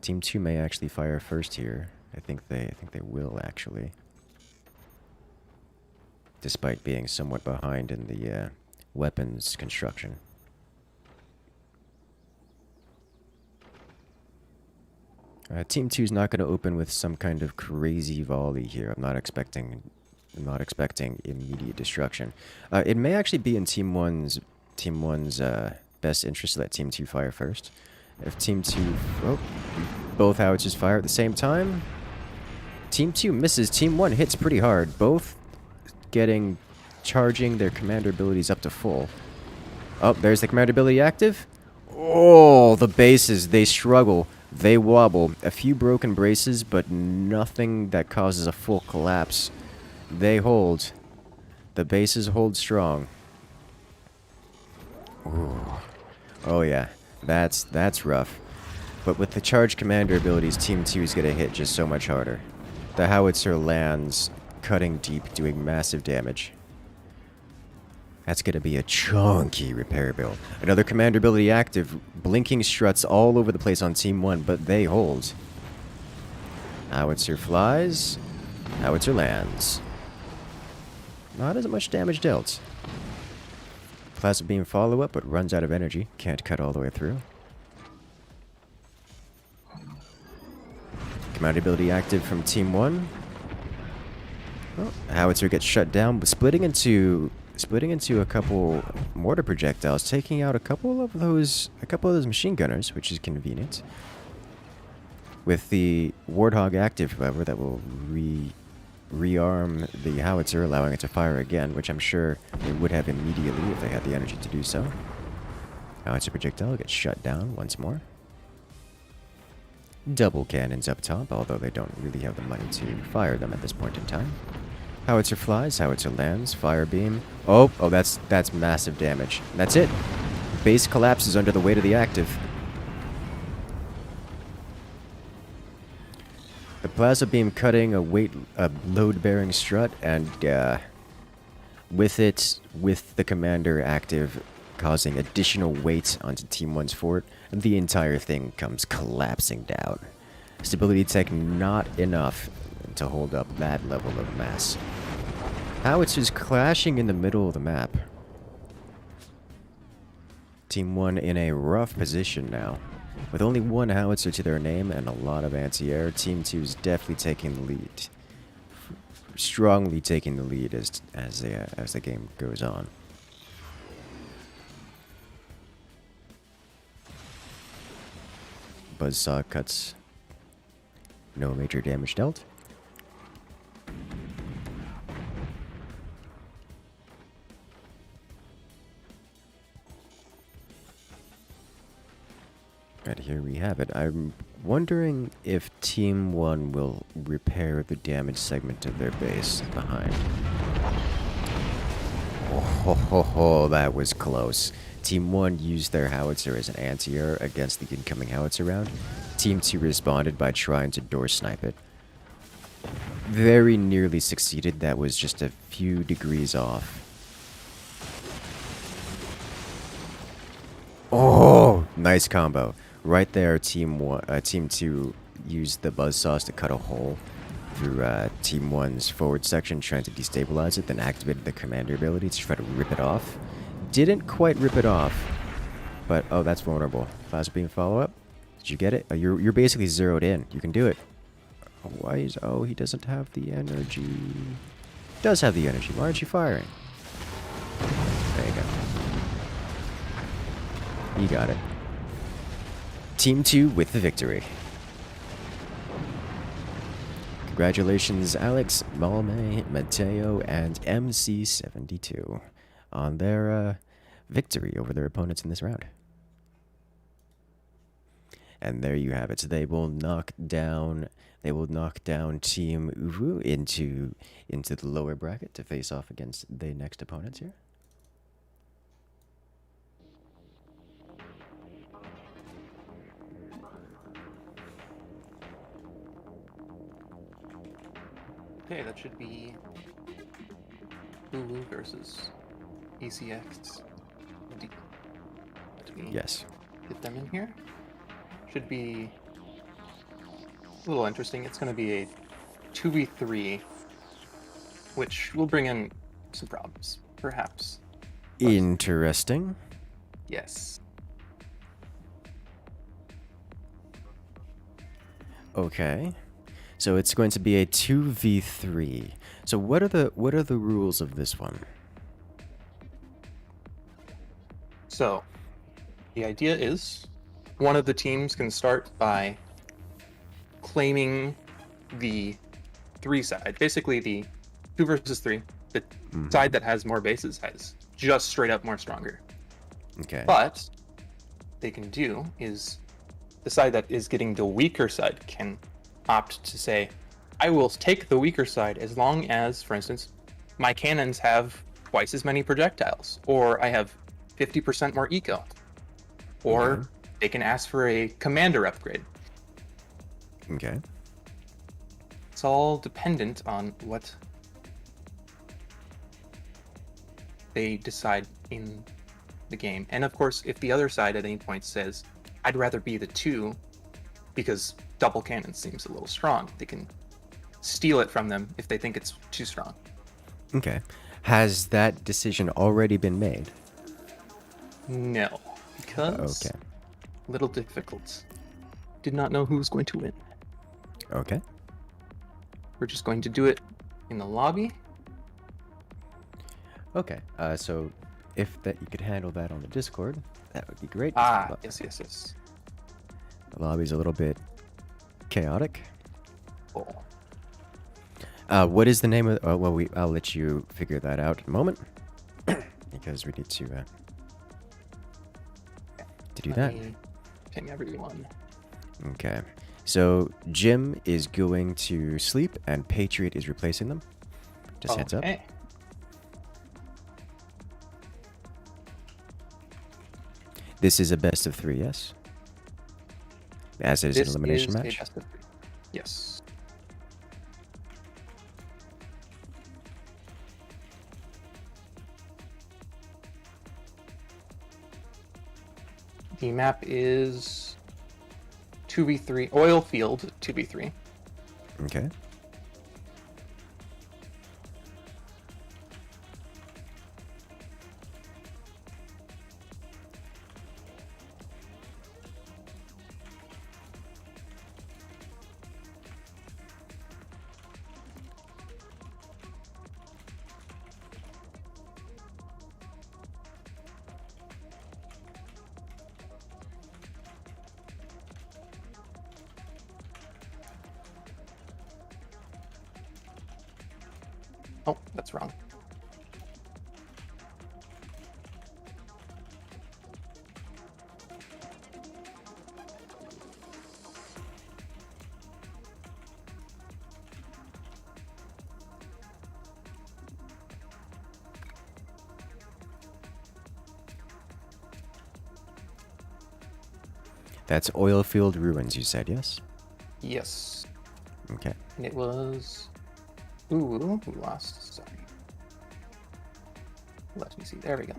Team 2 may actually fire first here. I think they will actually, despite being somewhat behind in the weapons construction. Team 2's not going to open with some kind of crazy volley here. I'm not expecting immediate destruction. It may actually be in Team 1's best interest to let Team 2 fire first. If Team 2... Oh, both howitzers fire at the same time. Team 2 misses. Team 1 hits pretty hard. Both charging their commander abilities up to full. Oh, there's the commander ability active. Oh, the bases, they struggle. They wobble. A few broken braces, but nothing that causes a full collapse. They hold. The bases hold strong. Ooh. Oh yeah, that's rough. But with the charge commander abilities, Team 2 is going to hit just so much harder. The howitzer lands, cutting deep, doing massive damage. That's going to be a chunky repair build. Another commander ability active, blinking struts all over the place on Team 1, but they hold. Howitzer flies, howitzer lands. Not as much damage dealt. Plasma beam follow-up, but runs out of energy. Can't cut all the way through. Commander ability active from Team 1. Oh, howitzer gets shut down, splitting into a couple mortar projectiles, taking out a couple of those machine gunners, which is convenient. With the Warthog active, however, that will rearm the howitzer, allowing it to fire again, which I'm sure they would have immediately if they had the energy to do so. Howitzer projectile gets shut down once more. Double cannons up top, although they don't really have the money to fire them at this point in time. Howitzer flies, howitzer lands, fire beam. Oh, that's massive damage. That's it. Base collapses under the weight of the active. The plasma beam cutting a load-bearing strut, and with the commander active causing additional weight onto Team 1's fort, the entire thing comes collapsing down. Stability tech not enough to hold up that level of mass. Howitzers clashing in the middle of the map. Team 1 in a rough position now. With only one howitzer to their name and a lot of anti-air, Team 2 is definitely taking the lead. Strongly taking the lead as the game goes on. Buzzsaw cuts. No major damage dealt. Right, here we have it. I'm wondering if Team 1 will repair the damaged segment of their base behind. Oh, that was close. Team 1 used their howitzer as an anti-air against the incoming howitzer round. Team 2 responded by trying to door snipe it. Very nearly succeeded. That was just a few degrees off. Oh, nice combo. Right there, Team 2 used the buzzsaws to cut a hole through Team 1's forward section, trying to destabilize it, then activated the commander ability to try to rip it off. Didn't quite rip it off, but oh, that's vulnerable. Plasma beam follow-up. Did you get it? Oh, you're basically zeroed in. You can do it. Oh, why is... Oh, he doesn't have the energy. Does have the energy. Why aren't you firing? There you go. You got it. Team 2 with the victory. Congratulations, Alex, Malme, Mateo, and MC72 on their victory over their opponents in this round. And there you have it. They will knock down Team Uvu into the lower bracket to face off against the next opponents here. Okay, that should be Hulu versus ECX. Yes. Get them in here. Should be a little interesting. It's going to be a 2v3, which will bring in some problems, perhaps. Interesting. Yes. Okay. So it's going to be a 2v3. So what are the rules of this one? So, the idea is one of the teams can start by claiming the 3 side. Basically, the 2 versus 3. The side that has more bases has just straight up more stronger. Okay. But they can do is the side that is getting the weaker side can opt to say, I will take the weaker side as long as, for instance, my cannons have twice as many projectiles, or I have 50% more eco, or Okay. they can ask for a commander upgrade. Okay. It's all dependent on what they decide in the game. And of course, if the other side at any point says, I'd rather be the 2 because double cannon seems a little strong, they can steal it from them if they think it's too strong. Okay. Has that decision already been made? No, because Okay. little difficult. Did not know who was going to win. Okay. We're just going to do it in the lobby. Okay. So if that you could handle that on the Discord, that would be great. Ah, yes. The lobby's a little bit chaotic. Cool. What is the name of? Well, I'll let you figure that out in a moment, because we need to do that. Let me ping everyone. Okay. So Jim is going to sleep, and Patriot is replacing them. Just heads up. Okay. This is a best of 3, yes? As it is an This elimination is a match? best of 3. Yes. The map is 2v3, oil field 2v3. Okay. Oh, that's wrong. That's Oilfield Ruins, you said, yes? Yes. Okay. And it was... Ooh, we lost. Sorry. Let me see. There we go.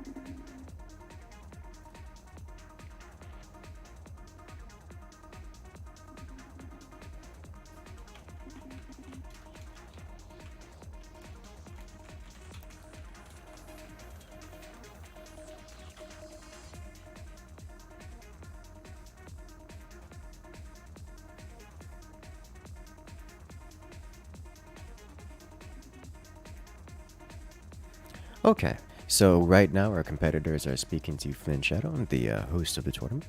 Okay. So right now our competitors are speaking to Flinshadow, the host of the tournament,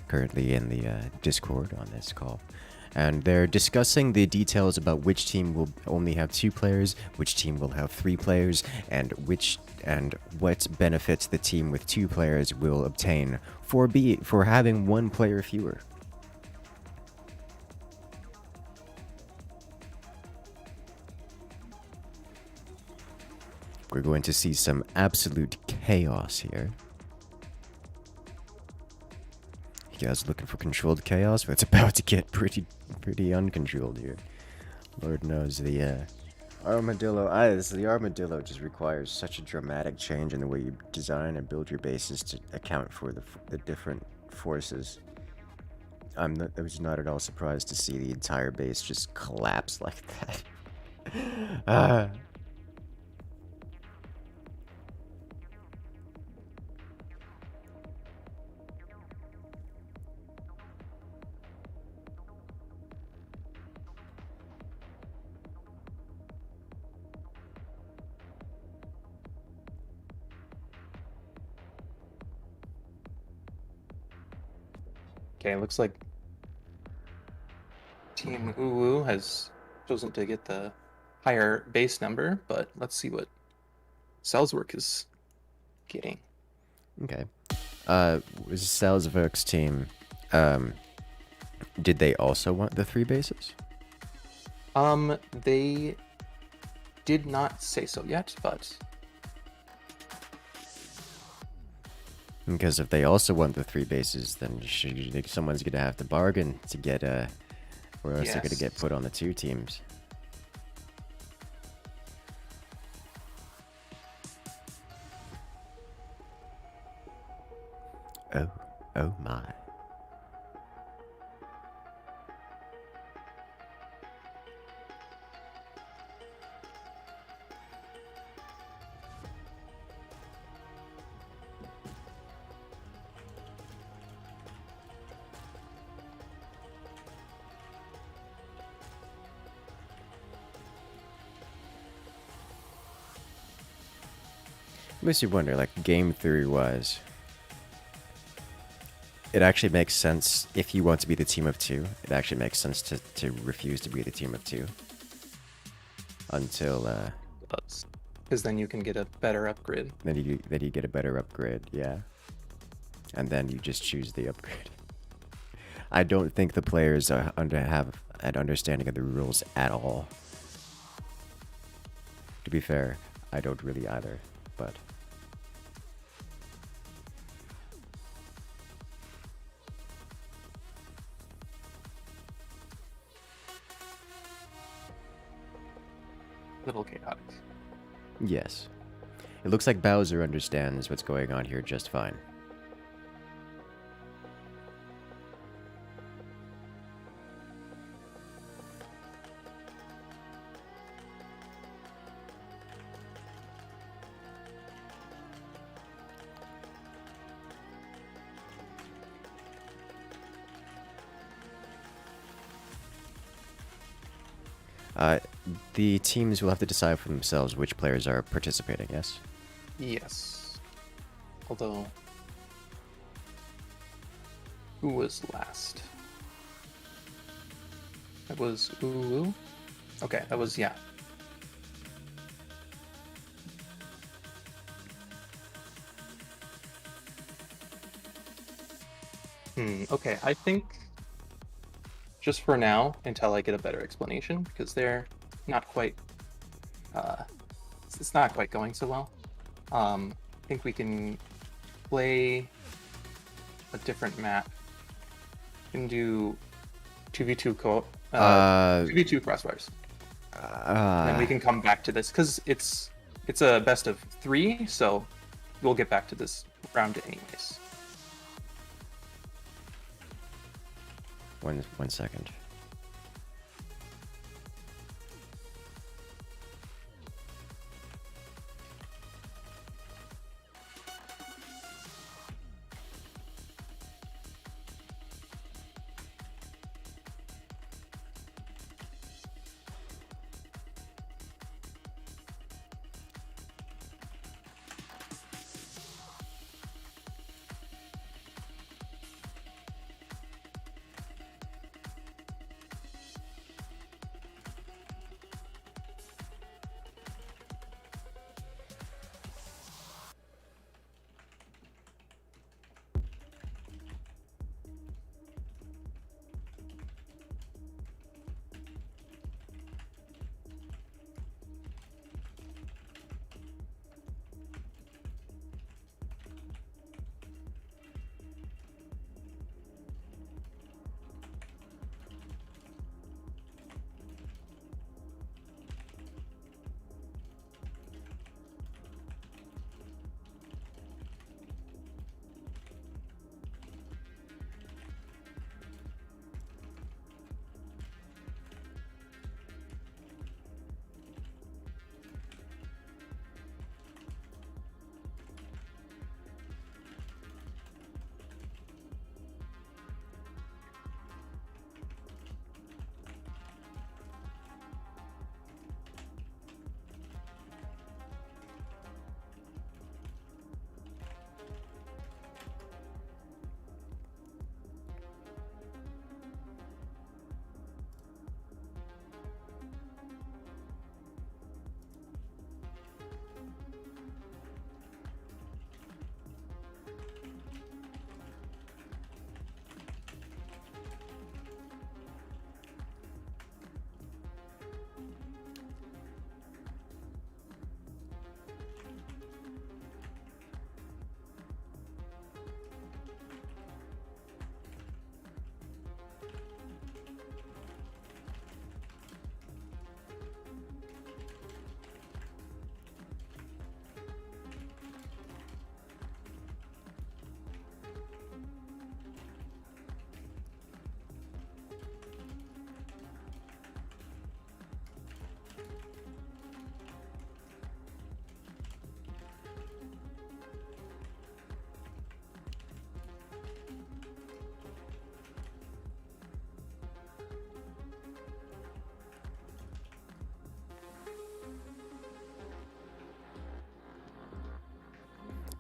currently in the Discord on this call. And they're discussing the details about which team will only have 2 players, which team will have 3 players, and what benefits the team with 2 players will obtain for having 1 player fewer. We're going to see some absolute chaos here. You guys looking for controlled chaos? But it's about to get pretty uncontrolled here. Lord knows the armadillo. The armadillo just requires such a dramatic change in the way you design and build your bases to account for the different forces. I was not at all surprised to see the entire base just collapse like that. Okay, looks like Team Uwu has chosen to get the higher base number, but let's see what Salzwerk is getting. Okay. Was Salzwerk's team Did they also want the 3 bases? They did not say so yet, but Because if they also want the 3 bases, then someone's gonna have to bargain to get or else they're gonna Yes. get put on the 2 teams. Oh my. Makes you wonder, like, game theory wise, it actually makes sense if you want to be the team of 2. It actually makes sense to refuse to be the team of 2 until because then you can get a better upgrade. then you get a better upgrade, yeah, and then you just choose the upgrade. I don't think the players have an understanding of the rules at all. To be fair, I don't really either, but. Little chaotic. Yes. It looks like Bowser understands what's going on here just fine. The teams will have to decide for themselves which players are participating, yes? Yes. Although, who was last? That was Ooh. Okay, that was yeah. Okay, I think just for now, until I get a better explanation, because they're not quite, it's not quite going so well. I think we can play a different map. We can do 2v2 2v2 crossfires. And we can come back to this because it's a best of 3, so we'll get back to this round anyways. One second.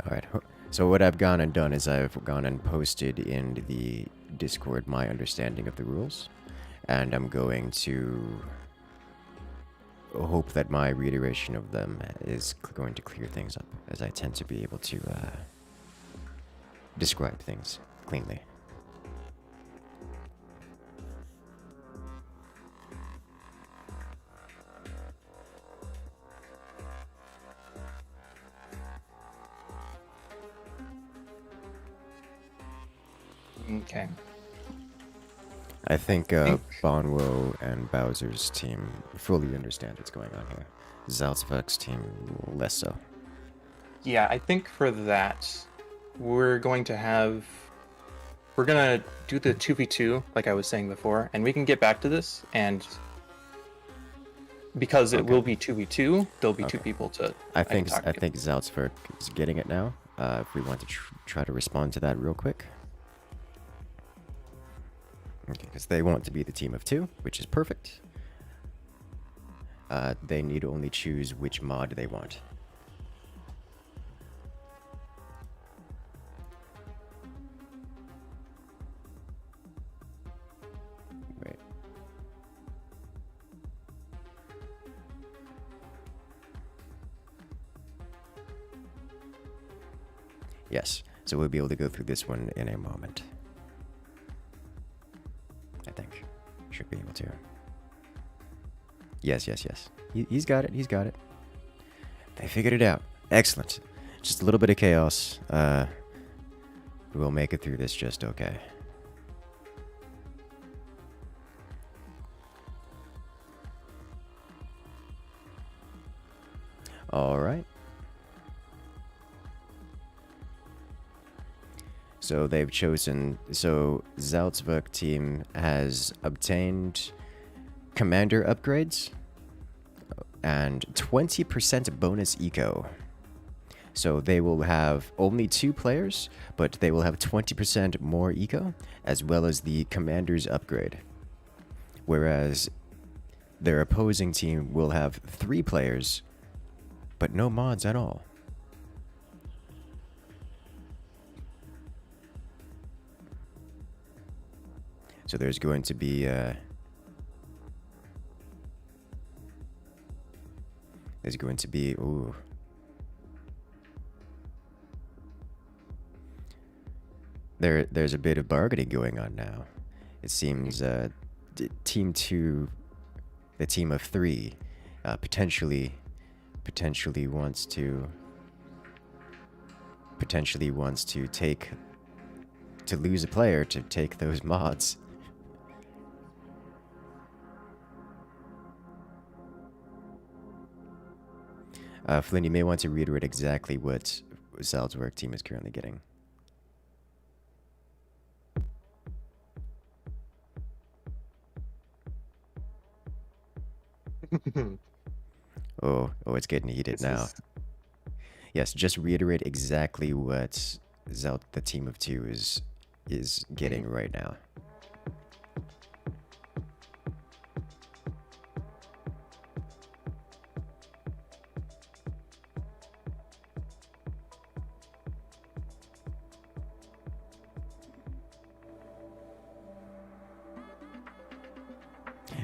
Alright, so what I've gone and done is I've gone and posted in the Discord my understanding of the rules, and I'm going to hope that my reiteration of them is going to clear things up, as I tend to be able to describe things cleanly. Okay. I think Bonwo and Bowser's team fully understand what's going on here. Zaltzvek's team less so. Yeah, I think for that, we're going to do the 2v2, like I was saying before, and we can get back to this, and because it will be 2v2, there'll be two people to... I think Zaltzvek is getting it now. If we want to try to respond to that real quick. Okay, because they want to be the team of two, which is perfect. They need to only choose which mod they want. Wait. Yes, so we'll be able to go through this one in a moment. I think. Should be able to. Yes. He's got it. He's got it. They figured it out. Excellent. Just a little bit of chaos. We'll make it through this just okay. All right. So they've chosen, so Zaltzvek team has obtained commander upgrades and 20% bonus eco. So they will have only 2 players, but they will have 20% more eco, as well as the commander's upgrade. Whereas their opposing team will have 3 players, but no mods at all. So there's going to be ooh. There's a bit of bargaining going on now. It seems team 2, the team of 3, potentially wants to lose a player to take those mods. Flynn, you may want to reiterate exactly what Zaltzvek team is currently getting. Oh, it's getting heated now. Yes, just reiterate exactly what the team of 2 is getting right now.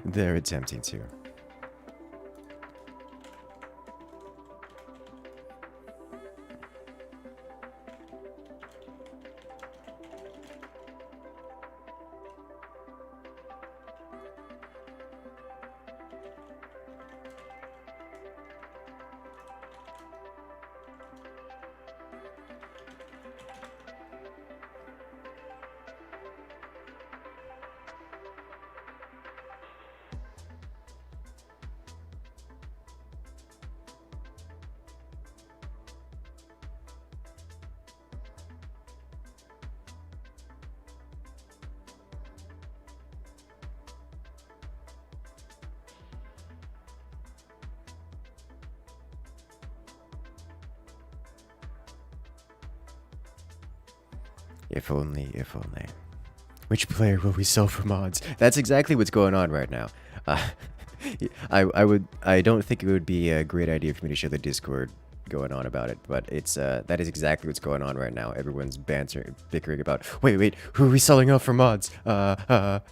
They're attempting to. If only, if only. Which player will we sell for mods? That's exactly what's going on right now. I don't think it would be a great idea for me to show the Discord going on about it, but it's that is exactly what's going on right now. Everyone's bickering about. Wait, who are we selling off for mods? Well,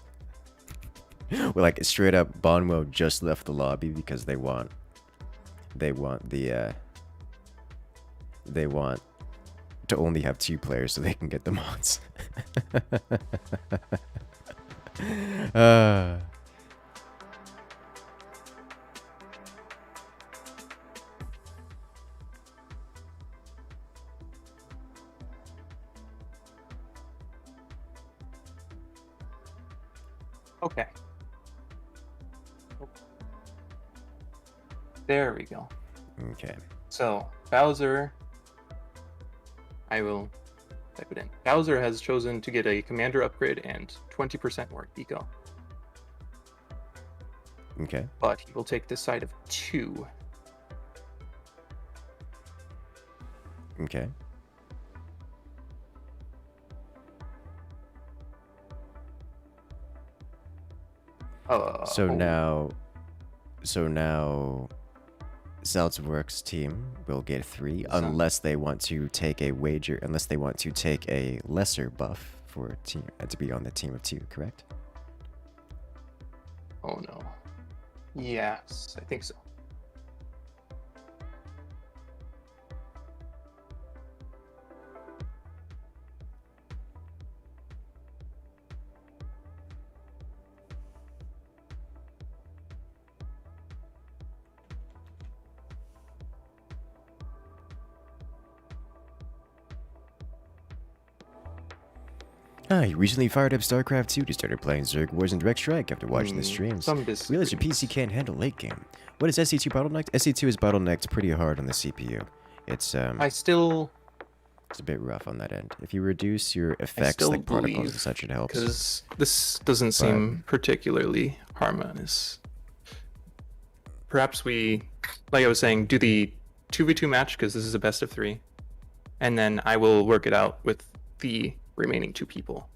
like straight up, Bonwo just left the lobby because they want to only have 2 players so they can get the mods. Okay. There we go. Okay. So, Bowser, I will type it in. Bowser has chosen to get a commander upgrade and 20% more eco. Okay. But he will take this side of 2. Okay. So now Salzburg's team will get 3 unless they want to take a lesser buff for team to be on the team of 2, correct? Oh no. Yes, I think so. You recently fired up StarCraft 2 to start playing Zerg Wars and Direct Strike after watching the streams. Realize your PC can't handle late game. What is SC2 bottlenecked? SC2 is bottlenecked pretty hard on the CPU. It's it's a bit rough on that end. If you reduce your effects like particles and such, it helps. Because this doesn't seem particularly harmonious. Perhaps we, like I was saying, do the 2v2 match because this is a best of 3, and then I will work it out with the remaining 2 people.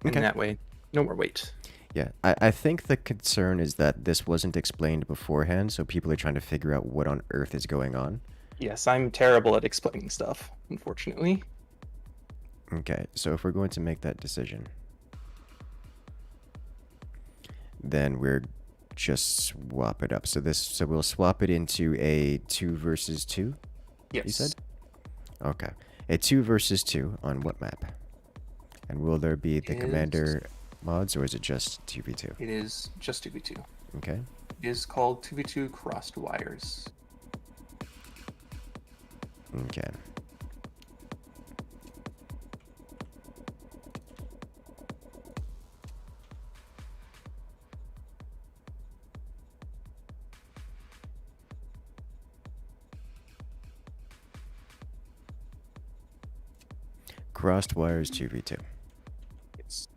Okay. And that way, no more wait. Yeah, I think the concern is that this wasn't explained beforehand, so people are trying to figure out what on earth is going on. Yes, I'm terrible at explaining stuff, unfortunately. Okay, so if we're going to make that decision, then we're just swap it up. So we'll swap it into a 2 versus 2. Yes. You said? Okay. A 2 versus 2 on what map? And will there be the commander mods, or is it just 2v2? It is just 2v2. Okay. It is called 2v2 crossed wires. Okay. Crossed wires 2v2. Yes.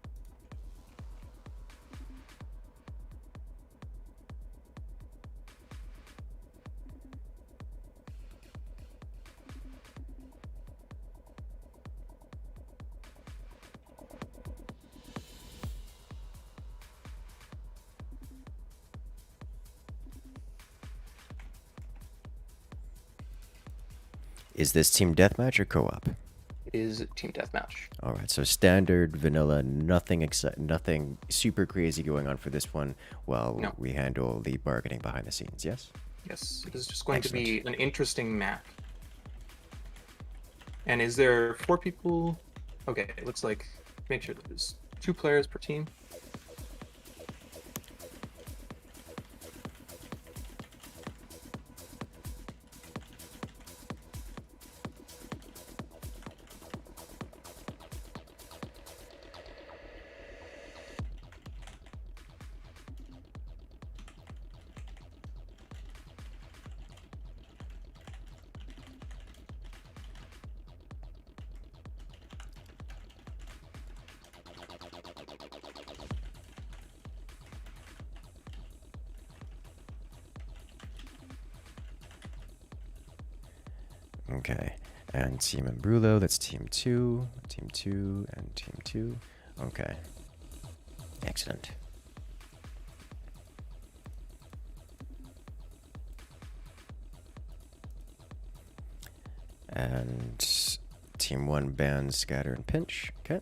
Is this team deathmatch or co-op? It is team deathmatch. All right, so standard vanilla, nothing super crazy going on for this one while we handle the bargaining behind the scenes, yes? Yes, it is just going to be an interesting map. And is there 4 people? Okay, it looks like, make sure that there's 2 players per team. Okay, and Team Embrulo, that's Team 2, and Team 2. Okay, excellent. And Team 1 bans Scatter and Pinch. Okay.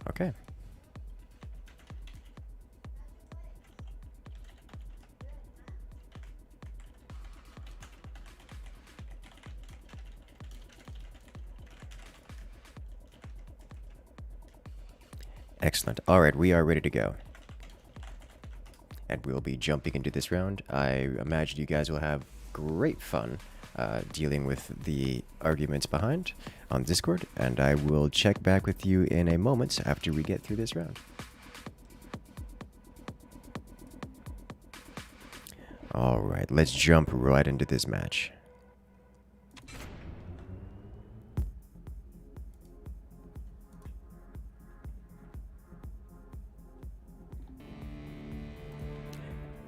Okay. Excellent. All right, we are ready to go. And we'll be jumping into this round. I imagine you guys will have great fun dealing with the arguments behind on Discord, and I will check back with you in a moment after we get through this round. All right, let's jump right into this match.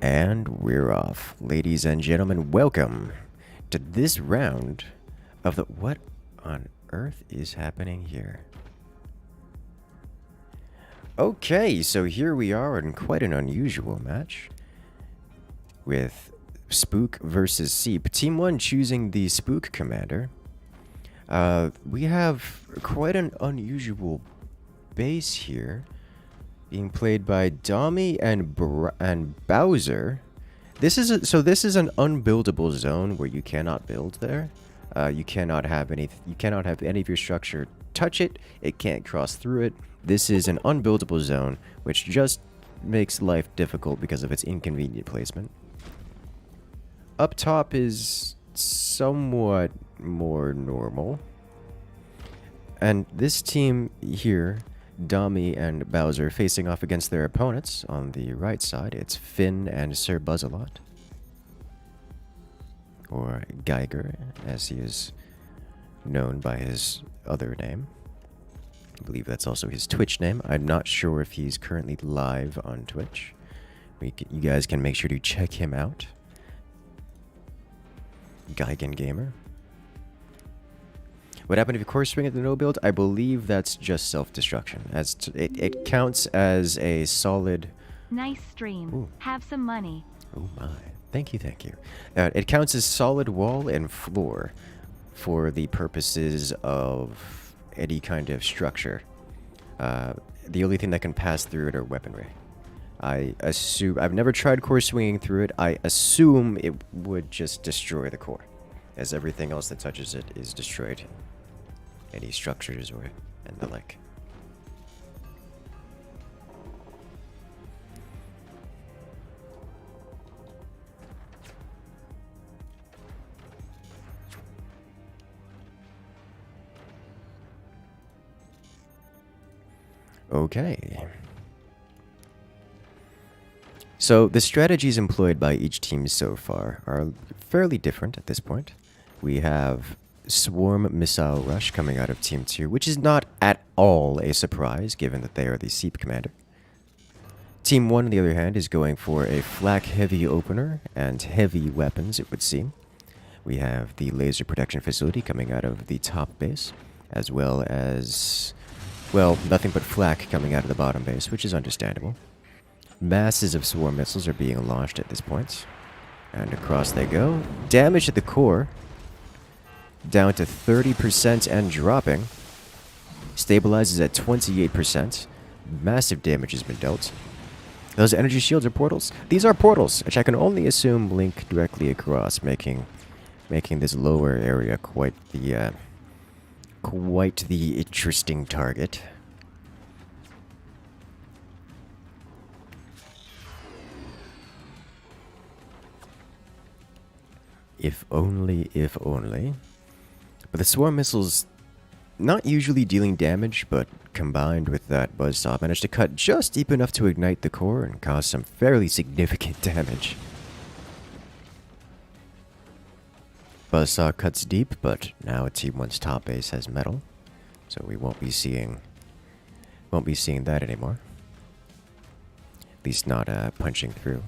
And we're off. Ladies and gentlemen, welcome to this round of the... What on earth is happening here? Okay, so here we are in quite an unusual match with Spook versus Seep. Team 1 choosing the Spook commander. We have quite an unusual base here, being played by Dami and Bowser. This is an unbuildable zone where you cannot build there. You cannot have any of your structure touch it. It can't cross through it. This is an unbuildable zone, which just makes life difficult because of its inconvenient placement. Up top is somewhat more normal. And this team here, Dami and Bowser, facing off against their opponents on the right side. It's Finn and Sir Buzzalot, or Geiger, as he is known by his other name. I believe that's also his Twitch name. I'm not sure if he's currently live on Twitch. You guys can make sure to check him out. Geigen Gamer. What happened if you core swing at the no build? I believe that's just self-destruction. It counts as a solid... Nice stream. Ooh. Have some money. Oh my. Thank you, thank you. It counts as solid wall and floor for the purposes of any kind of structure. The only thing that can pass through it are weaponry. I assume... I've never tried core swinging through it. I assume it would just destroy the core, as everything else that touches it is destroyed. Any structures and the like. Okay. So the strategies employed by each team so far are fairly different at this point. We have Swarm Missile Rush coming out of Team 2, which is not at all a surprise, given that they are the Seep commander. Team 1, on the other hand, is going for a flak heavy opener and heavy weapons, it would seem. We have the laser protection facility coming out of the top base, as well as, well, nothing but flak coming out of the bottom base, which is understandable. Masses of swarm missiles are being launched at this point. And across they go. Damage at the core, down to 30% and dropping. Stabilizes at 28%. Massive damage has been dealt. Those energy shields are portals. These are portals, which I can only assume link directly across, making this lower area quite the interesting target. If only, if only. But the swarm missiles not usually dealing damage, but combined with that buzzsaw, managed to cut just deep enough to ignite the core and cause some fairly significant damage. Buzzsaw cuts deep, but now Team 1's top base has metal, so we won't be seeing that anymore. At least not punching through.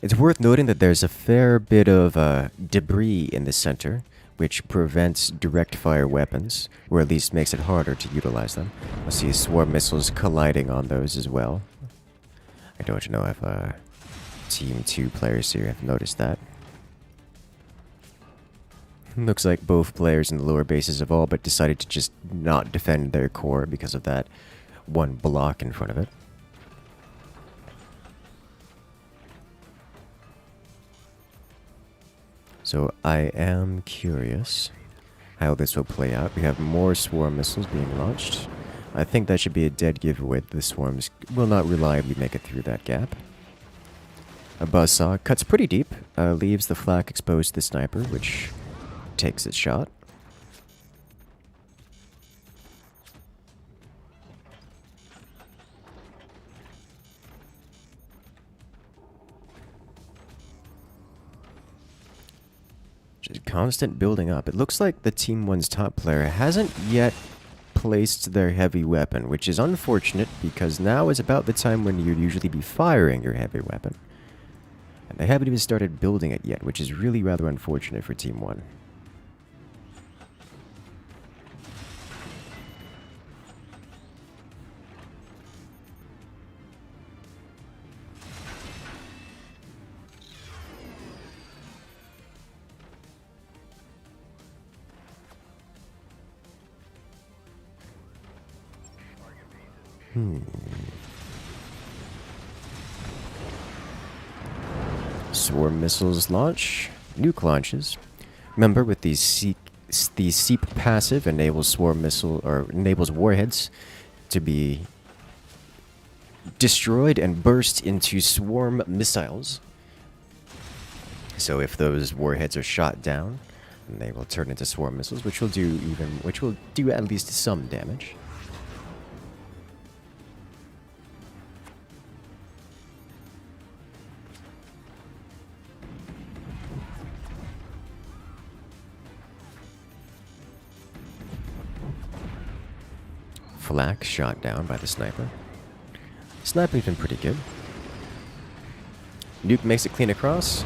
It's worth noting that there's a fair bit of debris in the center, which prevents direct fire weapons, or at least makes it harder to utilize them. We'll see swarm missiles colliding on those as well. I don't know if Team 2 players here have noticed that. Looks like both players in the lower bases have all but decided to just not defend their core because of that one block in front of it. So I am curious how this will play out. We have more swarm missiles being launched. I think that should be a dead giveaway. The swarms will not reliably make it through that gap. A buzzsaw cuts pretty deep, leaves the flak exposed to the sniper, which takes its shot. Just constant building up. It looks like the Team 1's top player hasn't yet placed their heavy weapon, which is unfortunate because now is about the time when you'd usually be firing your heavy weapon. And they haven't even started building it yet, which is really rather unfortunate for Team 1. Swarm missiles launch. Nuke launches. Remember, with the seep passive enables swarm missile or enables warheads to be destroyed and burst into swarm missiles. So if those warheads are shot down, they will turn into swarm missiles, which will do at least some damage. Flak shot down by the sniper. Sniping's been pretty good. Nuke makes it clean across.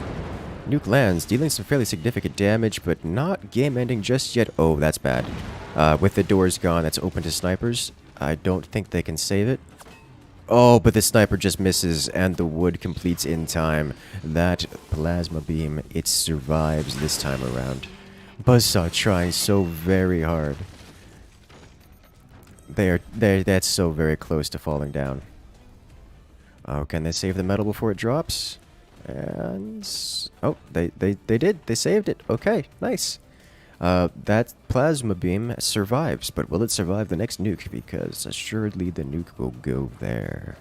Nuke lands, dealing some fairly significant damage, but not game-ending just yet. Oh, that's bad. With the doors gone, that's open to snipers. I don't think they can save it. Oh, but the sniper just misses, and the wood completes in time. That plasma beam, it survives this time around. Buzzsaw trying so very hard. That's so very close to falling down. Oh, can they save the metal before it drops? And oh, they did. They saved it. Okay, nice. That plasma beam survives, but will it survive the next nuke? Because assuredly the nuke will go there.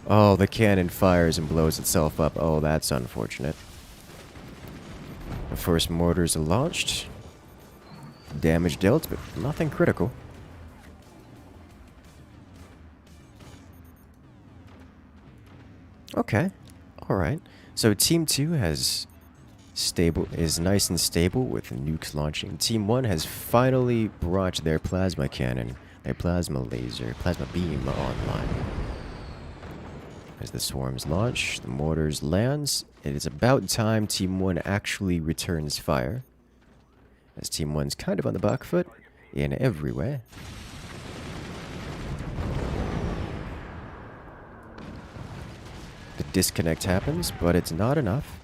Oh, the cannon fires and blows itself up. Oh, that's unfortunate. The first mortars are launched. Damage dealt, but nothing critical. Okay, alright. So Team 2 is nice and stable with nukes launching. Team 1 has finally brought their plasma cannon, their plasma laser, plasma beam online. As the swarms launch, the mortars lands. It is about time Team 1 actually returns fire, as Team 1's kind of on the back foot in every way. The disconnect happens, but it's not enough.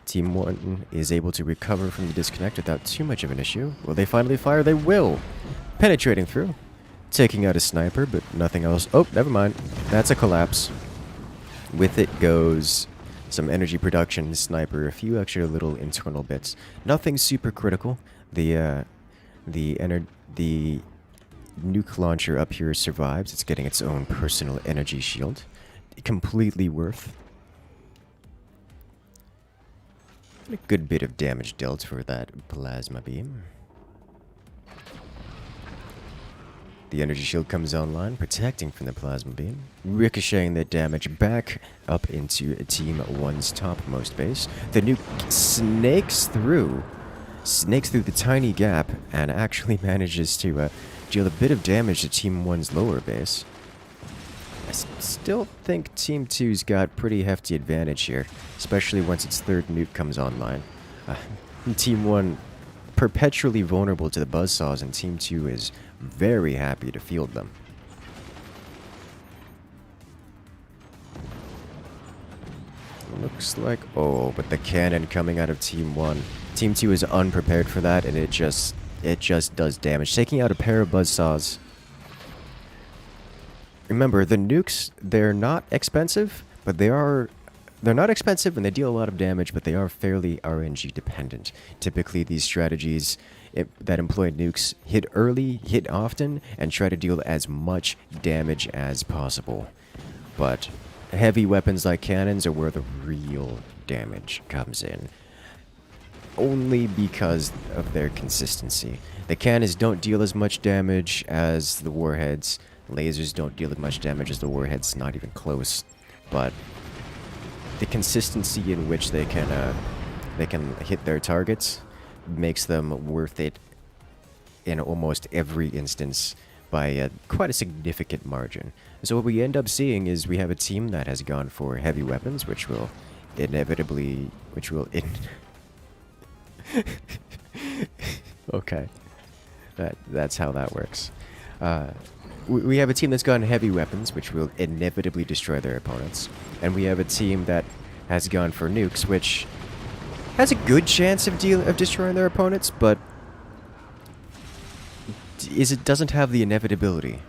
Team 1 is able to recover from the disconnect without too much of an issue. Will they finally fire? They will! Penetrating through. Taking out a sniper, but nothing else. Oh, never mind. That's a collapse. With it goes some energy production, sniper, a few extra little internal bits. Nothing super critical. The nuke launcher up here survives. It's getting its own personal energy shield. completely worth. A good bit of damage dealt for that plasma beam. The energy shield comes online, protecting from the plasma beam, ricocheting the damage back up into Team 1's topmost base. The nuke snakes through the tiny gap and actually manages to deal a bit of damage to Team 1's lower base. I still think Team 2's got pretty hefty advantage here, especially once its third nuke comes online. Team 1 perpetually vulnerable to the buzzsaws, and Team 2 is very happy to field them. Looks like... oh, but the cannon coming out of Team 1. Team 2 is unprepared for that, and it just does damage. Taking out a pair of buzzsaws. Remember, the nukes, they're not expensive, but they're not expensive and they deal a lot of damage, but they are fairly RNG dependent. Typically, these strategies that employ nukes hit early, hit often, and try to deal as much damage as possible. But heavy weapons like cannons are where the real damage comes in. Only because of their consistency. The cannons don't deal as much damage as the warheads. Lasers don't deal as much damage as the warheads, not even close. But the consistency in which they can hit their targets makes them worth it in almost every instance by quite a significant margin. So what we end up seeing is we have a team that has gone for heavy weapons, which will inevitably... okay. That's how that works. We have a team that's gone heavy weapons, which will inevitably destroy their opponents. And we have a team that has gone for nukes, which has a good chance of destroying their opponents, but it doesn't have the inevitability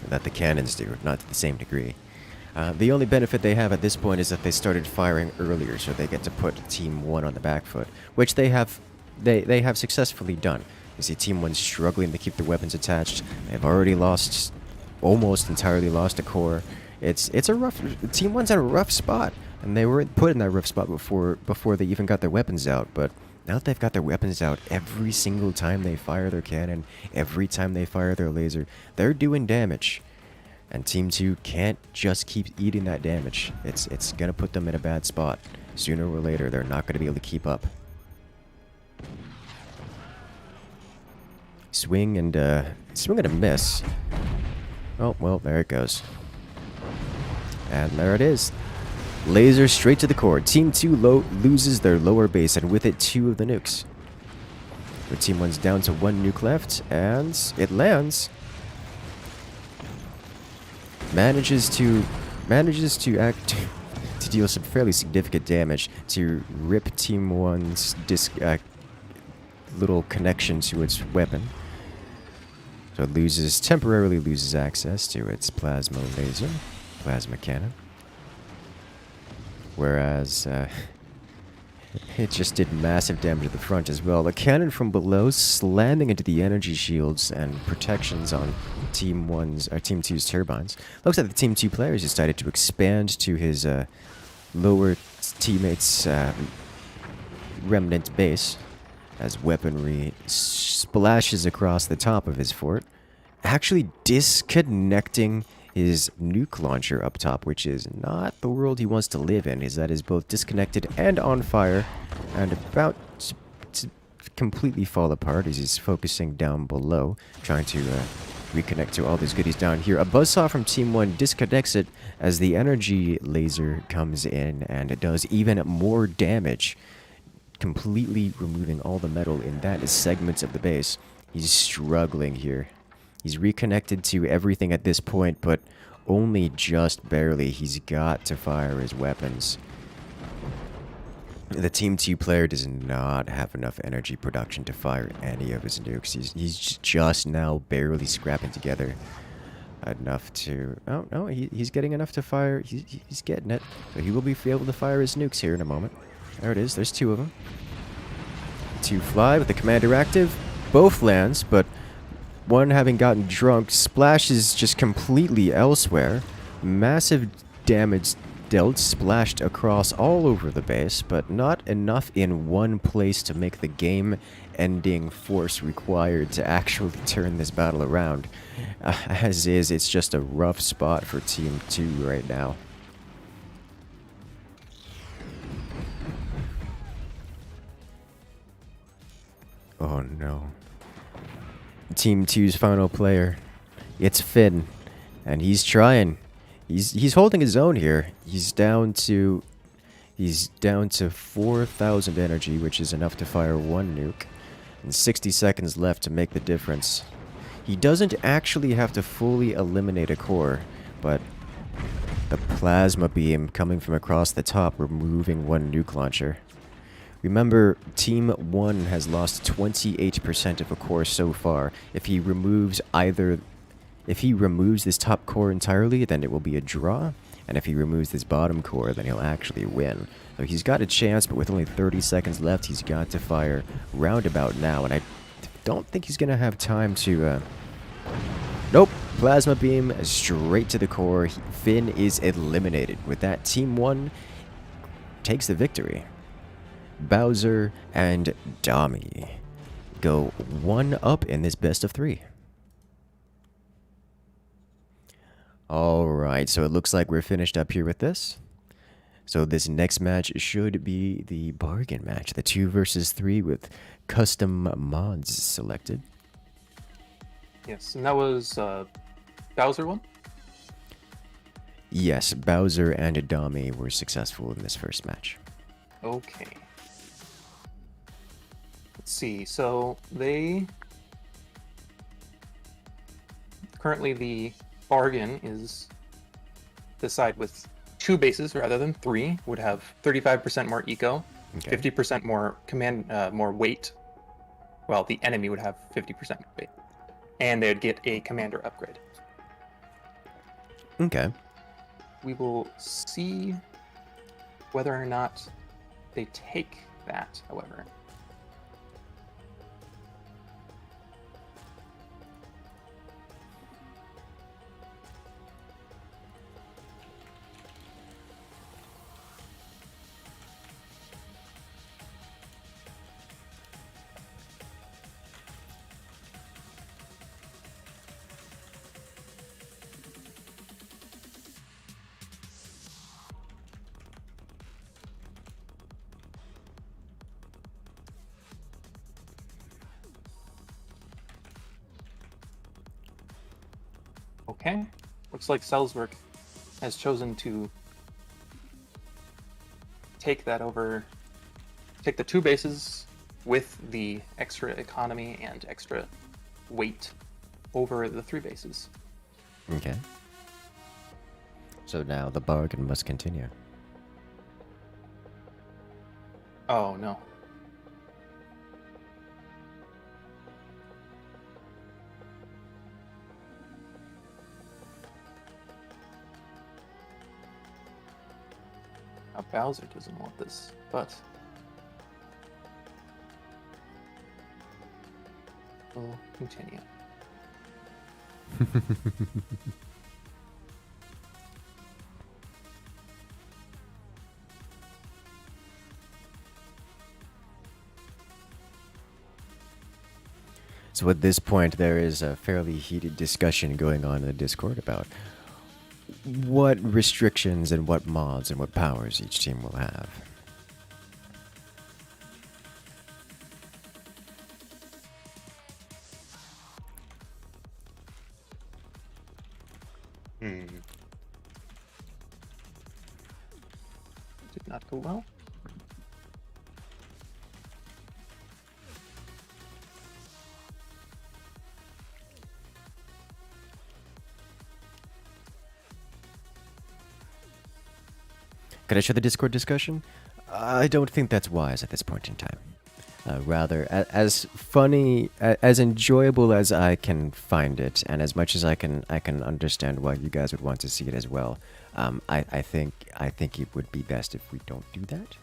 that the cannons do, not to the same degree. The only benefit they have at this point is that they started firing earlier, so they get to put Team 1 on the back foot, which they have successfully done. You see Team 1 struggling to keep their weapons attached. They've already almost entirely lost a core. It's a rough... Team 1's in a rough spot, and they were put in that rough spot before they even got their weapons out, but now that they've got their weapons out, every single time they fire their cannon, every time they fire their laser, they're doing damage. And Team 2 can't just keep eating that damage. It's gonna put them in a bad spot. Sooner or later, they're not gonna be able to keep up. Swing and a miss. Oh, well, there it goes. And there it is. Laser straight to the core. Team 2 loses their lower base, and with it, 2 of the nukes. But Team 1's down to 1 nuke left, and it lands. Manages to deal some fairly significant damage to rip Team 1's little connection to its weapon. So it temporarily loses access to its plasma cannon. Whereas it just did massive damage at the front as well. The cannon from below slamming into the energy shields and protections on Team 2's turbines. Looks like the Team 2 players decided to expand to his lower teammates' remnant base as weaponry splashes across the top of his fort, actually disconnecting his nuke launcher up top, which is not the world he wants to live in. That is both disconnected and on fire, and about to completely fall apart as he's focusing down below, trying to reconnect to all these goodies down here. A buzzsaw from Team 1 disconnects it as the energy laser comes in, and it does even more damage, completely removing all the metal in that segment of the base. He's struggling here. He's reconnected to everything at this point, but only just barely. He's got to fire his weapons. The Team 2 player does not have enough energy production to fire any of his nukes. He's just now barely scrapping together enough to... Oh, no, he's getting enough to fire. He's getting it. So he will be able to fire his nukes here in a moment. There it is. There's 2 of them. 2 fly with the commander active. Both lands, but one having gotten drunk splashes just completely elsewhere. Massive damage dealt splashed across all over the base, but not enough in one place to make the game-ending force required to actually turn this battle around. As is, it's just a rough spot for Team 2 right now. Oh no. Team 2's final player. It's Finn. And he's trying. He's holding his own here. He's down to 4,000 energy, which is enough to fire one nuke. And 60 seconds left to make the difference. He doesn't actually have to fully eliminate a core, but the plasma beam coming from across the top removing one nuke launcher. Remember, Team 1 has lost 28% of a core so far. If he removes this top core entirely, then it will be a draw. And if he removes this bottom core, then he'll actually win. So he's got a chance, but with only 30 seconds left, he's got to fire roundabout now. And I don't think he's going to have time to... Nope. Plasma beam straight to the core. Finn is eliminated. With that, Team 1 takes the victory. Bowser and Dami go 1 up in this best of 3. Alright, so it looks like we're finished up here with this. So this next match should be the bargain match. The 2 versus 3 with custom mods selected. Yes, and that was Bowser one? Yes, Bowser and Dami were successful in this first match. Okay. Let's see, so they... Currently the bargain is the side with 2 bases rather than 3 would have 35% more eco, Okay. 50% more more weight. Well, the enemy would have 50% weight, and they'd get a commander upgrade. Okay. We will see whether or not they take that, however. Okay, looks like Salzburg has chosen to take that over, take the 2 bases with the extra economy and extra weight over the 3 bases. Okay. So now the bargain must continue. Oh no. Now Bowser doesn't want this, but we'll continue. So at this point, there is a fairly heated discussion going on in the Discord about what restrictions and what mods and what powers each team will have. Did not go well. Could I show the Discord discussion? I don't think that's wise at this point in time. Rather, as funny, as enjoyable as I can find it, and as much as I can understand why you guys would want to see it as well. I think it would be best if we don't do that.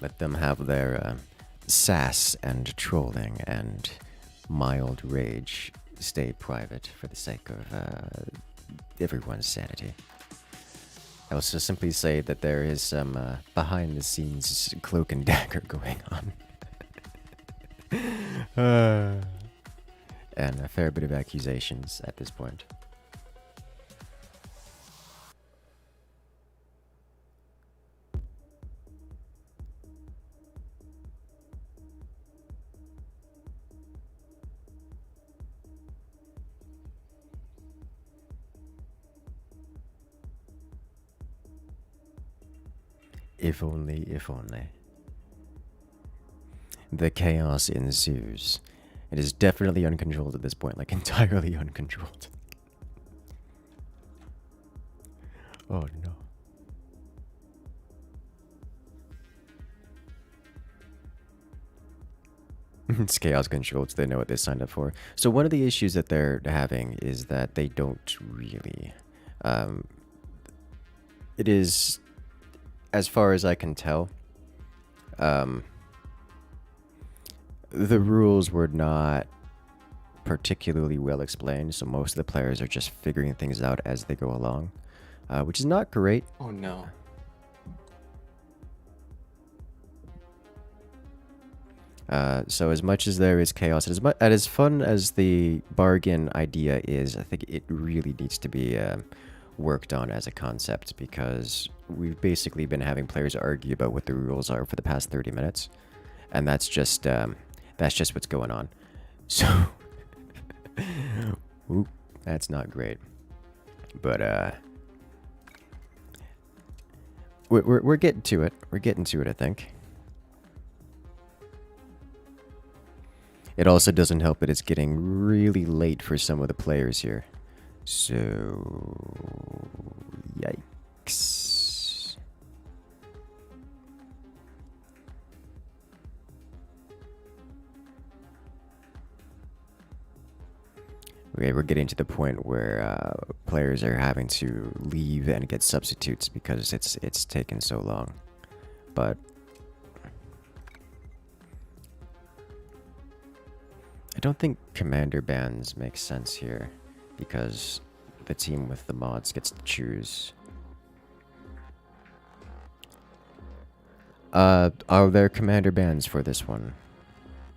Let them have their sass and trolling and mild rage stay private for the sake of everyone's sanity. I will just simply say that there is some behind-the-scenes cloak and dagger going on. And a fair bit of accusations at this point. If only, if only. The chaos ensues. It is definitely uncontrolled at this point, like entirely uncontrolled. Oh no. It's chaos controlled, so they know what they signed up for. So one of the issues that they're having is that they don't really... it is, as far as I can tell, the rules were not particularly well explained, so most of the players are just figuring things out as they go along, which is not great. Oh no. So as much as there is chaos, and as fun as the bargain idea is, I think it really needs to be worked on as a concept, because we've basically been having players argue about what the rules are for the past 30 minutes, and that's just what's going on. So, oop, that's not great. But we're getting to it. We're getting to it, I think. It also doesn't help that it's getting really late for some of the players here. So, yikes. Okay, we're getting to the point where players are having to leave and get substitutes because it's taken so long. But I don't think commander bans make sense here, because the team with the mods gets to choose. Are there commander bans for this one?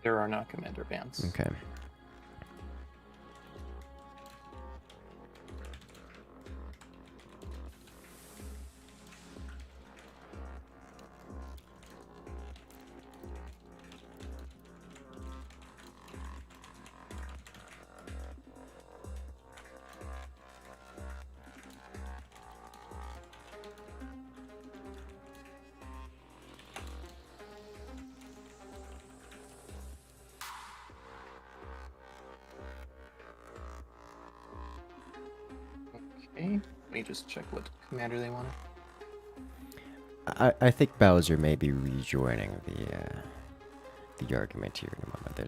There are not commander bans. Okay. Okay, let me just check what commander they wanted. I think Bowser may be rejoining the argument here in a moment. Then.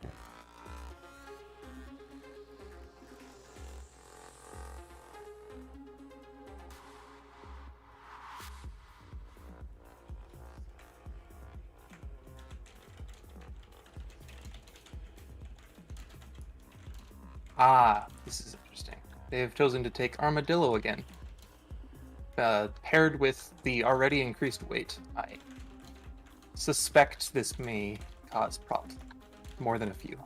Ah, this is interesting. They have chosen to take Armadillo again. Paired with the already increased weight, I suspect this may cause problems. More than a few.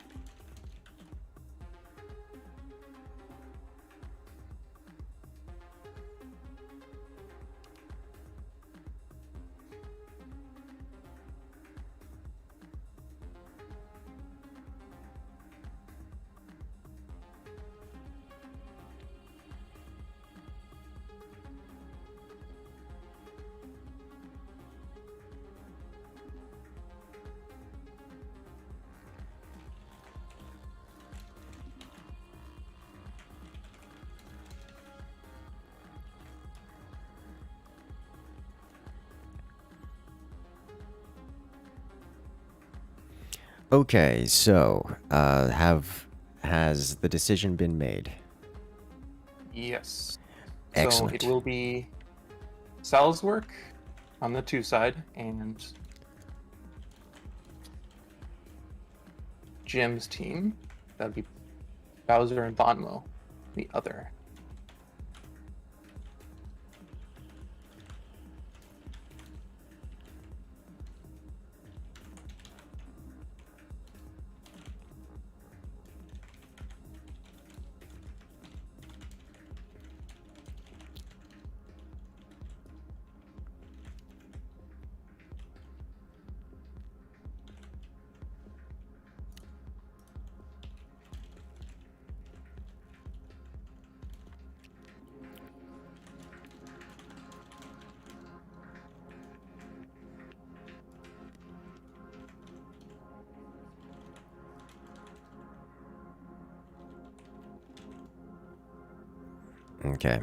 Okay, so has the decision been made? Yes. Excellent. So it will be Sal's work on the 2 side and Jim's team. That'd be Bowser and Bonmo, the other. Okay.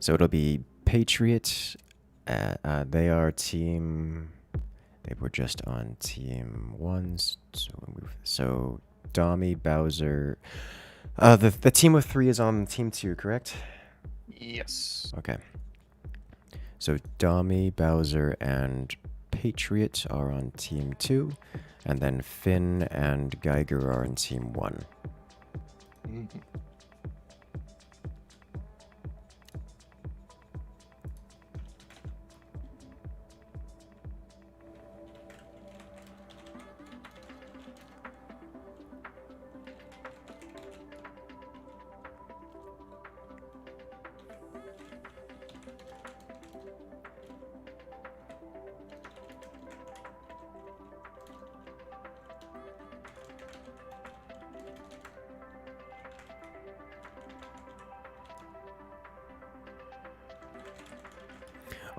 So it'll be Patriot. They are team. They were just on team 1. So Dommy, Bowser. The team of 3 is on team 2, correct? Yes. Okay. So Dommy, Bowser, and Patriot are on team 2, and then Finn and Geiger are on team 1. Mm-hmm.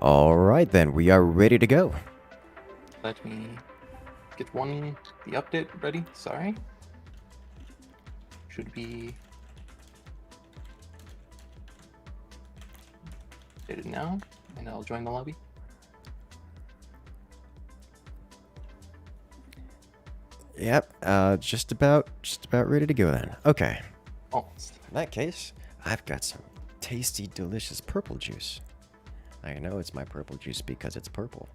All right, then we are ready to go. Let me get the update ready. Sorry. Should be updated now, and I'll join the lobby. Yep, just about ready to go then. Okay. Almost. In that case, I've got some tasty, delicious purple juice. I know it's my purple juice because it's purple.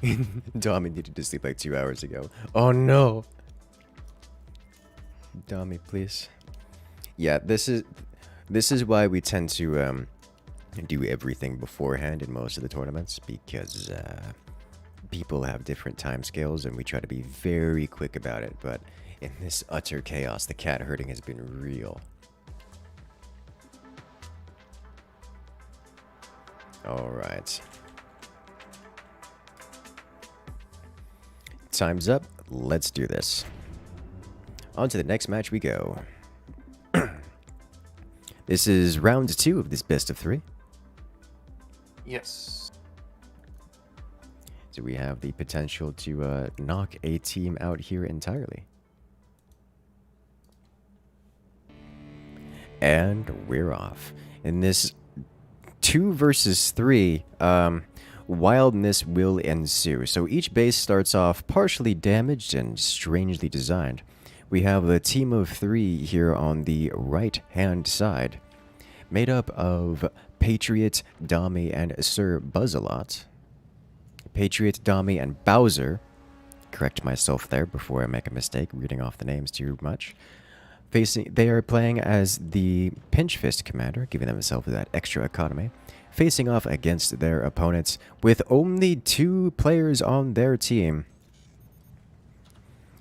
Dommy needed to sleep like 2 hours ago. Oh no! Dommy, please. Yeah, this is why we tend to do everything beforehand in most of the tournaments, because people have different time scales and we try to be very quick about it, but in this utter chaos, the cat herding has been real. Alright. Time's up. Let's do this. On to the next match we go. This is round 2 of this best of 3. Yes. So we have the potential to knock a team out here entirely. And we're off. In this 2 versus 3, wildness will ensue. So each base starts off partially damaged and strangely designed. We have a team of 3 here on the right-hand side, made up of Patriot, Dommy, and Sir Buzzalot. Patriot, Dommy, and Bowser. Correct myself there before I make a mistake reading off the names too much. They are playing as the Pinch Fist commander, giving themselves that extra economy, facing off against their opponents with only 2 players on their team.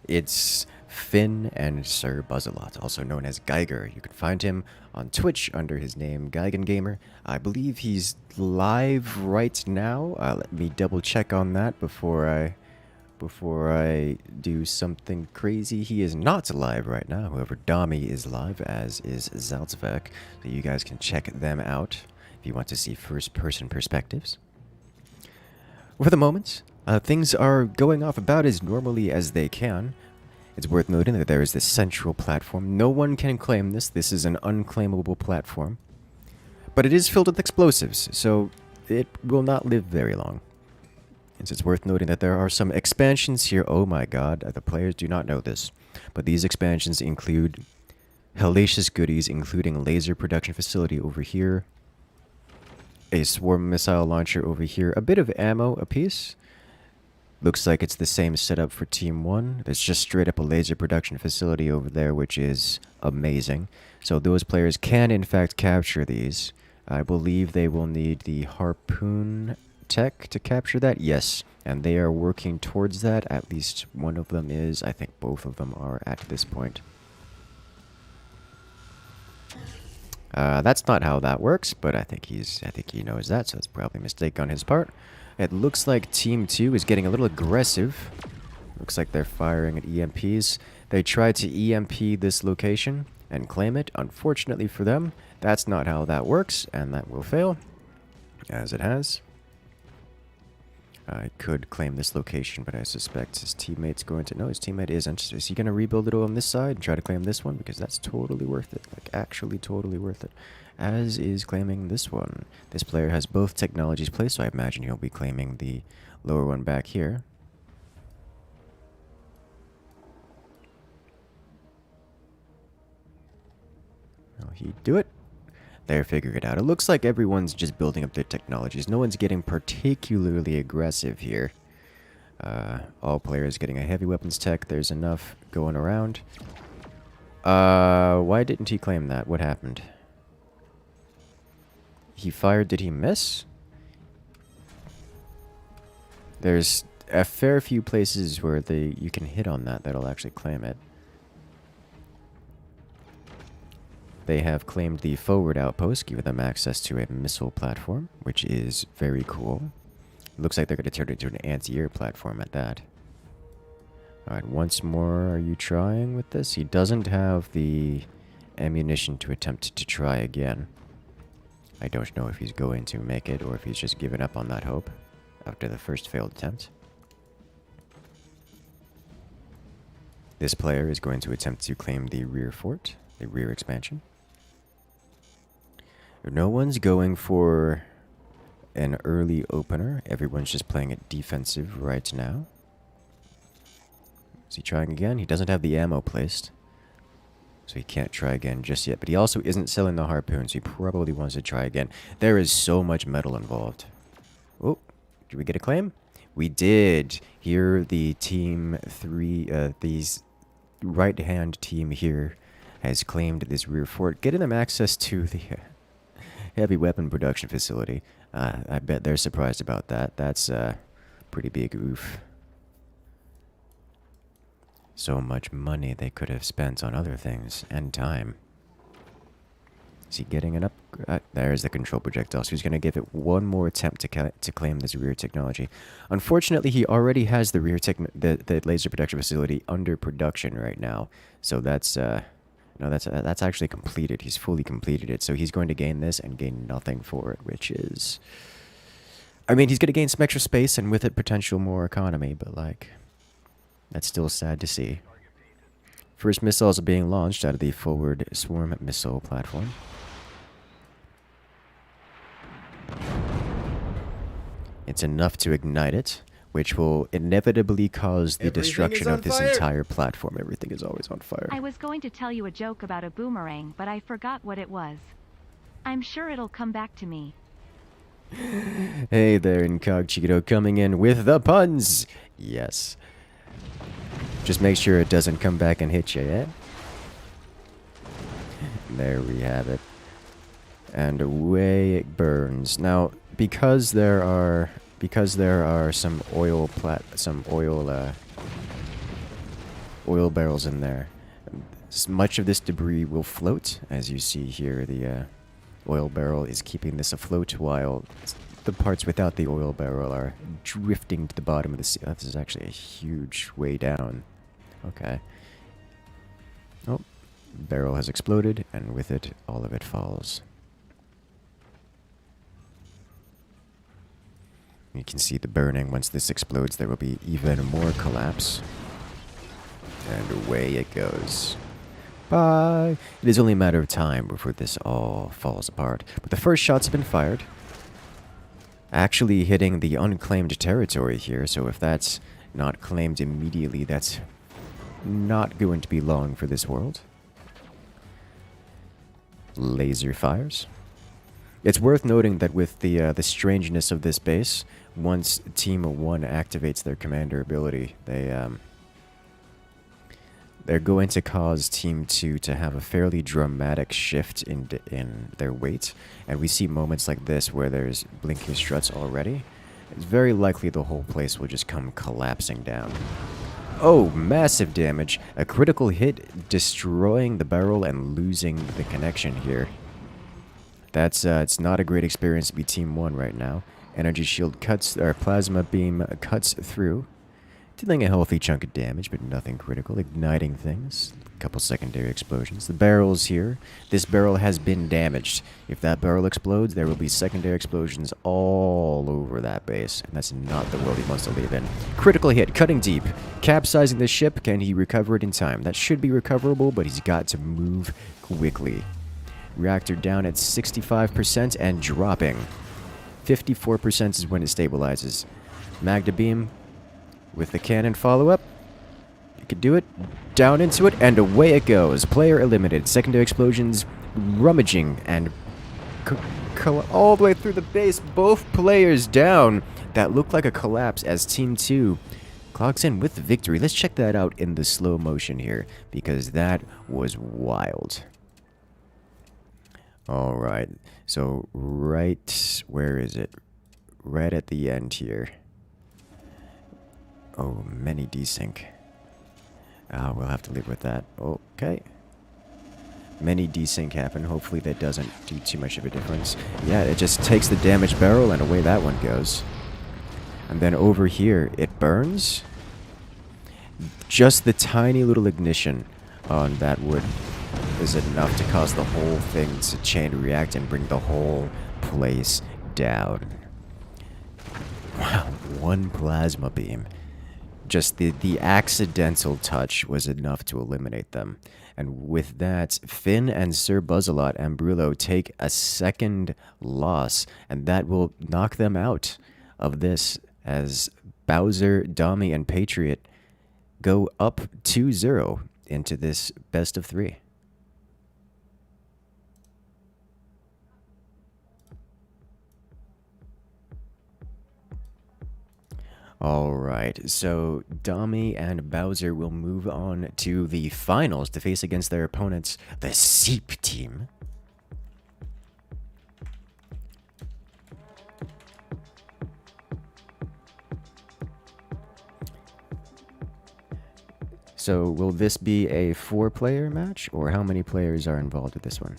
It's Finn and Sir Buzzalot, also known as Geiger. You can find him on Twitch under his name Geigen Gamer. I believe he's live right now. Let me double check on that before I do something crazy. He is not live right now. However, Dommy is live, as is Zaltzvek. So you guys can check them out if you want to see first-person perspectives. For the moment, things are going off about as normally as they can. It's worth noting that there is this central platform. No one can claim this. This is an unclaimable platform. But it is filled with explosives, so it will not live very long. And it's worth noting that there are some expansions here. Oh my god, the players do not know this. But these expansions include hellacious goodies, including laser production facility over here. a swarm missile launcher over here. A bit of ammo apiece. Looks like it's the same setup for Team 1. There's just straight up a laser production facility over there, which is amazing. So those players can, in fact, capture these. I believe they will need the harpoon tech to capture that. Yes, and they are working towards that. At least one of them is. I think both of them are at this point. That's not how that works, but I think he knows that, so it's probably a mistake on his part. It looks like Team 2 is getting a little aggressive. Looks like they're firing at EMPs. They tried to EMP this location and claim it. Unfortunately for them, that's not how that works, and that will fail, as it has. I could claim this location, but I suspect his teammate's going to... No, his teammate isn't. Is he going to rebuild it on this side and try to claim this one? Because that's totally worth it. Like, actually totally worth it. As is claiming this one. This player has both technologies placed, so I imagine he'll be claiming the lower one back here. Will he do it? They're figuring it out. It looks like everyone's just building up their technologies. No one's getting particularly aggressive here. All players getting a heavy weapons tech. There's enough going around. Why didn't he claim that? What happened? He fired. Did he miss? There's a fair few places where you can hit on that'll actually claim it. They have claimed the forward outpost, giving them access to a missile platform, which is very cool. Looks like they're going to turn it into an anti-air platform at that. Alright, once more, are you trying with this? He doesn't have the ammunition to attempt to try again. I don't know if he's going to make it, or if he's just given up on that hope after the first failed attempt. This player is going to attempt to claim the rear fort, the rear expansion. No one's going for an early opener. Everyone's just playing it defensive right now. Is he trying again? He doesn't have the ammo placed, so he can't try again just yet. But he also isn't selling the harpoon, so he probably wants to try again. There is so much metal involved. Oh, did we get a claim? We did. Here, the team 3, these right-hand team here has claimed this rear fort, getting them access to the heavy weapon production facility. I bet they're surprised about that. That's a pretty big oof. So much money they could have spent on other things, and time. Is he getting an up? There's the control projectile. So he's going to give it one more attempt to claim this rear technology. Unfortunately, he already has the rear the laser production facility under production right now. So that's no, that's actually completed. He's fully completed it. So he's going to gain this and gain nothing for it, which is... I mean, he's going to gain some extra space and with it potential more economy, but like... That's still sad to see. First missiles are being launched out of the forward swarm missile platform. It's enough to ignite it, which will inevitably cause the destruction of this entire platform. Everything is always on fire. I was going to tell you a joke about a boomerang, but I forgot what it was. I'm sure it'll come back to me. Hey there, Incognito, coming in with the puns! Yes. Just make sure it doesn't come back and hit you, eh? There we have it. And away it burns. Now, because there are some oil barrels in there, much of this debris will float. As you see here, the oil barrel is keeping this afloat, while the parts without the oil barrel are drifting to the bottom of the sea. Oh, this is actually a huge way down. Okay. Oh, barrel has exploded, and with it, all of it falls. You can see the burning. Once this explodes, there will be even more collapse. And away it goes. Bye! It is only a matter of time before this all falls apart. But the first shots have been fired. Actually hitting the unclaimed territory here, so if that's not claimed immediately, that's not going to be long for this world. Laser fires. It's worth noting that with the strangeness of this base, once Team 1 activates their commander ability, they're going to cause Team 2 to have a fairly dramatic shift in their weight, and we see moments like this where there's blinking struts already. It's very likely the whole place will just come collapsing down. Oh, massive damage. A critical hit, destroying the barrel and losing the connection here. That's it's not a great experience to be Team 1 right now. Energy shield cuts, or plasma beam cuts through, dealing a healthy chunk of damage, but nothing critical. Igniting things. A couple secondary explosions. The barrel's here. This barrel has been damaged. If that barrel explodes, there will be secondary explosions all over that base, and that's not the world he wants to live in. Critical hit, cutting deep. Capsizing the ship. Can he recover it in time? That should be recoverable, but he's got to move quickly. Reactor down at 65% and dropping. 54% is when it stabilizes. Magda beam with the cannon follow-up. You can do it. Down into it, and away it goes. Player eliminated. Secondary explosions rummaging and all the way through the base. Both players down. That looked like a collapse as Team 2 clocks in with the victory. Let's check that out in the slow motion here, because that was wild. Alright, so right, where is it? Right at the end here. Oh, many desync. We'll have to live with that. Okay. Many desync happen. Hopefully that doesn't do too much of a difference. Yeah, it just takes the damaged barrel and away that one goes. And then over here, it burns. Just the tiny little ignition on that wood is enough to cause the whole thing to chain react and bring the whole place down. Wow, one plasma beam. Just the accidental touch was enough to eliminate them. And with that, Finn and Sir Buzzalot and Brullo take a second loss, and that will knock them out of this as Bowser, Dami, and Patriot go up 2-0 into this best of 3. Alright, so Dami and Bowser will move on to the finals to face against their opponents, the Seep team. So will this be a 4-player match, or how many players are involved with this one?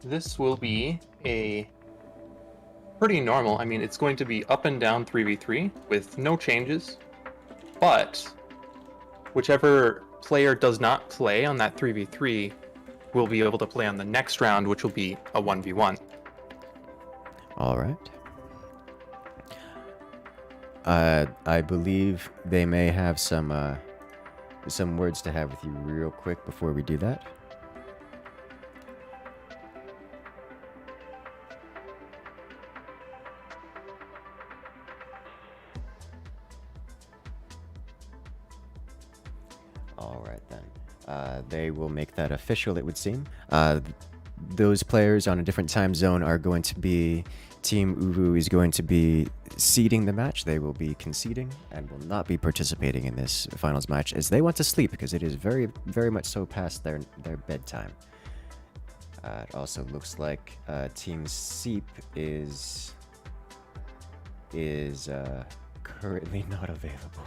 This will be a pretty normal. I mean, it's going to be up and down 3v3 with no changes, but whichever player does not play on that 3v3 will be able to play on the next round, which will be a 1v1. All right. I believe they may have some words to have with you real quick before we do that. Alright then. They will make that official, it would seem. Those players on a different time zone are going to be... Team Uvu is going to be seeding the match. They will be conceding and will not be participating in this finals match as they want to sleep because it is very, very much so past their bedtime. It also looks like Team Seep is currently not available.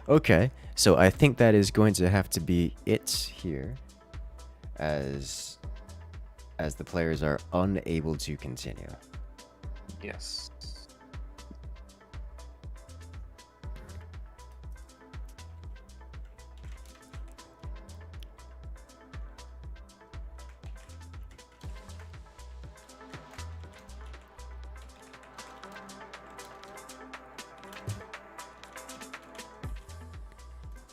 Okay, so I think that is going to have to be it here, as the players are unable to continue. Yes.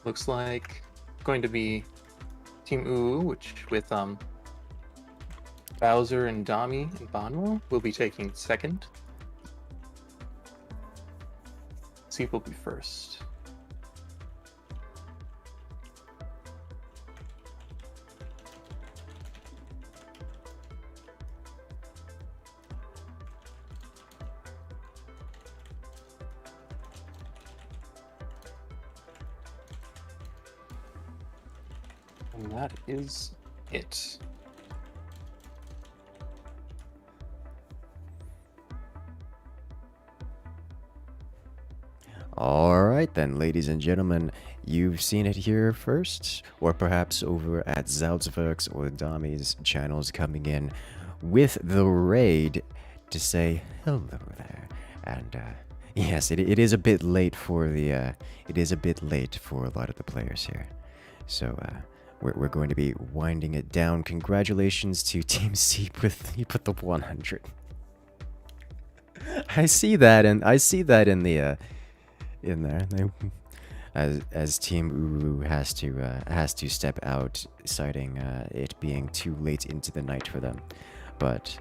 Looks like going to be Team Uwu, which with Bowser and Dami and Banwo will be taking second. Seep will be first. And that is it. Alright then, ladies and gentlemen, you've seen it here first, or perhaps over at Salzwerk's or Dami's channels coming in with the raid to say hello there. And yes, it is a bit late for the it is a bit late for a lot of the players here. So we're going to be winding it down. Congratulations to Team Seep with the 100. I see that in the in there. As Team Uru has to step out, citing it being too late into the night for them. But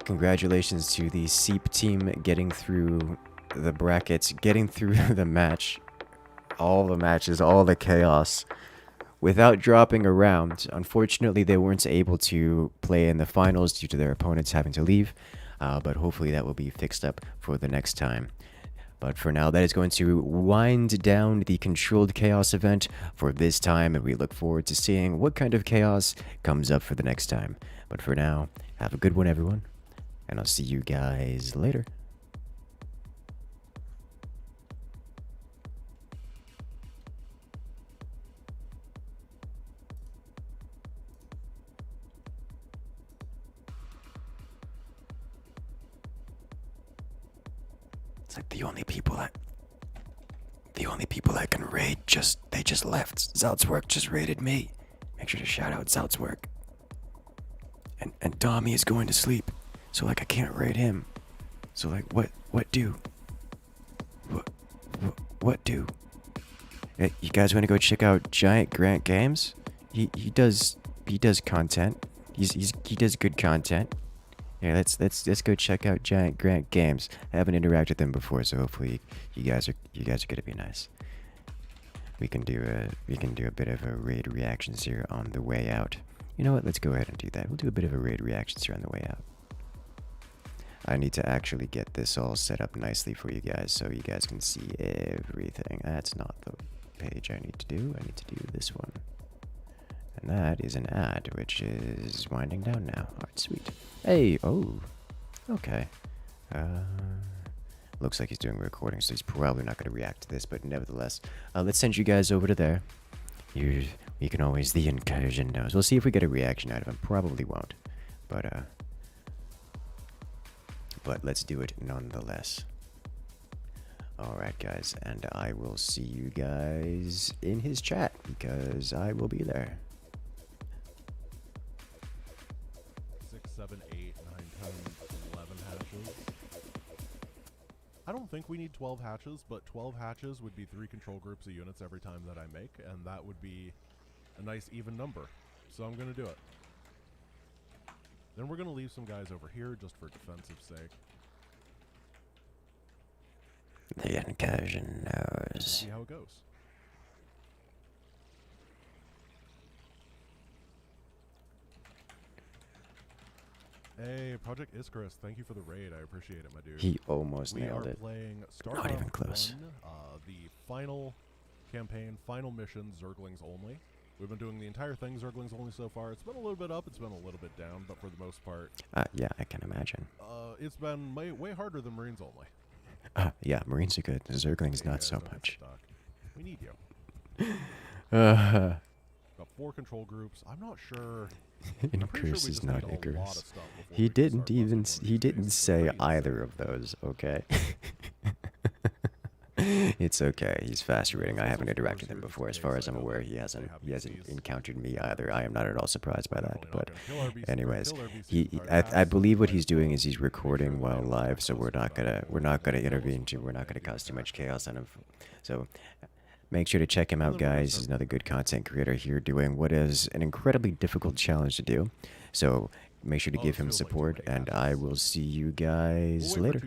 congratulations to the Seep team getting through the brackets, getting through the match, all the matches, all the chaos, without dropping a round. Unfortunately, they weren't able to play in the finals due to their opponents having to leave, but hopefully that will be fixed up for the next time. But for now, that is going to wind down the Controlled Chaos event for this time, and we look forward to seeing what kind of chaos comes up for the next time. But for now, have a good one, everyone, and I'll see you guys later. It's like the only people that can raid they just left. Salzwerk just raided me. Make sure to shout out Salzwerk. And Dami is going to sleep, so like I can't raid him. So like what do? What do? Hey, you guys want to go check out Giant Grant Games? He does content. He does good content. Yeah, let's go check out Giant Grant Games. I haven't interacted with them before, so hopefully you guys are gonna be nice. We can do a bit of a raid reactions here on the way out. You know what? Let's go ahead and do that. We'll do a bit of a raid reactions here on the way out. I need to actually get this all set up nicely for you guys so you guys can see everything. That's not the page I need to do. I need to do this one. And that is an ad, which is winding down now. Alright, sweet. Hey, oh. Okay. Looks like he's doing a recording, so he's probably not going to react to this, but nevertheless, let's send you guys over to there. You can always, the incursion knows. We'll see if we get a reaction out of him. Probably won't. But let's do it nonetheless. Alright, guys, and I will see you guys in his chat, because I will be there. 6, 7, 8, 9, 10, 11 hatches. I don't think we need 12 hatches, but 12 hatches would be 3 control groups of units every time that I make, and that would be a nice even number. So I'm going to do it. Then we're going to leave some guys over here just for defensive sake. The incursion knows. See how it goes. Hey, Project Icarus, thank you for the raid. I appreciate it, my dude. He almost We nailed are it. playing StarCraft Not even close. 1, the final campaign, final mission, Zerglings only. We've been doing the entire thing Zerglings only so far. It's been a little bit up, it's been a little bit down, but for the most part, Yeah, I can imagine. it's been way harder than Marines only. Yeah, Marines are good. Zerglings Hey, not guys, so I'm at much. stock. We need you. Got 4 control groups. I'm not sure. I'm pretty sure we Incursus just not need a lot of Icarus. stuff before He we can didn't start even buffing one of he these didn't bases. say Pretty either insane. of those, okay? It's okay. He's fast reading. I haven't interacted with him before. As far as I'm aware, he hasn't encountered me either. I am not at all surprised by that. But anyways, I believe what he's doing is he's recording while live, so we're not gonna intervene. We're not gonna cause too much chaos on him. So make sure to check him out, guys. He's another good content creator here doing what is an incredibly difficult challenge to do. So make sure to give him support, and I will see you guys later.